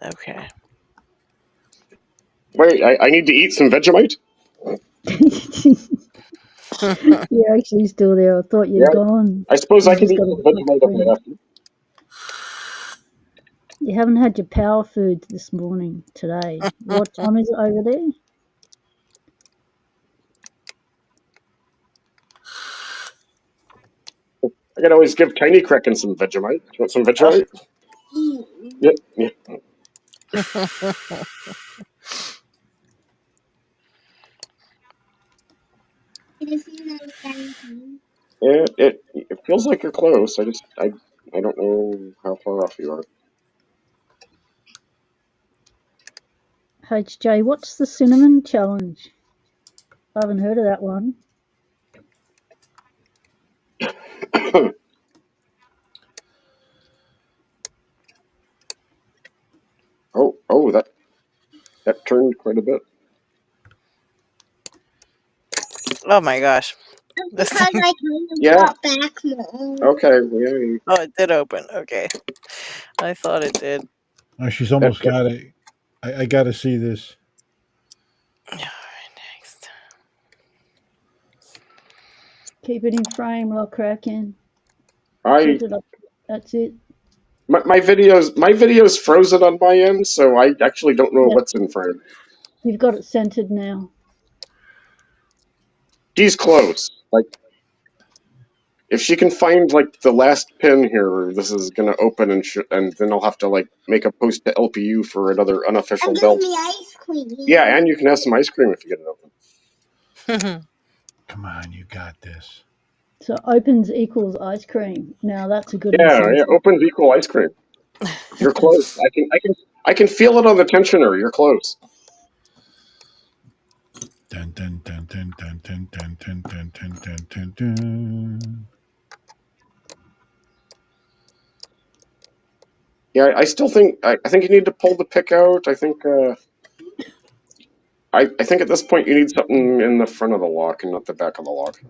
Speaker 1: Okay.
Speaker 9: Wait, I need to eat some Vegemite?
Speaker 3: You're actually still there. I thought you'd
Speaker 9: Yeah.
Speaker 3: gone.
Speaker 9: I suppose
Speaker 3: You
Speaker 9: I can
Speaker 3: just
Speaker 9: eat
Speaker 3: got
Speaker 9: some
Speaker 3: a
Speaker 9: Vegemite if I have to.
Speaker 3: You haven't had your power food this morning, today. What time is it over there?
Speaker 9: I can always give Tiny Kraken some Vegemite. You want some Vegemite? Yeah, yeah. Yeah, it feels like you're close. I don't know how far off you are.
Speaker 3: HJ, what's the cinnamon challenge? I haven't heard of that one.
Speaker 9: Oh, that turned quite a bit.
Speaker 1: Oh my gosh. This
Speaker 10: Because
Speaker 1: thing.
Speaker 10: I kind of
Speaker 9: Yeah.
Speaker 10: got back more.
Speaker 9: Okay, yeah.
Speaker 1: Oh, it did open. Okay. I thought it did.
Speaker 11: Oh, she's almost got it. I got to see this.
Speaker 1: All right, next.
Speaker 3: Keep it in frame, I'll crack in.
Speaker 9: I
Speaker 3: Set it up. That's it.
Speaker 9: my video's frozen on my end, so I actually don't know what's in frame.
Speaker 3: You've got it centered now.
Speaker 9: She's close. Like, if she can find like the last pin here, this is gonna open and then I'll have to like make a post to LPU for another unofficial
Speaker 10: And
Speaker 9: belt.
Speaker 10: give me ice cream.
Speaker 9: Yeah, and you can have some ice cream if you get it open.
Speaker 11: Come on, you got this.
Speaker 3: So opens equals ice cream. Now that's a good
Speaker 9: Yeah,
Speaker 3: incentive.
Speaker 9: opens equal ice cream. You're close. I can feel it on the tensioner. You're close.
Speaker 11: Dun, dun, dun, dun, dun, dun, dun, dun, dun, dun, dun, dun, dun.
Speaker 9: Yeah, I still think I think you need to pull the pick out. I think I think at this point you need something in the front of the lock and not the back of the lock.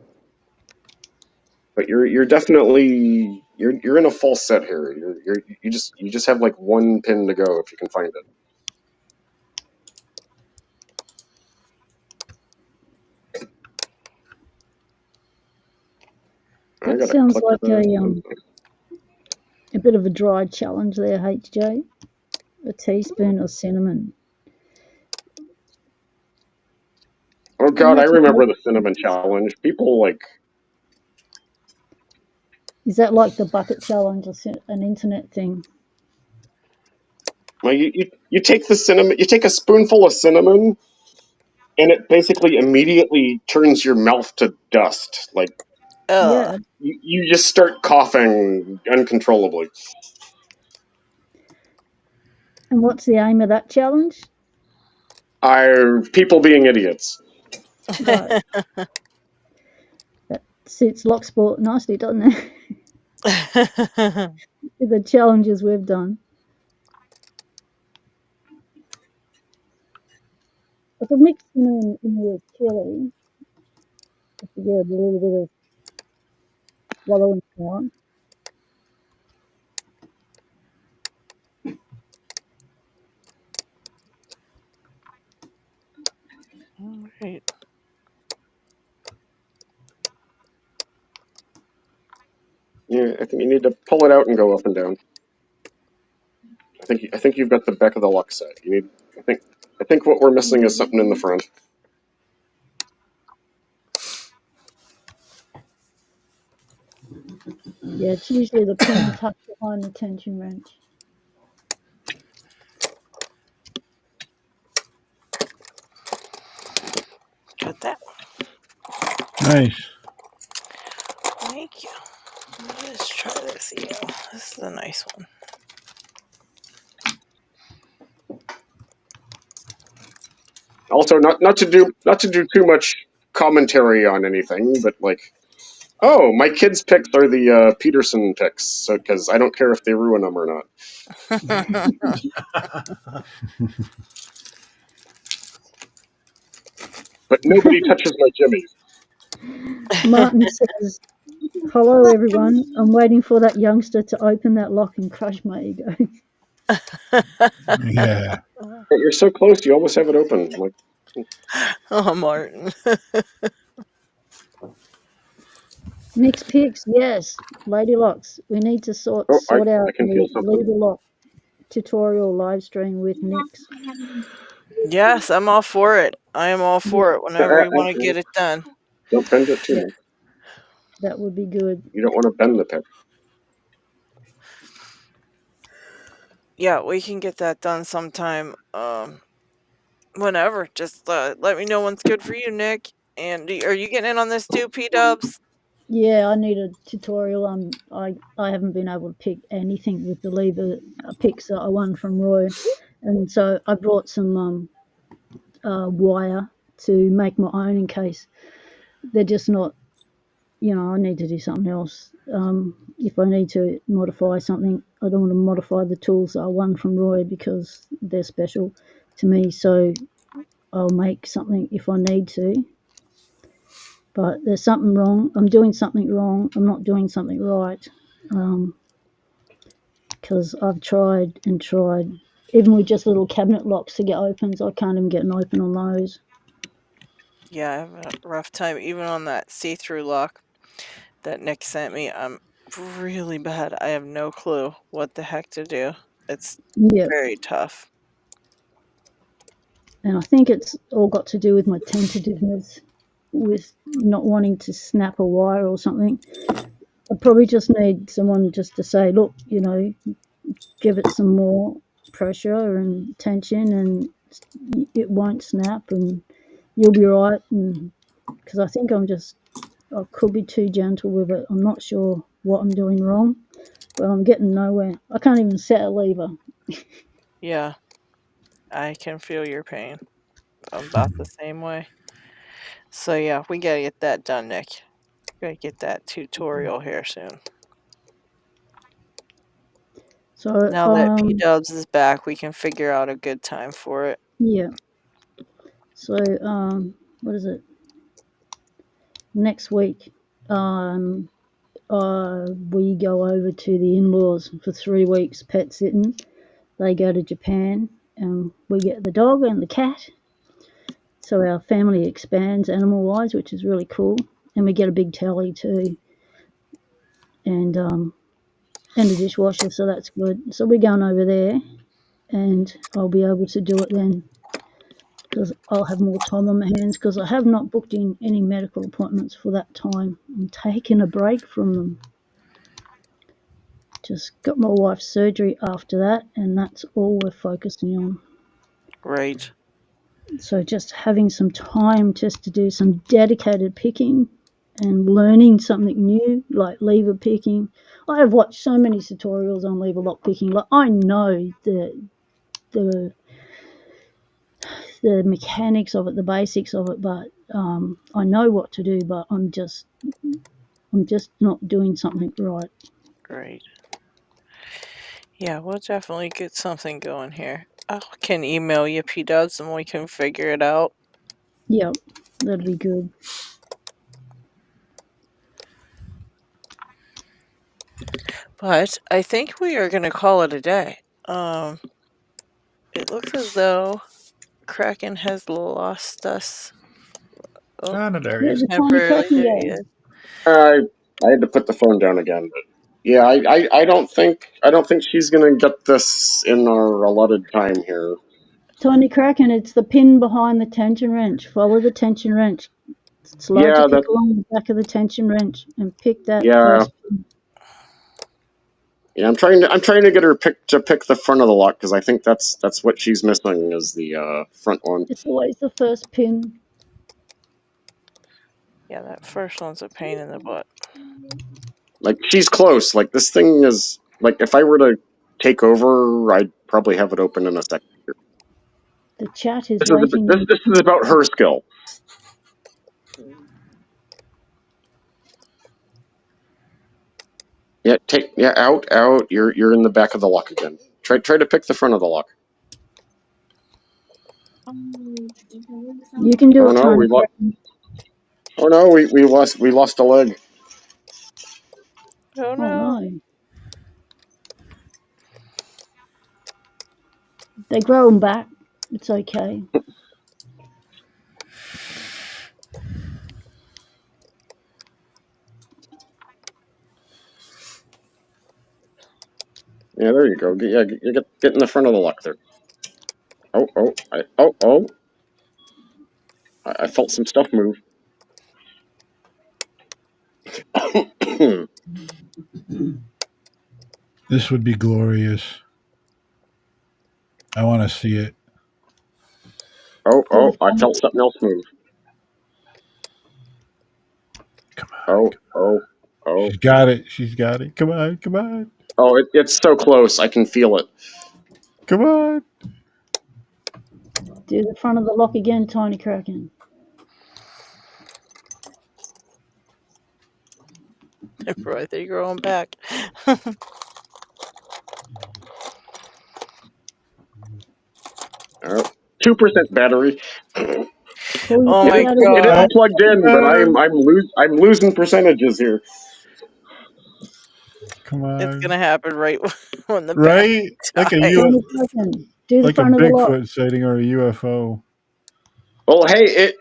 Speaker 9: But you're definitely you're in a false set here. You just have like one pin to go if you can find it.
Speaker 3: That sounds like a bit of a dry challenge there, HJ. A teaspoon of cinnamon.
Speaker 9: Oh God, I remember the cinnamon challenge. People like.
Speaker 3: Is that like the bucket challenge, an internet thing?
Speaker 9: Well, you take the cinnamon, you take a spoonful of cinnamon, and it basically immediately turns your mouth to dust. Like,
Speaker 3: Yeah.
Speaker 9: you just start coughing uncontrollably.
Speaker 3: And what's the aim of that challenge?
Speaker 9: Are people being idiots?
Speaker 3: Right. That suits Locksport nicely, doesn't it? The challenges we've done. I could mix cinnamon in with chili just to get a little bit of wallow and sound.
Speaker 1: All right.
Speaker 9: Yeah, I think you need to pull it out and go up and down. I think you've got the back of the lock set. You need. I think what we're missing is something in the front.
Speaker 3: Yeah, it's usually the pin tucked behind the tension wrench.
Speaker 1: Got that.
Speaker 11: Nice.
Speaker 1: Thank you. Let's try this. Yeah, this is a nice one.
Speaker 9: Also, not to do too much commentary on anything, but like, oh, my kids' picks are the Peterson picks, because I don't care if they ruin them or not. But nobody touches my jimmies.
Speaker 3: Martin says, hello everyone. I'm waiting for that youngster to open that lock and crush my ego.
Speaker 11: Yeah.
Speaker 9: But you're so close, you almost have it open. Like,
Speaker 1: Oh, Martin.
Speaker 3: Mixed picks, yes. Lady Locks. We need to sort
Speaker 9: I
Speaker 3: out
Speaker 9: can feel
Speaker 3: the
Speaker 9: something.
Speaker 3: Lady Lock. tutorial live stream with Nix?
Speaker 1: Yes, I'm all for it. I am all
Speaker 3: Yeah,
Speaker 1: for it whenever you want to get it done.
Speaker 9: Don't bend it too
Speaker 3: yeah,
Speaker 9: much.
Speaker 3: that would be good.
Speaker 9: You don't want to bend the pick.
Speaker 1: Yeah, we can get that done sometime. Whenever. Just let me know when's good for you, Nick. And are you getting in on this too, P Dubs?
Speaker 3: Yeah, I need a tutorial. I haven't been able to pick anything with the lever picks that I won from Roy, and so I brought some wire to make my own in case they're just not. I need to do something else. If I need to modify something, I don't want to modify the tools that I won from Roy because they're special to me. So I'll make something if I need to. But there's something wrong. I'm doing something wrong. I'm not doing something right. Because I've tried and tried. Even with just little cabinet locks to get opens, I can't even get an open on those.
Speaker 1: Yeah, I have a rough time even on that see-through lock that Nick sent me. I'm really bad. I have no clue what the heck to do. It's
Speaker 3: Yeah,
Speaker 1: very tough.
Speaker 3: and I think it's all got to do with my tentativeness with not wanting to snap a wire or something. I probably just need someone just to say, look, give it some more pressure and tension, and it won't snap, and you'll be right. And because I think I could be too gentle with it. I'm not sure what I'm doing wrong, but I'm getting nowhere. I can't even set a lever.
Speaker 1: Yeah, I can feel your pain. I'm about the same way. So yeah, we gotta get that done, Nick. Gotta get that tutorial here soon.
Speaker 3: So,
Speaker 1: Now that P Dubs is back, we can figure out a good time for it.
Speaker 3: yeah. So, what is it? Next week, we go over to the in-laws for 3 weeks pet sitting. They go to Japan, and we get the dog and the cat. So our family expands animal-wise, which is really cool. And we get a big telly too, and a dishwasher, so that's good. So we're going over there, and I'll be able to do it then because I'll have more time on my hands because I have not booked in any medical appointments for that time. I'm taking a break from them. Just got my wife's surgery after that, and that's all we're focusing on.
Speaker 1: Right.
Speaker 3: So just having some time just to do some dedicated picking and learning something new, like lever picking. I have watched so many tutorials on lever lock picking. Like I know the mechanics of it, the basics of it, but I know what to do, but I'm just not doing something right.
Speaker 1: Great. Yeah, we'll definitely get something going here. I can email you P Dubs and we can figure it out.
Speaker 3: Yep, that'd be good.
Speaker 1: But I think we are gonna call it a day. It looks as though Kraken has lost us. Oh,
Speaker 2: Ah, no, there he
Speaker 3: Where's
Speaker 2: is.
Speaker 3: the tiny
Speaker 1: temporarily
Speaker 3: Kraken
Speaker 1: there he
Speaker 3: go?
Speaker 1: is.
Speaker 9: I had to put the phone down again, but yeah, I don't think she's gonna get this in our allotted time here.
Speaker 3: Tiny Kraken, it's the pin behind the tension wrench. Follow the tension wrench. Slide your
Speaker 9: Yeah,
Speaker 3: pick along the back of the tension wrench and pick that
Speaker 9: yeah,
Speaker 3: first pin.
Speaker 9: yeah. I'm trying to get her pick the front of the lock because I think that's what she's missing is the front one.
Speaker 3: It's always the first pin.
Speaker 1: Yeah, that first one's a pain in the butt.
Speaker 9: Like she's close. Like this thing is like if I were to take over, I'd probably have it open in a second.
Speaker 3: The chat is
Speaker 9: This is
Speaker 3: waiting
Speaker 9: this
Speaker 3: on.
Speaker 9: this is about her skill. Yeah, out. You're in the back of the lock again. Try to pick the front of the lock.
Speaker 3: You can do
Speaker 9: Oh
Speaker 3: it,
Speaker 9: no,
Speaker 3: Tiny
Speaker 9: we lost.
Speaker 3: Kraken.
Speaker 9: Oh no, we lost a leg.
Speaker 1: Oh
Speaker 3: Oh
Speaker 1: no.
Speaker 3: no. They grow them back. It's okay.
Speaker 9: Yeah, there you go. Yeah, get in the front of the lock there. I felt some stuff move.
Speaker 11: This would be glorious. I want to see it.
Speaker 9: I felt something else move.
Speaker 11: Come on.
Speaker 9: Oh.
Speaker 11: She's got it. She's got it. Come on.
Speaker 9: Oh, it's so close. I can feel it.
Speaker 11: Come on.
Speaker 3: Do the front of the lock again, Tiny Kraken.
Speaker 1: Bro, I think you're going back.
Speaker 9: 2% battery.
Speaker 1: Oh my
Speaker 3: It
Speaker 9: It is
Speaker 1: god.
Speaker 9: plugged in, but I'm losing percentages here.
Speaker 11: Come on.
Speaker 1: It's gonna happen right when the
Speaker 11: right? Like a
Speaker 3: Tiny Kraken. Do the
Speaker 11: like a
Speaker 3: front of the lock.
Speaker 11: Bigfoot sighting or a UFO.
Speaker 9: Well, hey,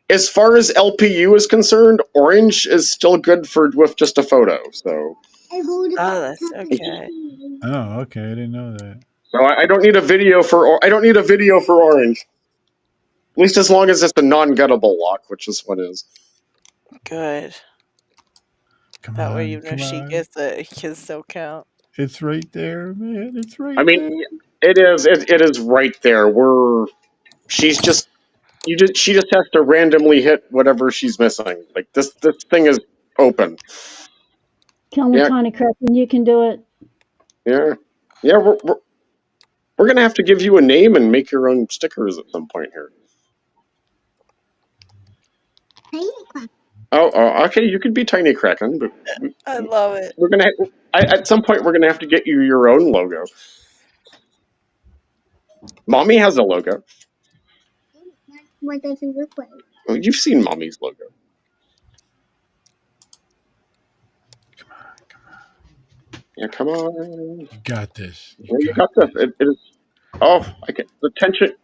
Speaker 9: as far as LPU is concerned, orange is still good with just a photo. So.
Speaker 1: Oh, that's okay.
Speaker 11: Oh, okay. I didn't know that.
Speaker 9: So I don't need a video for orange. At least as long as it's a non-gettable lock, which this one is.
Speaker 1: Good.
Speaker 11: Come
Speaker 1: that
Speaker 11: on,
Speaker 1: way, even
Speaker 11: come
Speaker 1: if she
Speaker 11: on.
Speaker 1: gets it, it can still count.
Speaker 11: It's right there, man. It's right
Speaker 9: I mean, it is right there. She just has to randomly hit whatever she's missing. Like this thing is open.
Speaker 3: Come on, Tiny Kraken. You can do it.
Speaker 9: Yeah. We're gonna have to give you a name and make your own stickers at some point here. Oh, okay. You could be Tiny Kraken, but
Speaker 1: I love it.
Speaker 9: we're gonna at some point we're gonna have to get you your own logo. Mommy has a logo.
Speaker 10: What does it look like?
Speaker 9: Well, you've seen Mommy's logo. Yeah, come on.
Speaker 11: You got this.
Speaker 9: You got this. It is. Oh, I get the tension.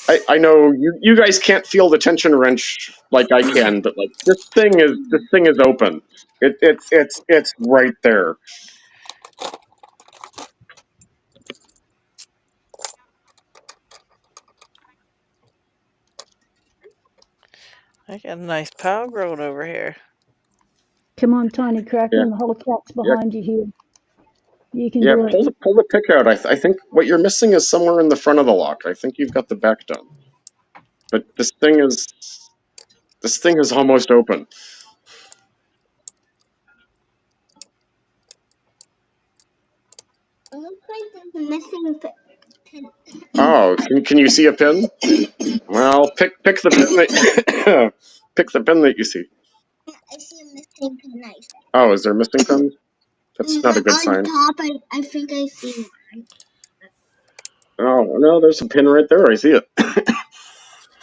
Speaker 9: I know you guys can't feel the tension wrench like I can, but like this thing is open. It's right there.
Speaker 1: I got a nice pile growing over here.
Speaker 3: Come on, Tiny Kraken. The whole cat's behind you here. You can do it.
Speaker 9: Pull the pick out. I think what you're missing is somewhere in the front of the lock. I think you've got the back done, but this thing is almost open.
Speaker 10: It looks like there's a missing pin.
Speaker 9: Oh, can you see a pin? Well, pick the pin that pick the pin that you see.
Speaker 10: I see a missing pin.
Speaker 9: Oh, is there missing pins? That's not a good sign.
Speaker 10: On top, I think I see one.
Speaker 9: Oh no, there's a pin right there. I see it.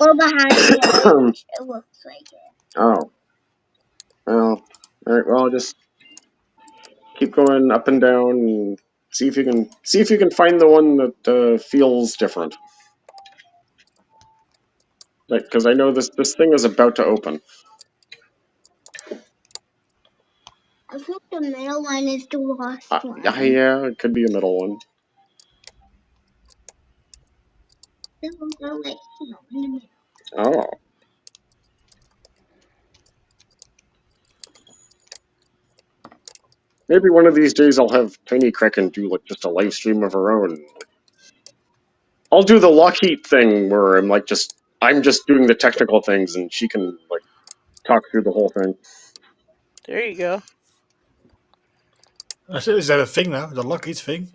Speaker 10: Or behind it. It looks like it.
Speaker 9: Oh. Well, all right. Well, just keep going up and down and see if you can find the one that feels different. Like, because I know this thing is about to open.
Speaker 10: I think the middle one is the lost one.
Speaker 9: Yeah, it could be a middle one.
Speaker 10: It will go like in the middle.
Speaker 9: Oh. Maybe one of these days I'll have Tiny Kraken do like just a live stream of her own. I'll do the LockHeat thing where I'm just doing the technical things and she can like talk through the whole thing.
Speaker 1: There you go.
Speaker 2: Is that a thing now? The LockHeat thing?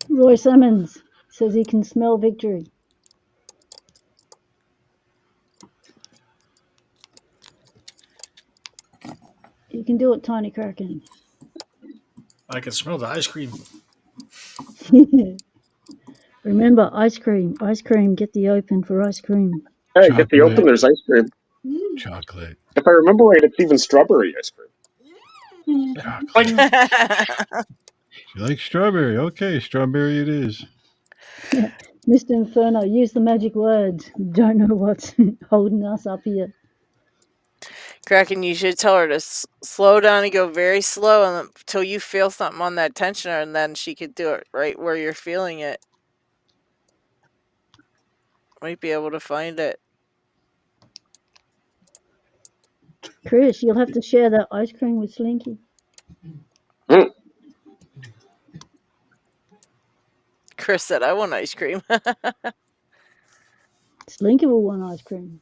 Speaker 3: Roy Simmons says he can smell victory. You can do it, Tiny Kraken.
Speaker 2: I can smell the ice cream.
Speaker 3: Remember, ice cream. Ice cream. Get the open for ice cream.
Speaker 9: Hey, get the open, there's ice cream.
Speaker 11: Chocolate.
Speaker 9: If I remember right, it's even strawberry ice cream.
Speaker 11: You like strawberry? Okay, strawberry it is.
Speaker 3: Mr. Inferno, use the magic words. Don't know what's holding us up here.
Speaker 1: Kraken, you should tell her to slow down and go very slow until you feel something on that tensioner, and then she could do it right where you're feeling it. Might be able to find it.
Speaker 3: Chris, you'll have to share that ice cream with Slinky.
Speaker 9: Mm.
Speaker 1: Chris said, I want ice cream.
Speaker 3: Slinky will want ice cream.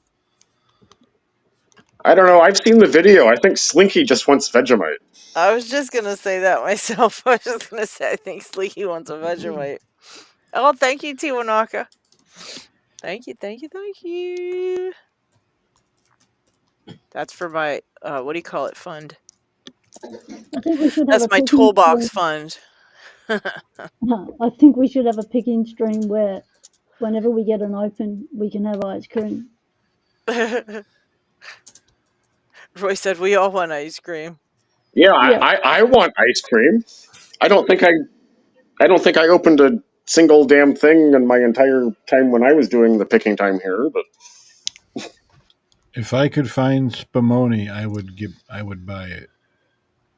Speaker 9: I don't know. I've seen the video. I think Slinky just wants Vegemite.
Speaker 1: I was just going to say that myself. I was just going to say, I think Sleeky wants a Vegemite. Oh, thank you, Tiwanaka. Thank you, thank you, thank you. That's for my, what do you call it, fund?
Speaker 3: I think we should have
Speaker 1: That's
Speaker 3: a
Speaker 1: my
Speaker 3: picking
Speaker 1: toolbox
Speaker 3: stream.
Speaker 1: fund.
Speaker 3: I think we should have a picking stream where whenever we get an open, we can have ice cream.
Speaker 1: Roy said, we all want ice cream.
Speaker 9: Yeah,
Speaker 3: Yeah.
Speaker 9: I want ice cream. I don't think I opened a single damn thing in my entire time when I was doing the picking time here, but
Speaker 11: If I could find spumoni, I would buy it.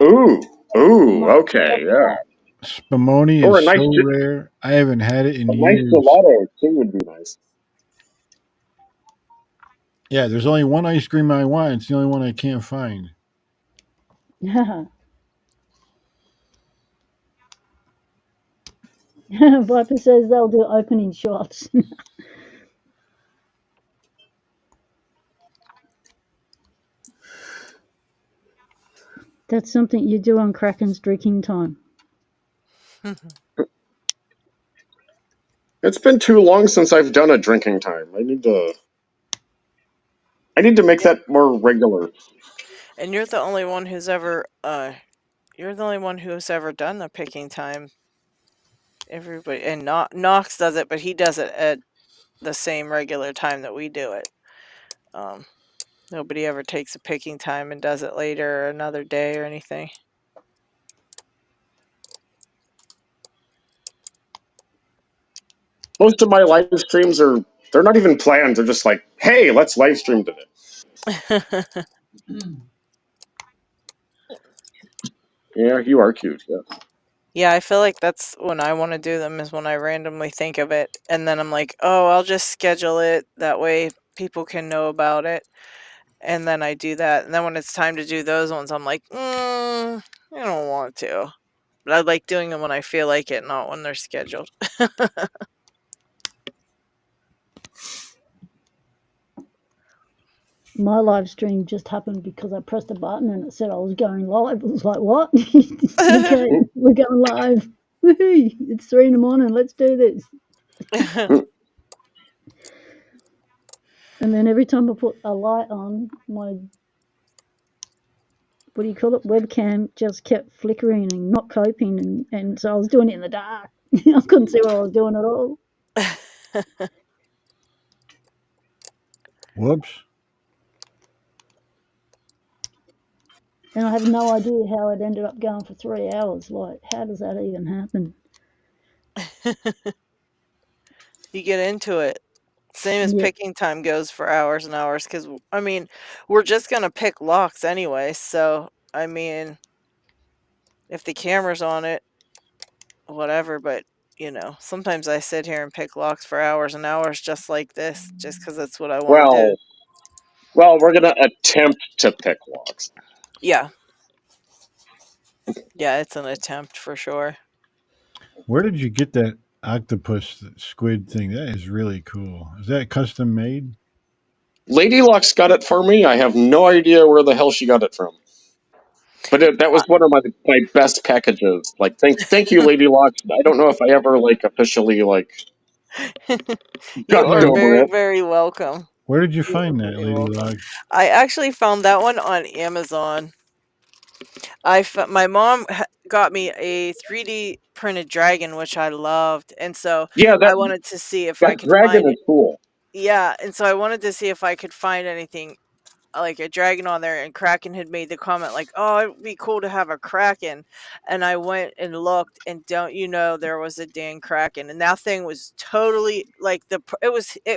Speaker 9: ooh, okay, yeah.
Speaker 11: Spumoni
Speaker 9: Or
Speaker 11: is so rare. I haven't had it in
Speaker 9: a nice
Speaker 11: years.
Speaker 9: gelato too would be nice.
Speaker 11: Yeah, there's only one ice cream I want. It's the only one I can't find.
Speaker 3: Viper says they'll do opening shots. That's something you do on Kraken's drinking time.
Speaker 9: It's been too long since I've done a drinking time. I need to make that more regular.
Speaker 1: And you're the only one who's ever, you're the only one who's ever done the picking time. Everybody, and Knox does it, but he does it at the same regular time that we do it. Nobody ever takes a picking time and does it later or another day or anything.
Speaker 9: Most of my live streams they're not even planned. They're just like, hey, let's live stream today. Yeah, you are cute. Yeah.
Speaker 1: Yeah, I feel like that's when I want to do them is when I randomly think of it, and then I'm like, oh, I'll just schedule it. That way people can know about it. And then I do that. And then when it's time to do those ones, I'm like, I don't want to. But I like doing them when I feel like it, not when they're scheduled.
Speaker 3: My live stream just happened because I pressed a button and it said I was going live. I was like, what? Okay, we're going live. Woohoo! It's 3 in the morning. Let's do this. And then every time I put a light on, my what do you call it? Webcam just kept flickering and not coping, and so I was doing it in the dark. I couldn't see what I was doing at all.
Speaker 11: Whoops.
Speaker 3: And I have no idea how it ended up going for 3 hours. Like, how does that even happen?
Speaker 1: You get into it. Same as
Speaker 3: Yeah.
Speaker 1: picking time goes for hours and hours because, I mean, we're just going to pick locks anyway. So, I mean, if the camera's on it, whatever. But, sometimes I sit here and pick locks for hours and hours just like this, just because that's what I want to do.
Speaker 9: Well, we're gonna attempt to pick locks.
Speaker 1: Yeah. Yeah, it's an attempt for sure.
Speaker 11: Where did you get that octopus squid thing? That is really cool. Is that custom made?
Speaker 9: Lady Locks got it for me. I have no idea where the hell she got it from. But that was one of my best packages. Like, thank you, Lady Locks. I don't know if I ever officially
Speaker 1: You
Speaker 9: gushed
Speaker 1: are
Speaker 9: over
Speaker 1: very,
Speaker 9: it.
Speaker 1: very welcome.
Speaker 11: Where did you
Speaker 1: You
Speaker 11: find
Speaker 1: are
Speaker 11: that,
Speaker 1: very
Speaker 11: Lady
Speaker 1: welcome.
Speaker 11: Locks?
Speaker 1: I actually found that one on Amazon. My mom got me a 3D printed dragon, which I loved, and so
Speaker 9: Yeah,
Speaker 1: I wanted to see if I
Speaker 9: that
Speaker 1: could
Speaker 9: dragon
Speaker 1: find
Speaker 9: is
Speaker 1: it.
Speaker 9: cool.
Speaker 1: Yeah, and so I wanted to see if I could find anything like a dragon on there, and Kraken had made the comment like, "Oh, it'd be cool to have a Kraken," and I went and looked, and don't you know, there was a dang Kraken, and that thing was totally like it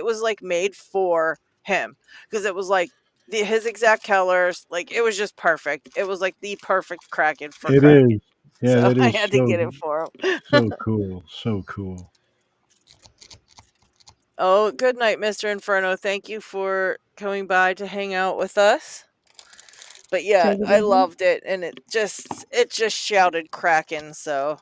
Speaker 1: was like made for him because it was like his exact colors, like it was just perfect. It was like the perfect Kraken for
Speaker 11: It
Speaker 1: Kraken,
Speaker 11: is. Yeah,
Speaker 1: so
Speaker 11: that
Speaker 1: I
Speaker 11: is
Speaker 1: had to get it for him.
Speaker 11: so cool. So cool.
Speaker 1: Oh, good night, Mr. Inferno. Thank you for coming by to hang out with us. But yeah,
Speaker 3: Take it
Speaker 1: I
Speaker 3: easy.
Speaker 1: loved it, and it just shouted Kraken. So,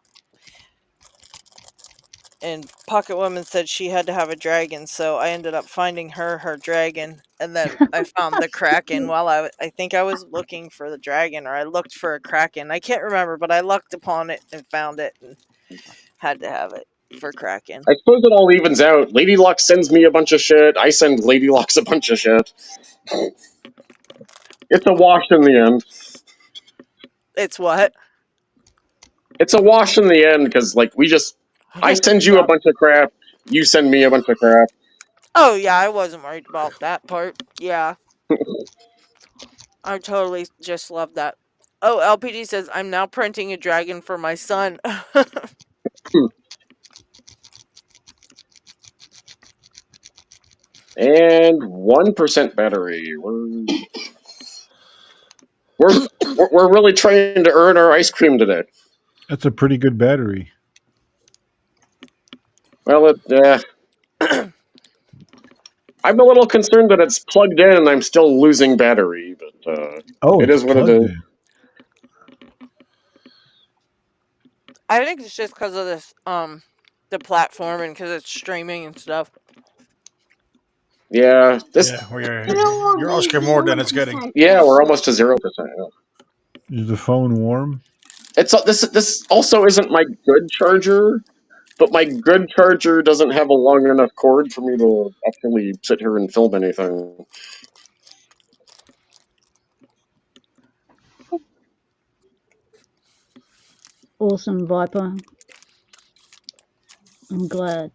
Speaker 1: and Pocket Woman said she had to have a dragon, so I ended up finding her dragon, and then I found the
Speaker 3: That's so
Speaker 1: Kraken
Speaker 3: cute.
Speaker 1: while I think I was looking for the dragon, or I looked for a Kraken. I can't remember, but I looked upon it and found it, and had to have it for Kraken.
Speaker 9: I suppose it all evens out. Lady Locks sends me a bunch of shit. I send Lady Locks a bunch of shit. It's a wash in the end.
Speaker 1: It's what?
Speaker 9: It's a wash in the end because, like, I send you a
Speaker 1: Yeah.
Speaker 9: bunch of crap. You send me a bunch of crap.
Speaker 1: Oh yeah, I wasn't worried about that part. Yeah. I totally just love that. Oh, LPD says I'm now printing a dragon for my son.
Speaker 9: And 1% battery. We're really trying to earn our ice cream today.
Speaker 11: That's a pretty good battery.
Speaker 9: Well, I'm a little concerned that it's plugged in and I'm still losing battery, but
Speaker 11: Oh,
Speaker 9: it
Speaker 11: it's
Speaker 9: is what it
Speaker 11: plugged
Speaker 9: is.
Speaker 11: in.
Speaker 1: I think it's just because of this the platform and because it's streaming and stuff.
Speaker 9: Yeah,
Speaker 2: Yeah, you're asking more than it's getting.
Speaker 9: we're almost to 0%.
Speaker 11: Is the phone warm?
Speaker 9: It's this also isn't my good charger, but my good charger doesn't have a long enough cord for me to actually sit here and film anything.
Speaker 3: Awesome, Viper. I'm glad.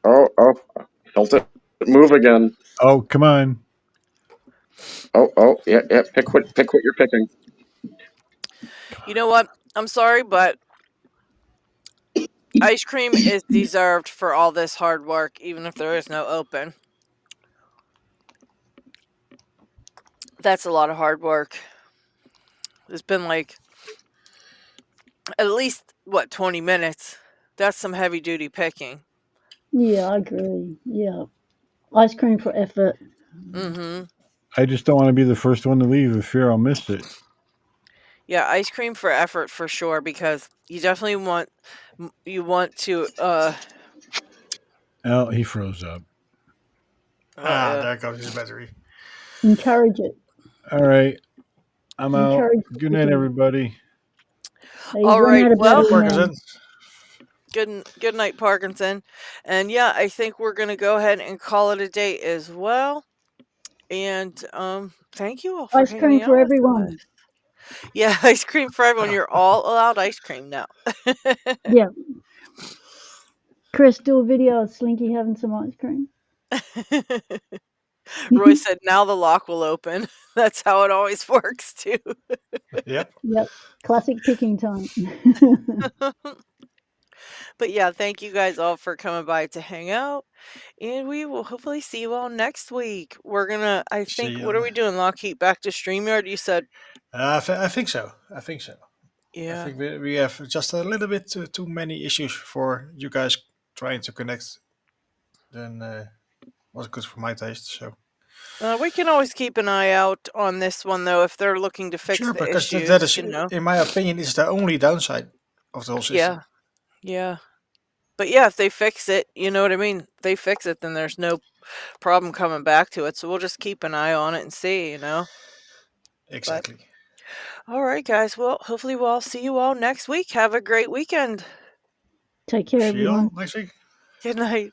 Speaker 9: Oh, felt it move again.
Speaker 11: Oh, come on.
Speaker 9: Oh, yeah. Pick what you're picking.
Speaker 1: You know what? I'm sorry, but ice cream is deserved for all this hard work, even if there is no open. That's a lot of hard work. It's been like at least 20 minutes. That's some heavy duty picking.
Speaker 3: Yeah, I agree. Yeah. Ice cream for effort.
Speaker 1: Mm-hmm.
Speaker 11: I just don't want to be the first one to leave if fear I'll miss it.
Speaker 1: Yeah, ice cream for effort for sure, because you definitely want to
Speaker 11: Oh, he froze up.
Speaker 2: There goes his battery.
Speaker 3: Encourage it.
Speaker 11: All right. I'm out.
Speaker 3: Encourage
Speaker 11: Good night,
Speaker 3: picking.
Speaker 11: everybody.
Speaker 3: You've
Speaker 1: all
Speaker 3: run
Speaker 1: right.
Speaker 3: out of
Speaker 1: Well,
Speaker 3: battery now.
Speaker 2: Parkinson.
Speaker 1: good night, Parkinson. And yeah, I think we're gonna go ahead and call it a day as well. And thank you all for
Speaker 3: Ice cream
Speaker 1: hanging
Speaker 3: for
Speaker 1: out with us.
Speaker 3: everyone.
Speaker 1: Yeah, ice cream for everyone. You're all allowed ice cream now.
Speaker 3: Yeah. Chris, do a video of Slinky having some ice cream.
Speaker 1: Roy said, "Now the lock will open." That's how it always works too.
Speaker 2: Yep.
Speaker 3: Yep. Classic picking time.
Speaker 1: But yeah, thank you guys all for coming by to hang out, and we will hopefully see you all next week. We're gonna, I
Speaker 2: See
Speaker 1: think,
Speaker 2: you.
Speaker 1: what are we doing? LockHeat back to StreamYard? You said,
Speaker 2: I think so. I
Speaker 1: yeah.
Speaker 2: think we have just a little bit too many issues for you guys trying to connect. Then was good for my taste. So
Speaker 1: We can always keep an eye out on this one though if they're looking to fix
Speaker 2: sure,
Speaker 1: the
Speaker 2: because
Speaker 1: issues.
Speaker 2: that is,
Speaker 1: You know,
Speaker 2: in my opinion, is the only downside of the whole system.
Speaker 1: yeah. But yeah, if they fix it, you know what I mean. If they fix it, then there's no problem coming back to it. So we'll just keep an eye on it and see. You know. But
Speaker 2: Exactly.
Speaker 1: all right, guys. Well, hopefully we'll see you all next week. Have a great weekend.
Speaker 3: Take care,
Speaker 2: See you all
Speaker 3: everyone.
Speaker 2: next week.
Speaker 1: Good night.